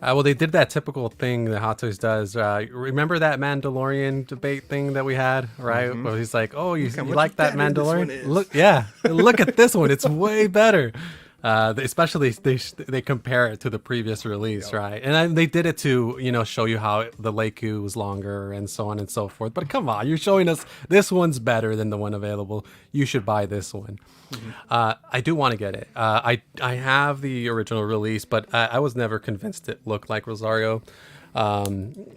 Well, they did that typical thing that Hot Toys does. Remember that Mandalorian debate thing that we had, right? Where he's like, "Oh, you like that Mandalorian? Look, yeah, look at this one. It's way better." Especially they compare it to the previous release, right? And they did it to show you how the Leku was longer and so on and so forth. But come on, you're showing us this one's better than the one available. You should buy this one. I do want to get it. I have the original release, but I was never convinced it looked like Rosario.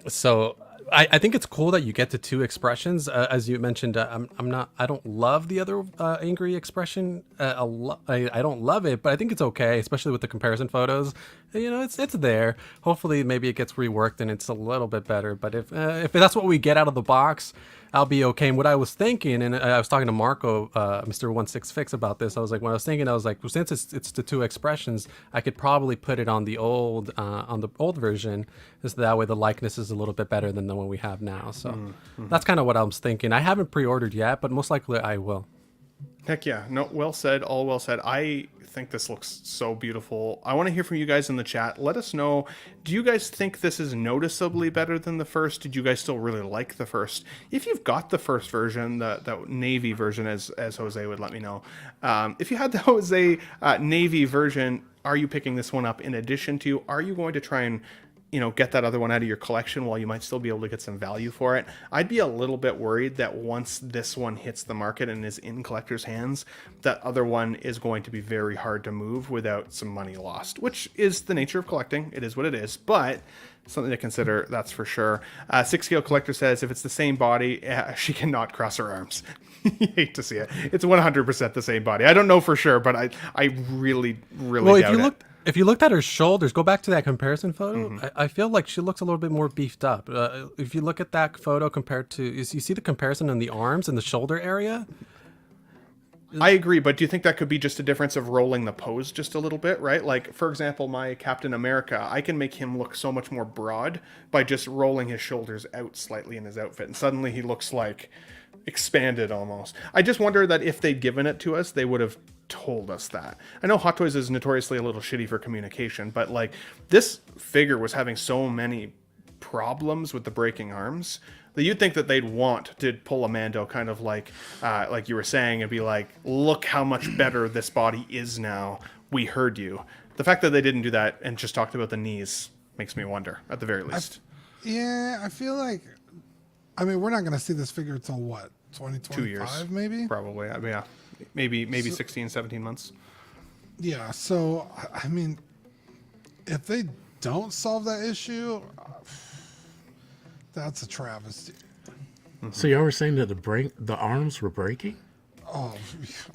So I think it's cool that you get to two expressions. As you mentioned, I don't love the other angry expression. I don't love it, but I think it's okay, especially with the comparison photos. It's there. Hopefully, maybe it gets reworked and it's a little bit better. But if that's what we get out of the box, I'll be okay. And what I was thinking, and I was talking to Marco, Mr. 16Fix about this. I was like, well, since it's the two expressions, I could probably put it on the old version, so that way the likeness is a little bit better than the one we have now. So that's kind of what I was thinking. I haven't pre-ordered yet, but most likely I will. Heck yeah. No, well said. All well said. I think this looks so beautiful. I want to hear from you guys in the chat. Let us know, do you guys think this is noticeably better than the first? Did you guys still really like the first? If you've got the first version, the navy version, as Jose would let me know. If you had the Jose navy version, are you picking this one up in addition to? Are you going to try and get that other one out of your collection while you might still be able to get some value for it? I'd be a little bit worried that once this one hits the market and is in collectors' hands, that other one is going to be very hard to move without some money lost, which is the nature of collecting. It is what it is, but something to consider, that's for sure. 6 Scale Collector says, if it's the same body, she cannot cross her arms. You hate to see it. It's 100% the same body. I don't know for sure, but I really, really doubt it. If you looked at her shoulders, go back to that comparison photo. I feel like she looks a little bit more beefed up. If you look at that photo compared to, you see the comparison in the arms and the shoulder area? I agree, but do you think that could be just a difference of rolling the pose just a little bit, right? Like, for example, my Captain America, I can make him look so much more broad by just rolling his shoulders out slightly in his outfit, and suddenly he looks like expanded almost. I just wonder that if they'd given it to us, they would have told us that. I know Hot Toys is notoriously a little shitty for communication, but like this figure was having so many problems with the breaking arms that you'd think that they'd want to pull a Mando kind of like you were saying and be like, look how much better this body is now. We heard you. the fact that they didn't do that and just talked about the knees makes me wonder, at the very least. Yeah, I feel like, I mean, we're not going to see this figure until what, 2 years, 2025 maybe? Probably. I mean, yeah, maybe 16, 17 months. Yeah, so, I mean, if they don't solve that issue, that's a travesty. So y'all were saying that the arms were breaking? Oh,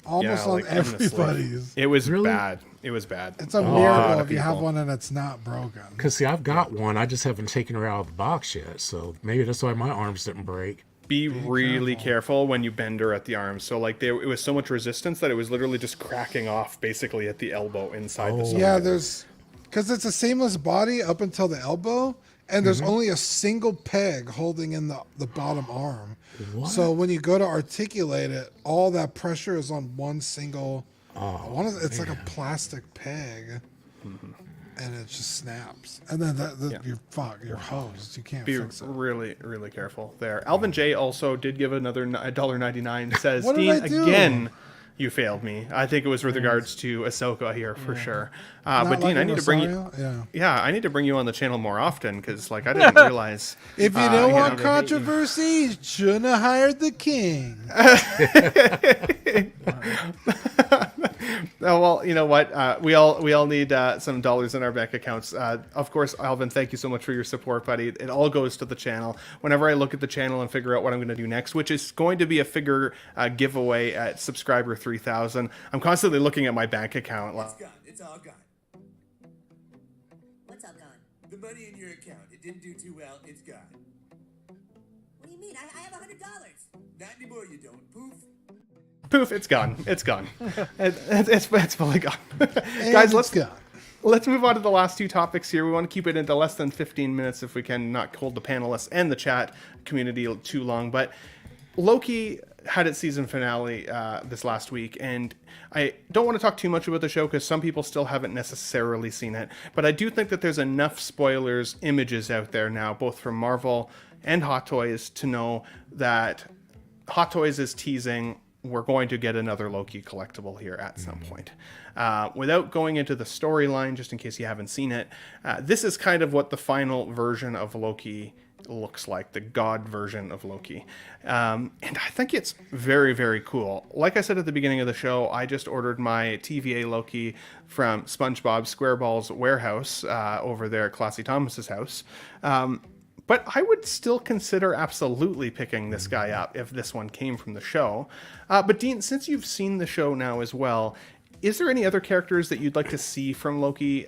almost on like, everybody's. It was Really? bad. It was bad. It's a lot miracle of if you have people. one and it's not broken. Because, see, I've got one. I just haven't taken her out of the box yet. So maybe that's why my arms didn't break. Be really careful when you bend her at the arms. So like it was so much resistance that it was literally just cracking off basically at the elbow inside the Yeah, side. there's, because it's a seamless body up until the elbow, and there's only a single peg holding in the bottom arm. What? So when you go to articulate it, all that pressure is on one single. It's like a plastic peg, and it just snaps, and then you're hosed. You can't Be fix it. really, really careful there. Alvin J also did give another $1.99. Says, What did Dean, I do? again, you failed me. I think it was with regards to Ahsoka here for sure. Not But Dean, like I need to bring you. Rosario? Yeah. Yeah, I need to bring you on the channel more often because like I didn't realize. If you don't want know, controversy, you shouldn't have hired the king. Oh, well, you know what? We all need some dollars in our bank accounts. Of course, Alvin, thank you so much for your support, buddy. It all goes to the channel. Whenever I look at the channel and figure out what I'm going to do next, which is going to be a figure giveaway at subscriber 3,000, I'm constantly looking at my bank account. It's gone. It's all gone. What's all gone? The money in your account. It didn't do too well. It's gone. What do you mean? I have $100. Not anymore, you don't. Poof. Poof! It's gone. It's gone. It's fully gone. And Guys, it's gone. let's move on to the last two topics here. We want to keep it into less than 15 minutes if we can, not hold the panelists and the chat community too long. But Loki had its season finale this last week, and I don't want to talk too much about the show because some people still haven't necessarily seen it. But I do think that there's enough spoilers, images out there now, both from Marvel and Hot Toys, to know that Hot Toys is teasing we're going to get another Loki collectible here at some point. Without going into the storyline, just in case you haven't seen it, this is kind of what the final version of Loki looks like, the god version of Loki. And I think it's very, very cool. Like I said at the beginning of the show, I just ordered my TVA Loki from SpongeBob SquareBall's warehouse over there at Classy Thomas's house. But I would still consider absolutely picking this guy up if this one came from the show. But Dean, since you've seen the show now as well, is there any other characters that you'd like to see from Loki,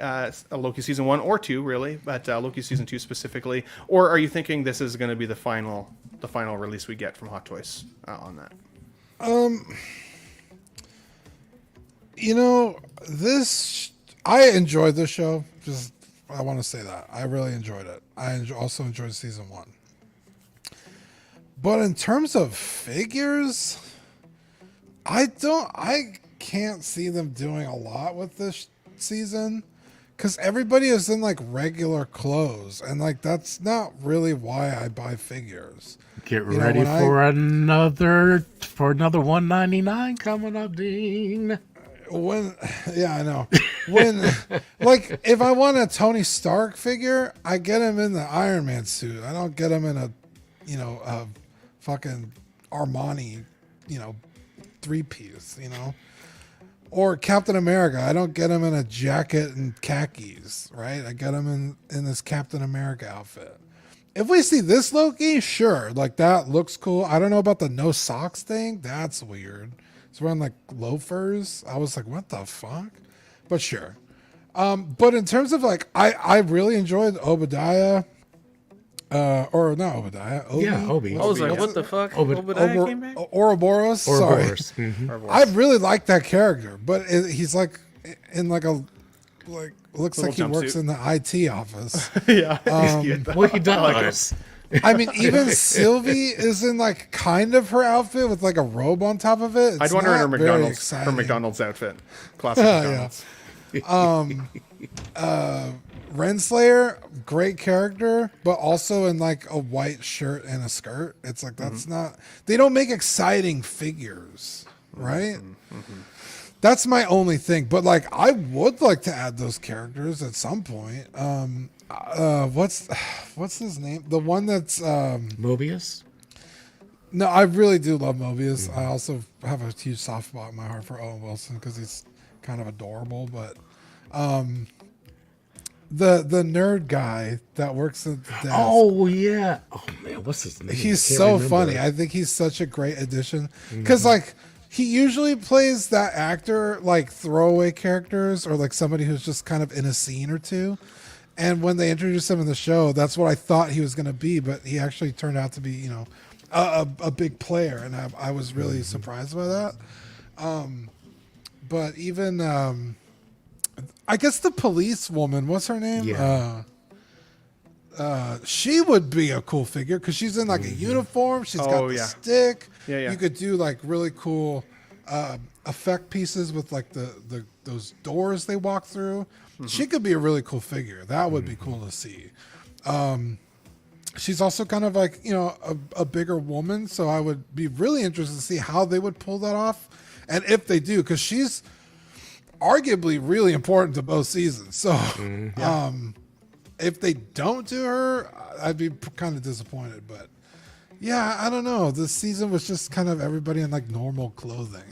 Loki season 1 or 2, really, but Loki season 2 specifically? Or are you thinking this is going to be the final release we get from Hot Toys on that? You know, I enjoyed the show. I want to say that. I really enjoyed it. I also enjoyed season 1. But in terms of figures, I can't see them doing a lot with this season because everybody is in like regular clothes, and like that's not really why I buy figures. Get ready for another $199 coming up, Dean. I know. Like, if I want a Tony Stark figure, I get him in the Iron Man suit. I don't get him in a fucking Armani, 3-piece, Or Captain America. I don't get him in a jacket and khakis, right? I get him in this Captain America outfit. If we see this Loki, sure, like that looks cool. I don't know about the no socks thing. That's weird. It's wearing like loafers. I was like, what the fuck? But sure. But in terms of like, I really enjoyed Obadiah. Or not Obadiah. Obi. Yeah, Obi. I was like, what the fuck? Obadiah came back? Ouroboros. Sorry. Mm-hmm. I really like that character, but he's like in like looks like he works jumpsuit. in the IT office. Yeah. Well, he does. I mean, even Sylvie is in like kind of her outfit with like a robe on top of it. I'd want her in not her very McDonald's outfit. Classic McDonald's. Renslayer, great character, but also in like a white shirt and a skirt. It's like that's not. They don't make exciting figures, right? That's my only thing. But like, I would like to add those characters at some point. What's his name? The one that's Mobius. No, I really do love Mobius. I also have a huge soft spot in my heart for Owen Wilson because he's kind of adorable. But the nerd guy that works at the desk. Oh yeah. Oh man, what's his name? He's so funny. I think he's such a great addition because like he usually plays that actor like throwaway characters or like somebody who's just kind of in a scene or two. And when they introduced him in the show, that's what I thought he was going to be, but he actually turned out to be, you know, a big player, and I was really surprised by that. But even I guess the police woman, what's her name? Yeah. She would be a cool figure because she's in like a uniform. She's got the stick. Yeah. You could do like really cool effect pieces with like the those doors they walk through. She could be a really cool figure. That would be cool to see. She's also kind of like, you know, a bigger woman. So I would be really interested to see how they would pull that off. And if they do, because she's arguably really important to both seasons. So if they don't do her, I'd be kind of disappointed. But yeah, I don't know. This season was just kind of everybody in like normal clothing.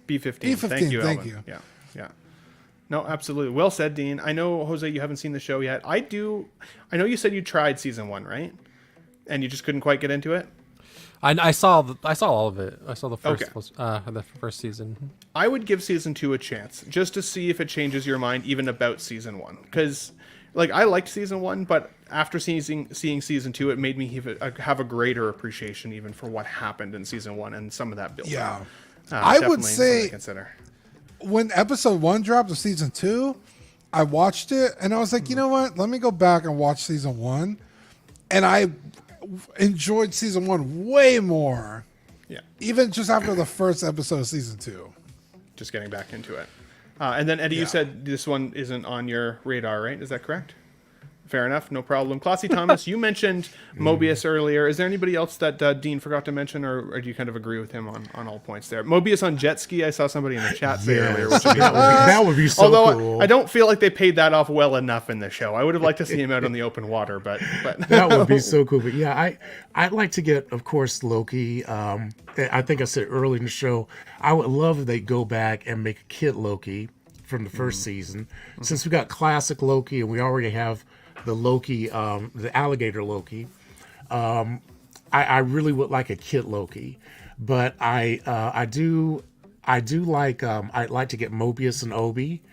B15. Thank you, Alvin. Yeah. No, absolutely. Well said, Dean. I know, Jose, you haven't seen the show yet. I do. I know you said you tried season 1, right? And you just couldn't quite get into it? I saw all of it. I saw the first season. I would give season 2 a chance just to see if it changes your mind even about season 1. Because, like, I liked season 1, but after seeing season 2, it made me have a greater appreciation even for what happened in season 1 and some of that build. Yeah. I would say consider. When episode 1 dropped of season 2, I watched it and I was like, you know what? Let me go back and watch season 1. And I enjoyed season 1 way more. Yeah. Even just after the first episode of season 2. Just getting back into it. And then, Eddie, you said this one isn't on your radar, right? Is that correct? Fair enough. No problem. Classy Thomas, you mentioned Mobius earlier. Is there anybody else that Dean forgot to mention, or do you kind of agree with him on all points there? Mobius on jet ski, I saw somebody in the chat say earlier. Which would be that would be so Although cool. I don't feel like they paid that off well enough in the show. I would have liked to see him out on the open water, but that would be so cool. But yeah, I'd like to get, of course, Loki. I think I said early in the show, I would love if they go back and make a kid Loki from the first season. Since we got classic Loki and we already have the Loki, the alligator Loki. I really would like a kid Loki, but I do like I'd like to get Mobius and Obi.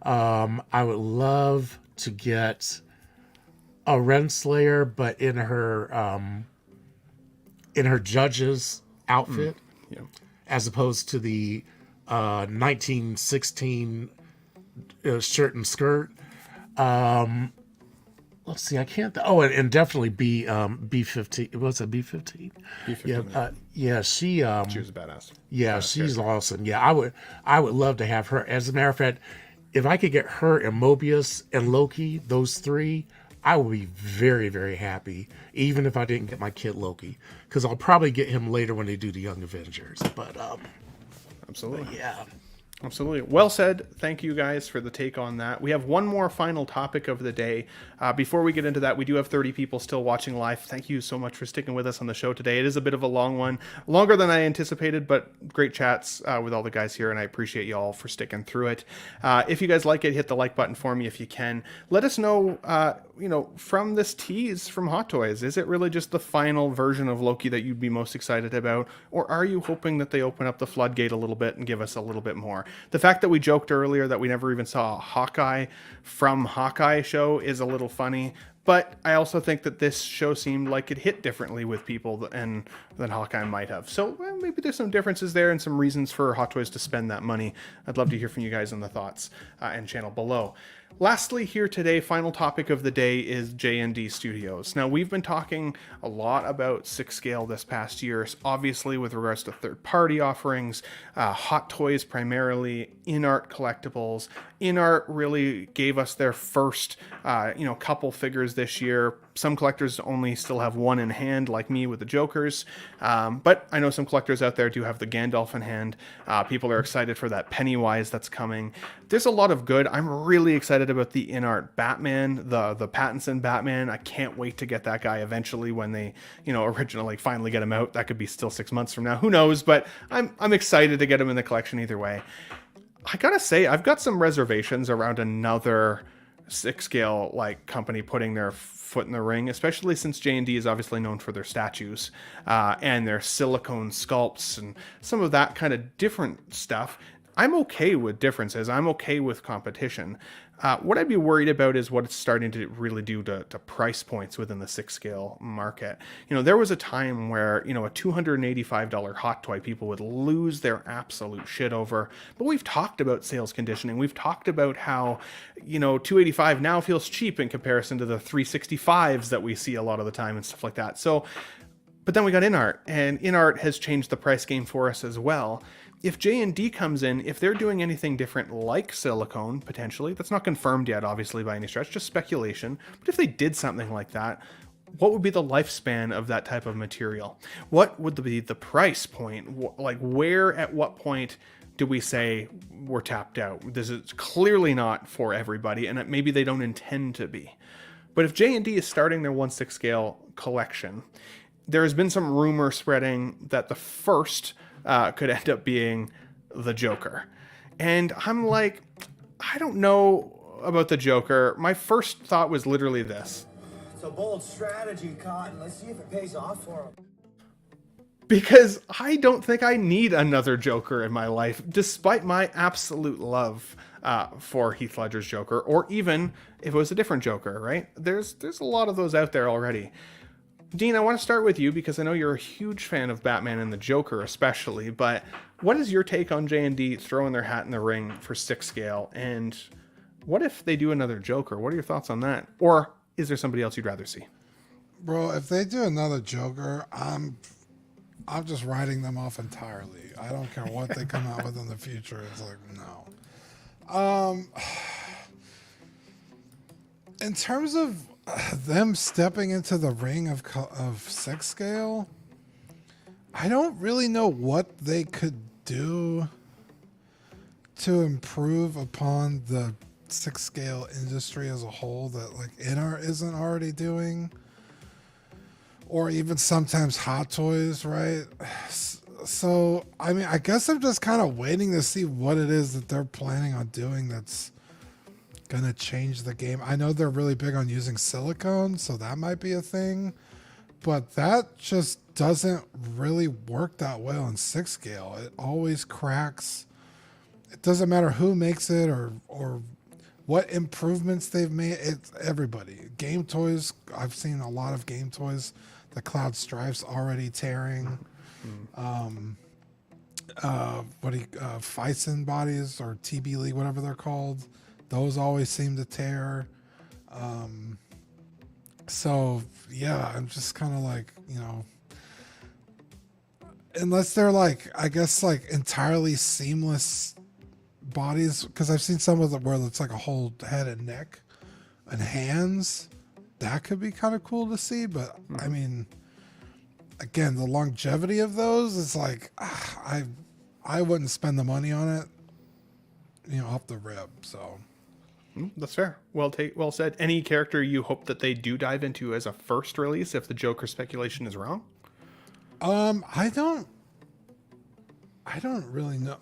I would love to get a Renslayer, but in her judge's outfit, as opposed to the 1916 shirt and skirt. Let's see. I can't. And definitely B15. What's that? B15. B15. Yeah. She was a badass. Yeah, she's awesome. Yeah, I would love to have her. As a matter of fact, if I could get her and Mobius and Loki, those three, I would be very, very happy. Even if I didn't get my kid Loki, because I'll probably get him later when they do the Young Avengers. But absolutely. But yeah. Absolutely. Well said. Thank you guys for the take on that. We have one more final topic of the day. Before we get into that, we do have 30 people still watching live. Thank you so much for sticking with us on the show today. It is a bit of a long one, longer than I anticipated, but great chats with all the guys here, and I appreciate you all for sticking through it. If you guys like it, hit the like button for me if you can. Let us know, from this tease from Hot Toys, is it really just the final version of Loki that you'd be most excited about, or are you hoping that they open up the floodgate a little bit and give us a little bit more? The fact that we joked earlier that we never even saw a Hawkeye from Hawkeye show is a little funny, but I also think that this show seemed like it hit differently with people than Hawkeye might have. So maybe there's some differences there and some reasons for Hot Toys to spend that money. I'd love to hear from you guys on the thoughts and channel below. Lastly, here today, final topic of the day is J&D Studios. Now, we've been talking a lot about 6 scale this past year, obviously with regards to third-party offerings, Hot Toys primarily, in-art collectibles. In-art really gave us their first, couple figures this year. Some collectors only still have one in hand, like me with the Jokers. But I know some collectors out there do have the Gandalf in hand. People are excited for that Pennywise that's coming. There's a lot of good. I'm really excited about the in-art Batman, the Pattinson Batman. I can't wait to get that guy eventually when they, originally finally get him out. That could be still 6 months from now. Who knows? But I'm excited to get him in the collection either way. I gotta say, I've got some reservations around another 6-scale company putting their foot in the ring, especially since J&D is obviously known for their statues and their silicone sculpts and some of that kind of different stuff. I'm okay with differences. I'm okay with competition. What I'd be worried about is what it's starting to really do to price points within the 6-scale market. There was a time where, a $285 hot toy people would lose their absolute shit over. But we've talked about sales conditioning. We've talked about how, $285 now feels cheap in comparison to the $365s that we see a lot of the time and stuff like that. So, but then we got InArt, and InArt has changed the price game for us as well. If J&D comes in, if they're doing anything different like silicone, potentially, that's not confirmed yet, obviously, by any stretch, just speculation. But if they did something like that, what would be the lifespan of that type of material? What would be the price point? Where, at what point do we say we're tapped out? This is clearly not for everybody, and maybe they don't intend to be. But if J&D is starting their 1/6 scale collection, there has been some rumor spreading that the first could end up being the Joker. And I'm like, I don't know about the Joker. My first thought was literally this. It's a bold strategy, Cotton. Let's see if it pays off for him. Because I don't think I need another Joker in my life, despite my absolute love for Heath Ledger's Joker, or even if it was a different Joker, right? There's a lot of those out there already. Dean, I want to start with you because I know you're a huge fan of Batman and the Joker especially, but what is your take on J&D throwing their hat in the ring for 6 scale? And what if they do another Joker? What are your thoughts on that? Or is there somebody else you'd rather see? Bro, if they do another Joker, I'm just writing them off entirely. I don't care what they come out with in the future. It's like, no. In terms of them stepping into the ring of 6 scale, I don't really know what they could do to improve upon the 6 scale industry as a whole that InArt isn't already doing, or even sometimes Hot Toys, right? So I guess I'm just kind of waiting to see what it is that they're planning on doing that's gonna change the game. I know they're really big on using silicone, so that might be a thing, but that just doesn't really work that well in 6 scale. It always cracks. It doesn't matter who makes it or what improvements they've made. It's everybody. Game toys, I've seen a lot of game toys, the Cloud Strife's already tearing. Fison bodies or TB League, whatever they're called, those always seem to tear. So yeah, I'm just kind of unless they're I guess entirely seamless bodies, because I've seen some of them where it's a whole head and neck and hands. That could be kind of cool to see, but I mean, again, the longevity of those is I wouldn't spend the money on it, off the rip. So that's fair. Well said. Any character you hope that they do dive into as a first release if the Joker speculation is wrong? I don't really know.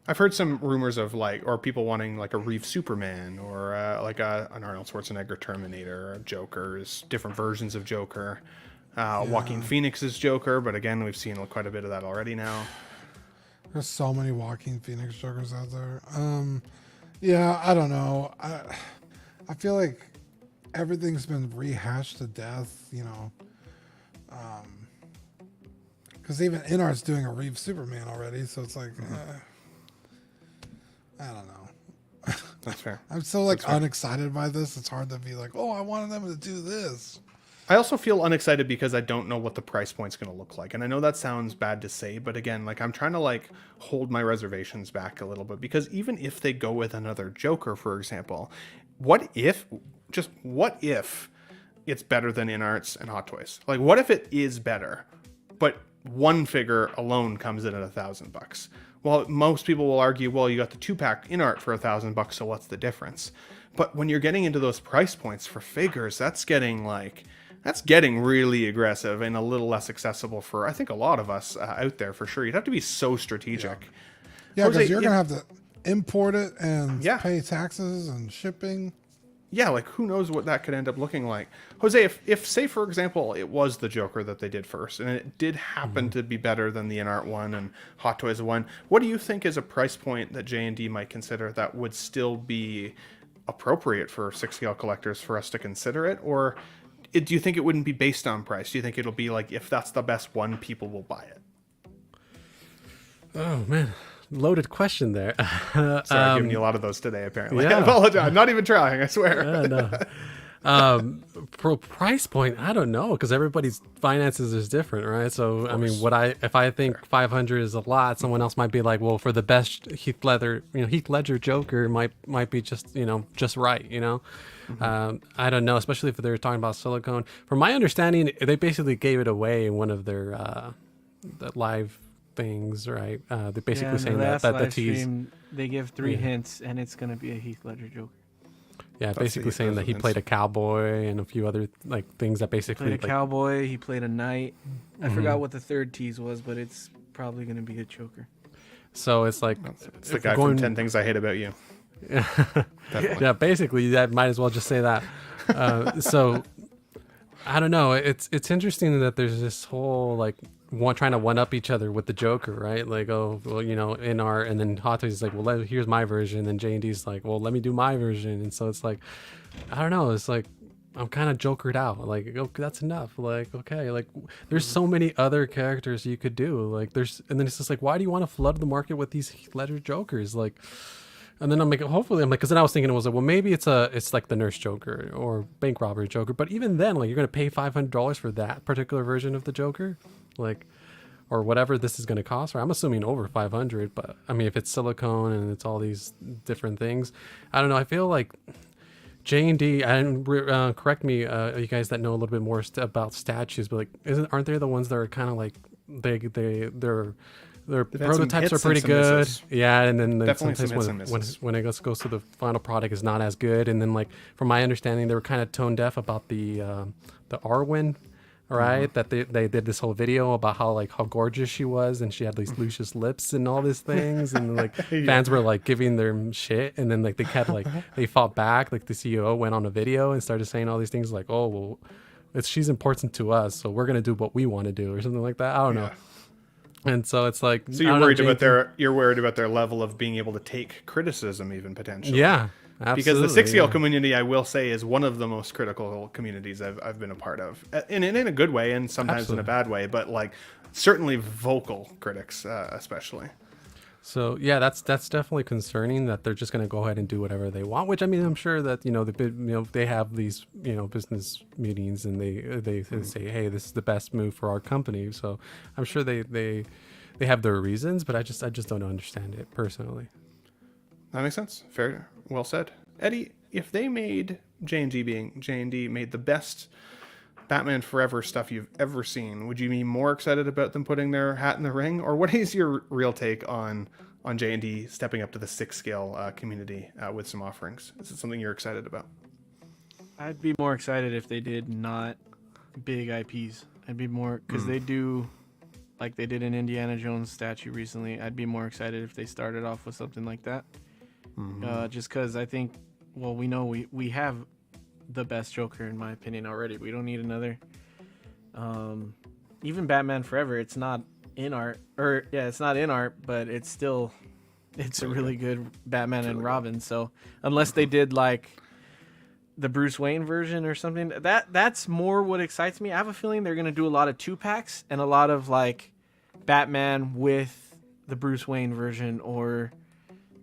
I've heard some rumors of or people wanting a Reeve Superman or an Arnold Schwarzenegger Terminator, or Joker's different versions of Joker, Joaquin Phoenix's Joker. But again, we've seen quite a bit of that already now. There's so many Joaquin Phoenix Jokers out there. Yeah, I don't know. I feel like everything's been rehashed to death, because even InArt's doing a Reeve Superman already, so it's I don't know. That's fair. I'm so unexcited by this. It's hard to be oh, I wanted them to do this. I also feel unexcited because I don't know what the price point's going to look like. And I know that sounds bad to say, but again, I'm trying to hold my reservations back a little bit, because even if they go with another Joker, for example, what if just what if it's better than in arts and Hot Toys? Like, what if it is better, but one figure alone comes in at $1,000? Well, most people will argue, well, you got the 2-pack in art for $1,000, so what's the difference? But when you're getting into those price points for figures, that's getting really aggressive and a little less accessible for, I think, a lot of us out there for sure. You'd have to be so strategic. Yeah, Jose, because you're going to have to import it and Yeah. pay taxes and shipping. Yeah, like who knows what that could end up looking like. Jose, if say, for example, it was the Joker that they did first, and it did happen to be better than the InArt one and Hot Toys one, what do you think is a price point that J&D might consider that would still be appropriate for 6-scale collectors for us to consider it? Or do you think it wouldn't be based on price? Do you think it'll be like, if that's the best one, people will buy it? Oh, man. Loaded question there. Sorry, I'm giving you a lot of those today, apparently. Yeah. I apologize. I'm not even trying, I swear. No. For price point, I don't know, because everybody's finances is different, right? So, I mean, if I think 500 is a lot, someone else might be like, well, for the best Heath Ledger Joker might be just, just right, I don't know, especially if they're talking about silicone. From my understanding, they basically gave it away in one of their the live things, right? They're basically saying that the tease. They give 3 hints, and it's going to be a Heath Ledger Joker. Yeah, basically saying that he played a cowboy and a few other things that basically Played a cowboy. He played a knight. I forgot what the third tease was, but it's probably going to be a Joker. So it's like it's the guy from 10 Things I Hate About You. Yeah, basically that might as well just say that. So I don't know. It's interesting that there's this whole trying to one up each other with the Joker, right? Like, oh, well, in art, and then Hot Toys is like, well, here's my version, and J&D's like, well, let me do my version, and so it's like, I don't know, it's like I'm kind of jokered out. Like, oh, that's enough. Like, okay, like there's so many other characters you could do. Like, and then it's just like, why do you want to flood the market with these Ledger Jokers? Like. And then I'm like, because then I was thinking it was like, well, maybe it's like the Nurse Joker or Bank Robber Joker. But even then, like, you're going to pay $500 for that particular version of the Joker, like, or whatever this is going to cost. Or I'm assuming over 500. But I mean, if it's silicone and it's all these different things, I don't know. I feel like J&D, and correct me, you guys that know a little bit more about statues, but like, aren't they the ones that are kind of like their prototypes are pretty good, yeah, and then sometimes when it goes to the final product is not as good, and then like from my understanding they were kind of tone deaf about the Arwen, right? That they did this whole video about how gorgeous she was, and she had these luscious lips and all these things, and like fans were like giving their shit, and then like they kept they fought back, like the CEO went on a video and started saying all these things like, oh well, she's important to us, so we're gonna do what we want to do or something like that. I don't know. And so it's like, so you're worried about their level of being able to take criticism, even potentially. Yeah, absolutely. Because the 6-scale community, I will say, is one of the most critical communities I've been a part of, in a good way and sometimes in a bad way, but like certainly vocal critics, especially. So yeah, that's definitely concerning that they're just going to go ahead and do whatever they want. Which I mean, I'm sure that they have these business meetings and they say, hey, this is the best move for our company. So I'm sure they have their reasons, but I just don't understand it personally. That makes sense. Fair, well said, Eddie. If they made J&D made the best Batman Forever stuff you've ever seen, would you be more excited about them putting their hat in the ring, or what is your real take on J&D stepping up to the 6-scale community with some offerings? Is it something you're excited about? I'd be more excited if they did not big IPs. I'd be more, because they do, like they did an Indiana Jones statue recently. I'd be more excited if they started off with something like that. Just because I think, well, we know we have the best Joker in my opinion already. We don't need another. Even Batman Forever, it's not in art, but it's a really good Batman and Robin. So unless they did like the Bruce Wayne version or something, that's more what excites me. I have a feeling they're gonna do a lot of 2-packs and a lot of like Batman with the Bruce Wayne version, or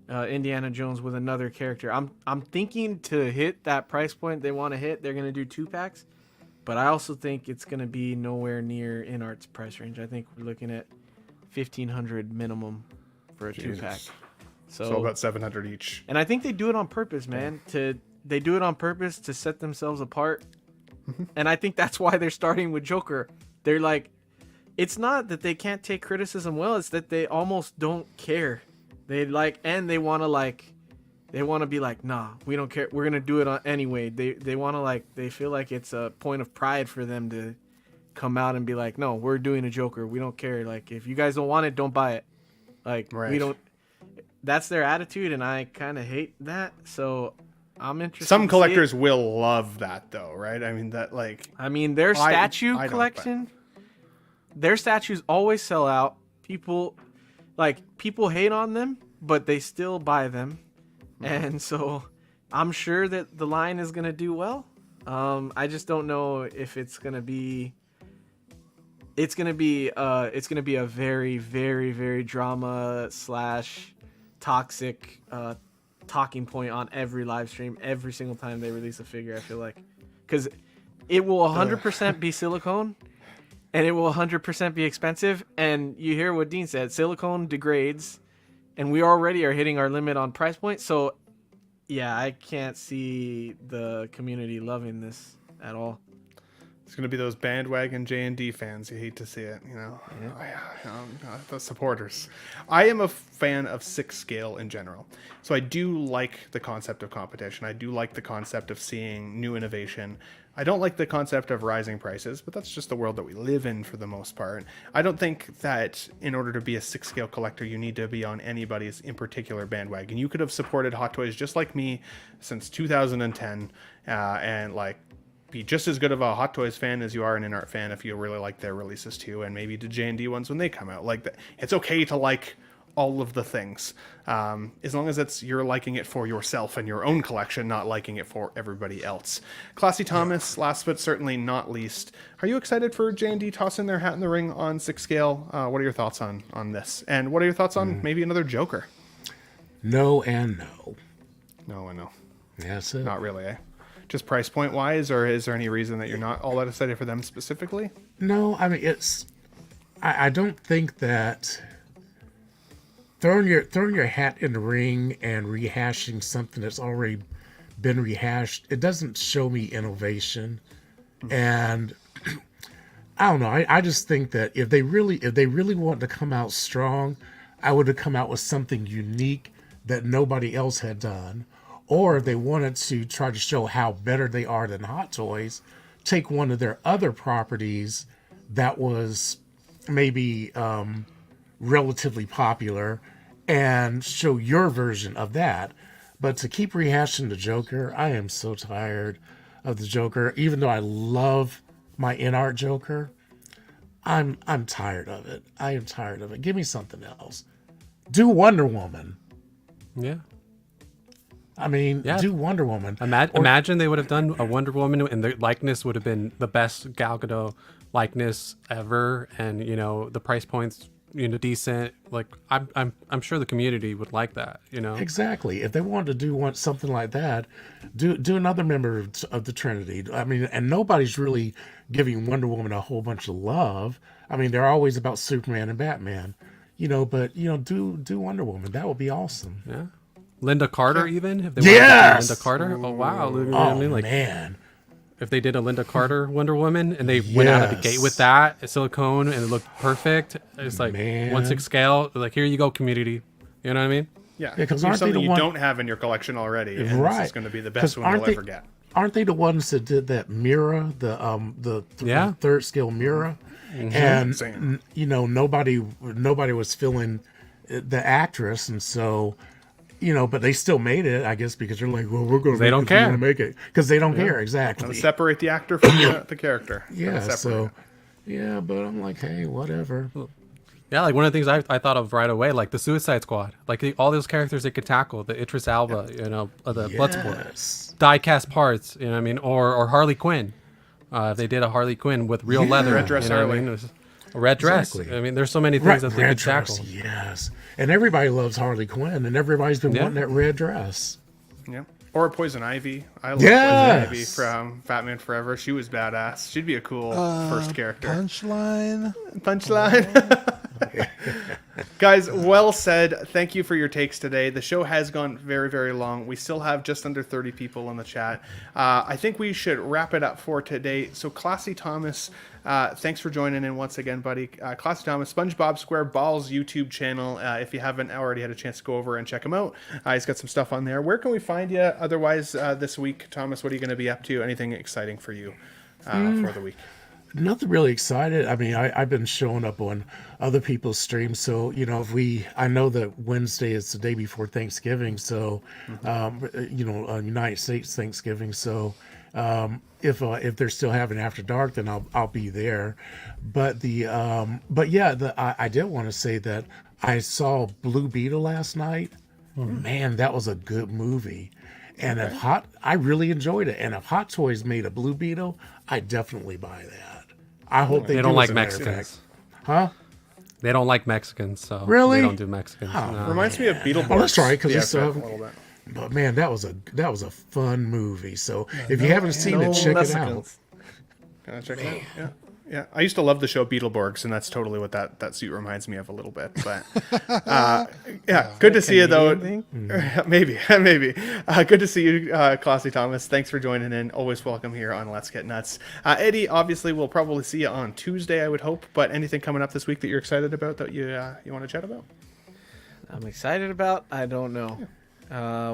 Indiana Jones with another character. I'm thinking to hit that price point they want to hit, they're going to do 2-packs, but I also think it's going to be nowhere near InArt's price range. I think we're looking at $1,500 minimum for a 2-pack. So about $700 each. And I think they do it on purpose, man, to they do it on purpose to set themselves apart. And I think that's why they're starting with Joker. They're like, it's not that they can't take criticism well, it's that they almost don't care. They like, and they want to be like, nah, we don't care. We're going to do it anyway. They want to like, they feel like it's a point of pride for them to come out and be like, no, we're doing a Joker. We don't care. Like, if you guys don't want it, don't buy it. Like, we don't, that's their attitude. And I kind of hate that. So I'm interested. Some collectors will love that though, right? I mean, that like, their statue collection, their statues always sell out. People hate on them, but they still buy them. And so I'm sure that the line is going to do well. I just don't know if it's going to be a very, very, very drama / toxic talking point on every live stream every single time they release a figure. I feel like, because it will 100% be silicone, and it will 100% be expensive. And you hear what Dean said: silicone degrades, and we already are hitting our limit on price point. So, yeah, I can't see the community loving this at all. it's going to be those bandwagon J&D fans. You hate to see it, you know. The supporters. I am a fan of 6 scale in general. So I do like the concept of competition. I do like the concept of seeing new innovation. I don't like the concept of rising prices, but that's just the world that we live in for the most part. I don't think that in order to be a 6 scale collector, you need to be on anybody's in particular bandwagon. You could have supported Hot Toys just like me since 2010, and like be just as good of a Hot Toys fan as you are an In-Art fan if you really like their releases too, and maybe the J&D ones when they come out. Like, it's okay to like all of the things, as long as you're liking it for yourself and your own collection, not liking it for everybody else. Classy Thomas, last but certainly not least, are you excited for J&D tossing their hat in the ring on 6 scale? What are your thoughts on this? And what are your thoughts on maybe another Joker? No and no. No and no. Yes, not really, eh? Just price point wise, or is there any reason that you're not all that excited for them specifically? No, I mean, I don't think that throwing your hat in the ring and rehashing something that's already been rehashed, it doesn't show me innovation. And I don't know. I just think that if they really want to come out strong, I would have come out with something unique that nobody else had done. Or if they wanted to try to show how better they are than Hot Toys, take one of their other properties that was maybe relatively popular and show your version of that. But to keep rehashing the Joker, I am so tired of the Joker. Even though I love my In-Art Joker, I'm tired of it. I am tired of it. Give me something else. Do Wonder Woman. Yeah. I mean, do Wonder Woman. Imagine they would have done a Wonder Woman and the likeness would have been the best Gal Gadot likeness ever, and you know the price points, you know, decent. Like I'm sure the community would like that. You know, exactly. If they wanted to do something like that, do another member of the Trinity. I mean, and nobody's really giving Wonder Woman a whole bunch of love. I mean, they're always about Superman and Batman. You know, but you know, do Wonder Woman. That would be awesome. Yeah. Linda Carter, even if they wanted to do Linda Carter. Oh wow! You know what I mean? Like, man, if they did a Linda Carter Wonder Woman and they went out of the gate with that silicone and it looked perfect, it's like 1/6 scale. Like, here you go, community. You know what I mean? Yeah, because there's something you don't have in your collection already, and this is going to be the best one you'll ever get. Aren't they the ones that did that Mira, the 3rd scale Mira? And you know, nobody was feeling the actress, and so. You know, but they still made it, I guess, because they're like, well, we're going to they don't care. Make it because they don't care. Exactly. Gotta separate the actor from the character. Yeah. So, yeah, but I'm like, hey, whatever. Yeah, like one of the things I thought of right away, like the Suicide Squad, like all those characters they could tackle, the Idris Elba, you know, the Bloodsport, die-cast parts, you know what I mean, or Harley Quinn. They did a Harley Quinn with real leather. Red dress, you know what I mean? A red dress. I mean, there's so many things that they could tackle. Yes. And everybody loves Harley Quinn, and everybody's been wanting that red dress. Yeah. Or Poison Ivy. I love Poison Ivy from Batman Forever. She was badass. She'd be a cool first character. Punchline. Guys, well said. Thank you for your takes today. The show has gone very, very long. We still have just under 30 people in the chat. I think we should wrap it up for today. So, Classy Thomas, thanks for joining in once again, buddy. Classy Thomas, SpongeBob SquareBall's YouTube channel. If you haven't already had a chance to go over and check him out, he's got some stuff on there. Where can we find you otherwise this week, Thomas? What are you going to be up to? Anything exciting for you for the week? Nothing really excited. I mean, I've been showing up on other people's streams. So, I know that Wednesday is the day before Thanksgiving. So, United States Thanksgiving. So, if they're still having After Dark, then I'll be there. But I did want to say that I saw Blue Beetle last night. Man, that was a good movie. And I really enjoyed it. And if Hot Toys made a Blue Beetle, I'd definitely buy that. I hope they don't like Mexicans. Huh? They don't like Mexicans, so really? They don't do Mexicans. Oh, no. Reminds me of Beetleborgs. Oh, that's right, because yeah, it's a little bit. But man, that was a fun movie. So if you haven't seen it, check it out. Can I check it out? Yeah. Yeah, I used to love the show Beetleborgs, and that's totally what that suit reminds me of a little bit. But yeah, good to see you though. Maybe. Good to see you, Classy Thomas. Thanks for joining in. Always welcome here on Let's Get Nuts. Eddie, obviously, we'll probably see you on Tuesday, I would hope. But anything coming up this week that you're excited about that you want to chat about? I'm excited about. I don't know.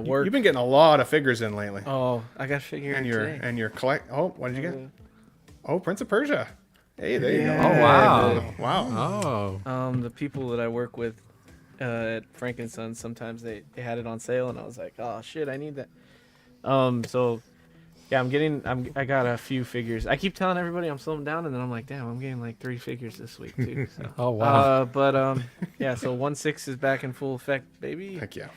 Work. You've been getting a lot of figures in lately. Oh, I got to figure and today. And your collect. Oh, what did you get? Oh, Prince of Persia. Hey, there you go. Oh, wow. Wow. Oh. The people that I work with at Frank & Son, sometimes they had it on sale, and I was like, oh, shit, I need that. So, yeah, I got a few figures. I keep telling everybody I'm slowing down, and then I'm like, damn, I'm getting like 3 figures this week, too. So. Oh, wow. Yeah, so 1/6 is back in full effect, baby. Heck yeah.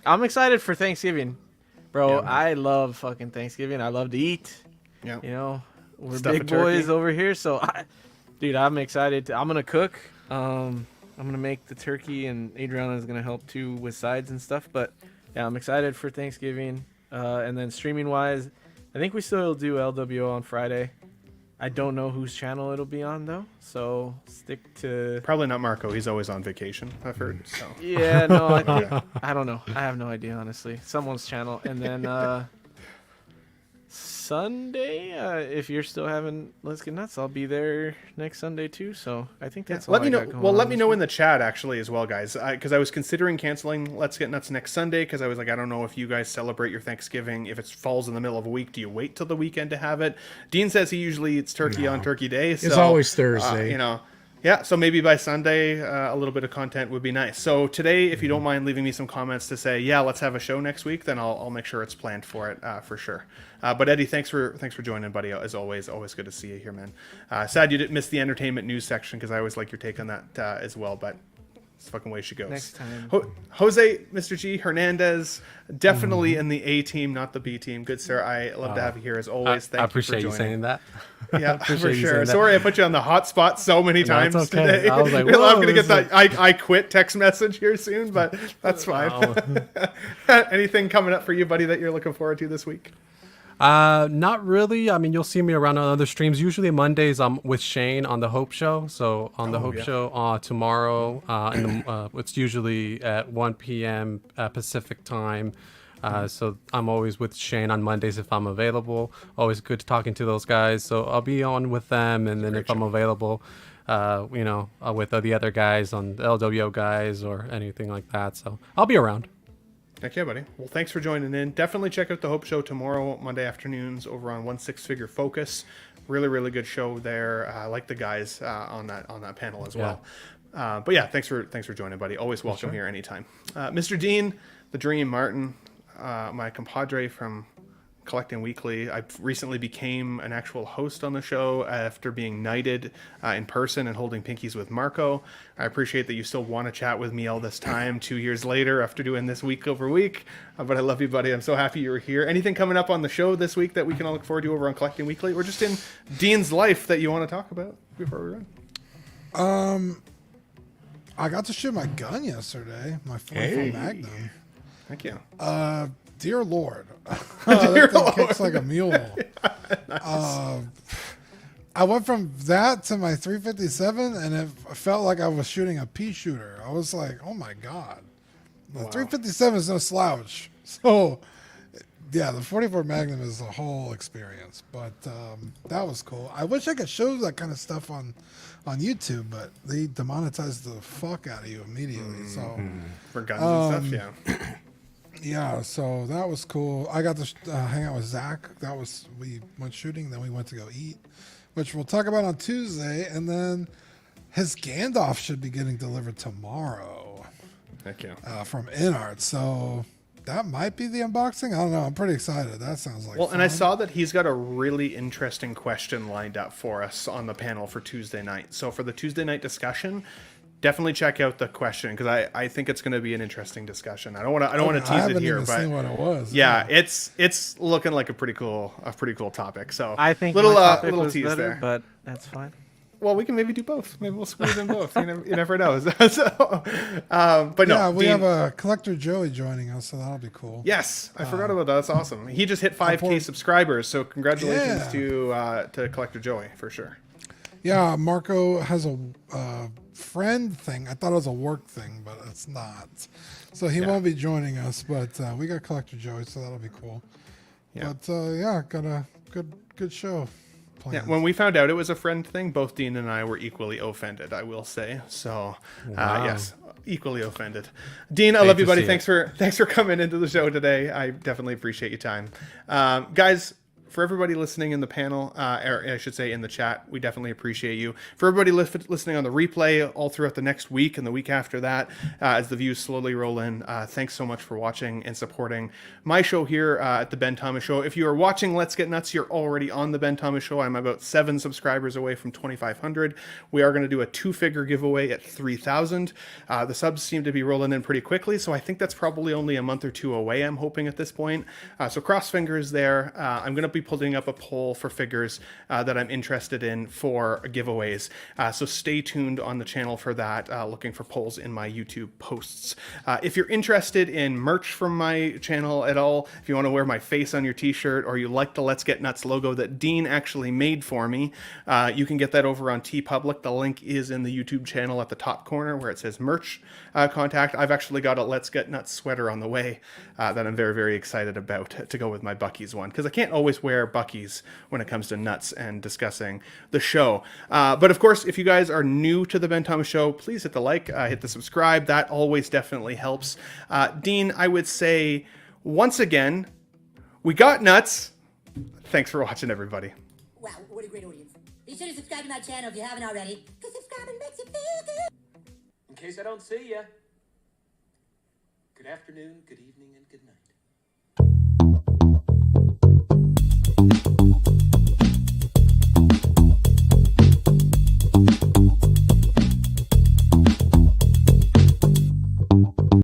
I'm excited for Thanksgiving. Bro, Yeah, I love fucking Thanksgiving. I love to eat. Yeah. We're Stuff big a turkey. boys over here, so I'm excited. I'm gonna cook. I'm gonna make the turkey, and Adriana's gonna help too with sides and stuff. But yeah, I'm excited for Thanksgiving. And then streaming wise, I think we still do LWO on Friday. I don't know whose channel it'll be on though, so stick to. Probably not Marco. He's always on vacation, I've heard. So. Yeah, no, I don't know. I have no idea honestly. Someone's channel, and then. Sunday, if you're still having Let's Get Nuts, I'll be there next Sunday too. So I think that's all let me I know. got going Well, on let me this know week. in the chat actually as well, guys, because I was considering canceling Let's Get Nuts next Sunday because I was like, I don't know if you guys celebrate your Thanksgiving. If it falls in the middle of a week, do you wait till the weekend to have it? Dean says he usually eats turkey on Turkey Day. So, it's always Thursday. Yeah, so maybe by Sunday, a little bit of content would be nice. So today, if you don't mind leaving me some comments to say, yeah, let's have a show next week, then I'll make sure it's planned for it for sure. But Eddie, thanks for joining, buddy. As always good to see you here, man. Sad you didn't miss the entertainment news section because I always like your take on that as well. But it's the fucking way she goes. Next time. Jose, Mr. G, Hernandez, definitely in the A team, not the B team. Good sir, I love to have you here as always. Thank I appreciate you you for joining. saying that. Yeah, Appreciate for you sure. saying that. Sorry, I put you on the hot spot so many times it's okay. today. I was like, I'm whoa, gonna get this that I quit text message here soon, but that's fine. Anything coming up for you, buddy, that you're looking forward to this week? Not really. I mean, you'll see me around on other streams. Usually Mondays I'm with Shane on the Hope Show. So on the Hope Show tomorrow, it's usually at 1 p.m. Pacific time. So I'm always with Shane on Mondays if I'm available. Always good talking to those guys. So I'll be on with them, and then if I'm available, with the other guys on the LWO guys or anything like that. So I'll be around. Heck yeah, buddy. Well, thanks for joining in. Definitely check out the Hope Show tomorrow, Monday afternoons, over on 1/6 Focus. Really, really good show there. I like the guys on that panel as well. But yeah, thanks for joining, buddy. Always welcome here anytime. Mr. Dean, the Dream Martin, my compadre from Collecting Weekly. I recently became an actual host on the show after being knighted in person and holding pinkies with Marco. I appreciate that you still want to chat with me all this time, 2 years later after doing this week over week. But I love you, buddy. I'm so happy you were here. Anything coming up on the show this week that we can all look forward to over on Collecting Weekly, or just in Dean's life that you want to talk about before we run? I got to shoot my gun yesterday, my 44 Magnum. Thank you. Dear Lord. Dear That thing Lord. kicks like a mule. Nice. I went from that to my 357, and it felt like I was shooting a pea shooter. I was like, oh my god, the 357 is no slouch. So, yeah, the 44 Magnum is a whole experience, but that was cool. I wish I could show that kind of stuff on YouTube, but they demonetized the fuck out of you immediately. So For guns and stuff, yeah. yeah, so that was cool. I got to hang out with Zach. We went shooting, then we went to go eat, which we'll talk about on Tuesday, and then his Gandalf should be getting delivered tomorrow. Heck yeah. From InArt. So that might be the unboxing. I don't know. I'm pretty excited. That sounds like fun. And I saw that he's got a really interesting question lined up for us on the panel for Tuesday night. So for the Tuesday night discussion, definitely check out the question, because I think it's going to be an interesting discussion. I don't want to tease it here, but seen what it was. Yeah, it's looking like a pretty cool topic. So I think little topic was tease better, there, but that's fine. Well, we can maybe do both. Maybe we'll squeeze in both. You never know. So, but no, yeah, we Dean, have a collector Joey joining us, so that'll be cool. Yes, I forgot about that. That's awesome. He just hit 5K subscribers, so congratulations to Collector Joey for sure. Yeah, Marco has a friend thing. I thought it was a work thing, but it's not. So he won't be joining us, but we got Collector Joey, so that'll be cool. Yeah. But yeah, got a good show. Yeah, when we found out it was a friend thing, both Dean and I were equally offended, I will say. So, yes, equally offended. Dean, I love you, buddy. Thanks for coming into the show today. I definitely appreciate your time. Guys, for everybody listening in the panel, or I should say in the chat, we definitely appreciate you. For everybody listening on the replay all throughout the next week and the week after that, as the views slowly roll in, thanks so much for watching and supporting my show here at the Ben Thomas Show. If you are watching Let's Get Nuts, you're already on the Ben Thomas Show. I'm about 7 subscribers away from 2,500. We are going to do a 2-figure giveaway at 3,000. The subs seem to be rolling in pretty quickly, so I think that's probably only a month or two away, I'm hoping at this point. So cross fingers there. I'm going to be putting up a poll for figures that I'm interested in for giveaways. So stay tuned on the channel for that, looking for polls in my YouTube posts. If you're interested in merch from my channel at all, if you want to wear my face on your t-shirt, or you like the Let's Get Nuts logo that Dean actually made for me, you can get that over on TeePublic. The link is in the YouTube channel at the top corner where it says merch contact. I've actually got a Let's Get Nuts sweater on the way that I'm very, very excited about to go with my Buc-ee's one, because I can't always wear Buc-ee's when it comes to nuts and discussing the show. But of course, if you guys are new to the Ben Thomas Show, please hit the like, hit the subscribe. That always definitely helps. Dean, I would say once again, we got nuts. Thanks for watching, everybody. Wow, what a great audience. Be sure to subscribe to my channel if you haven't already, because subscribing makes you feel good. In case I don't see ya, good afternoon, good evening, and good night.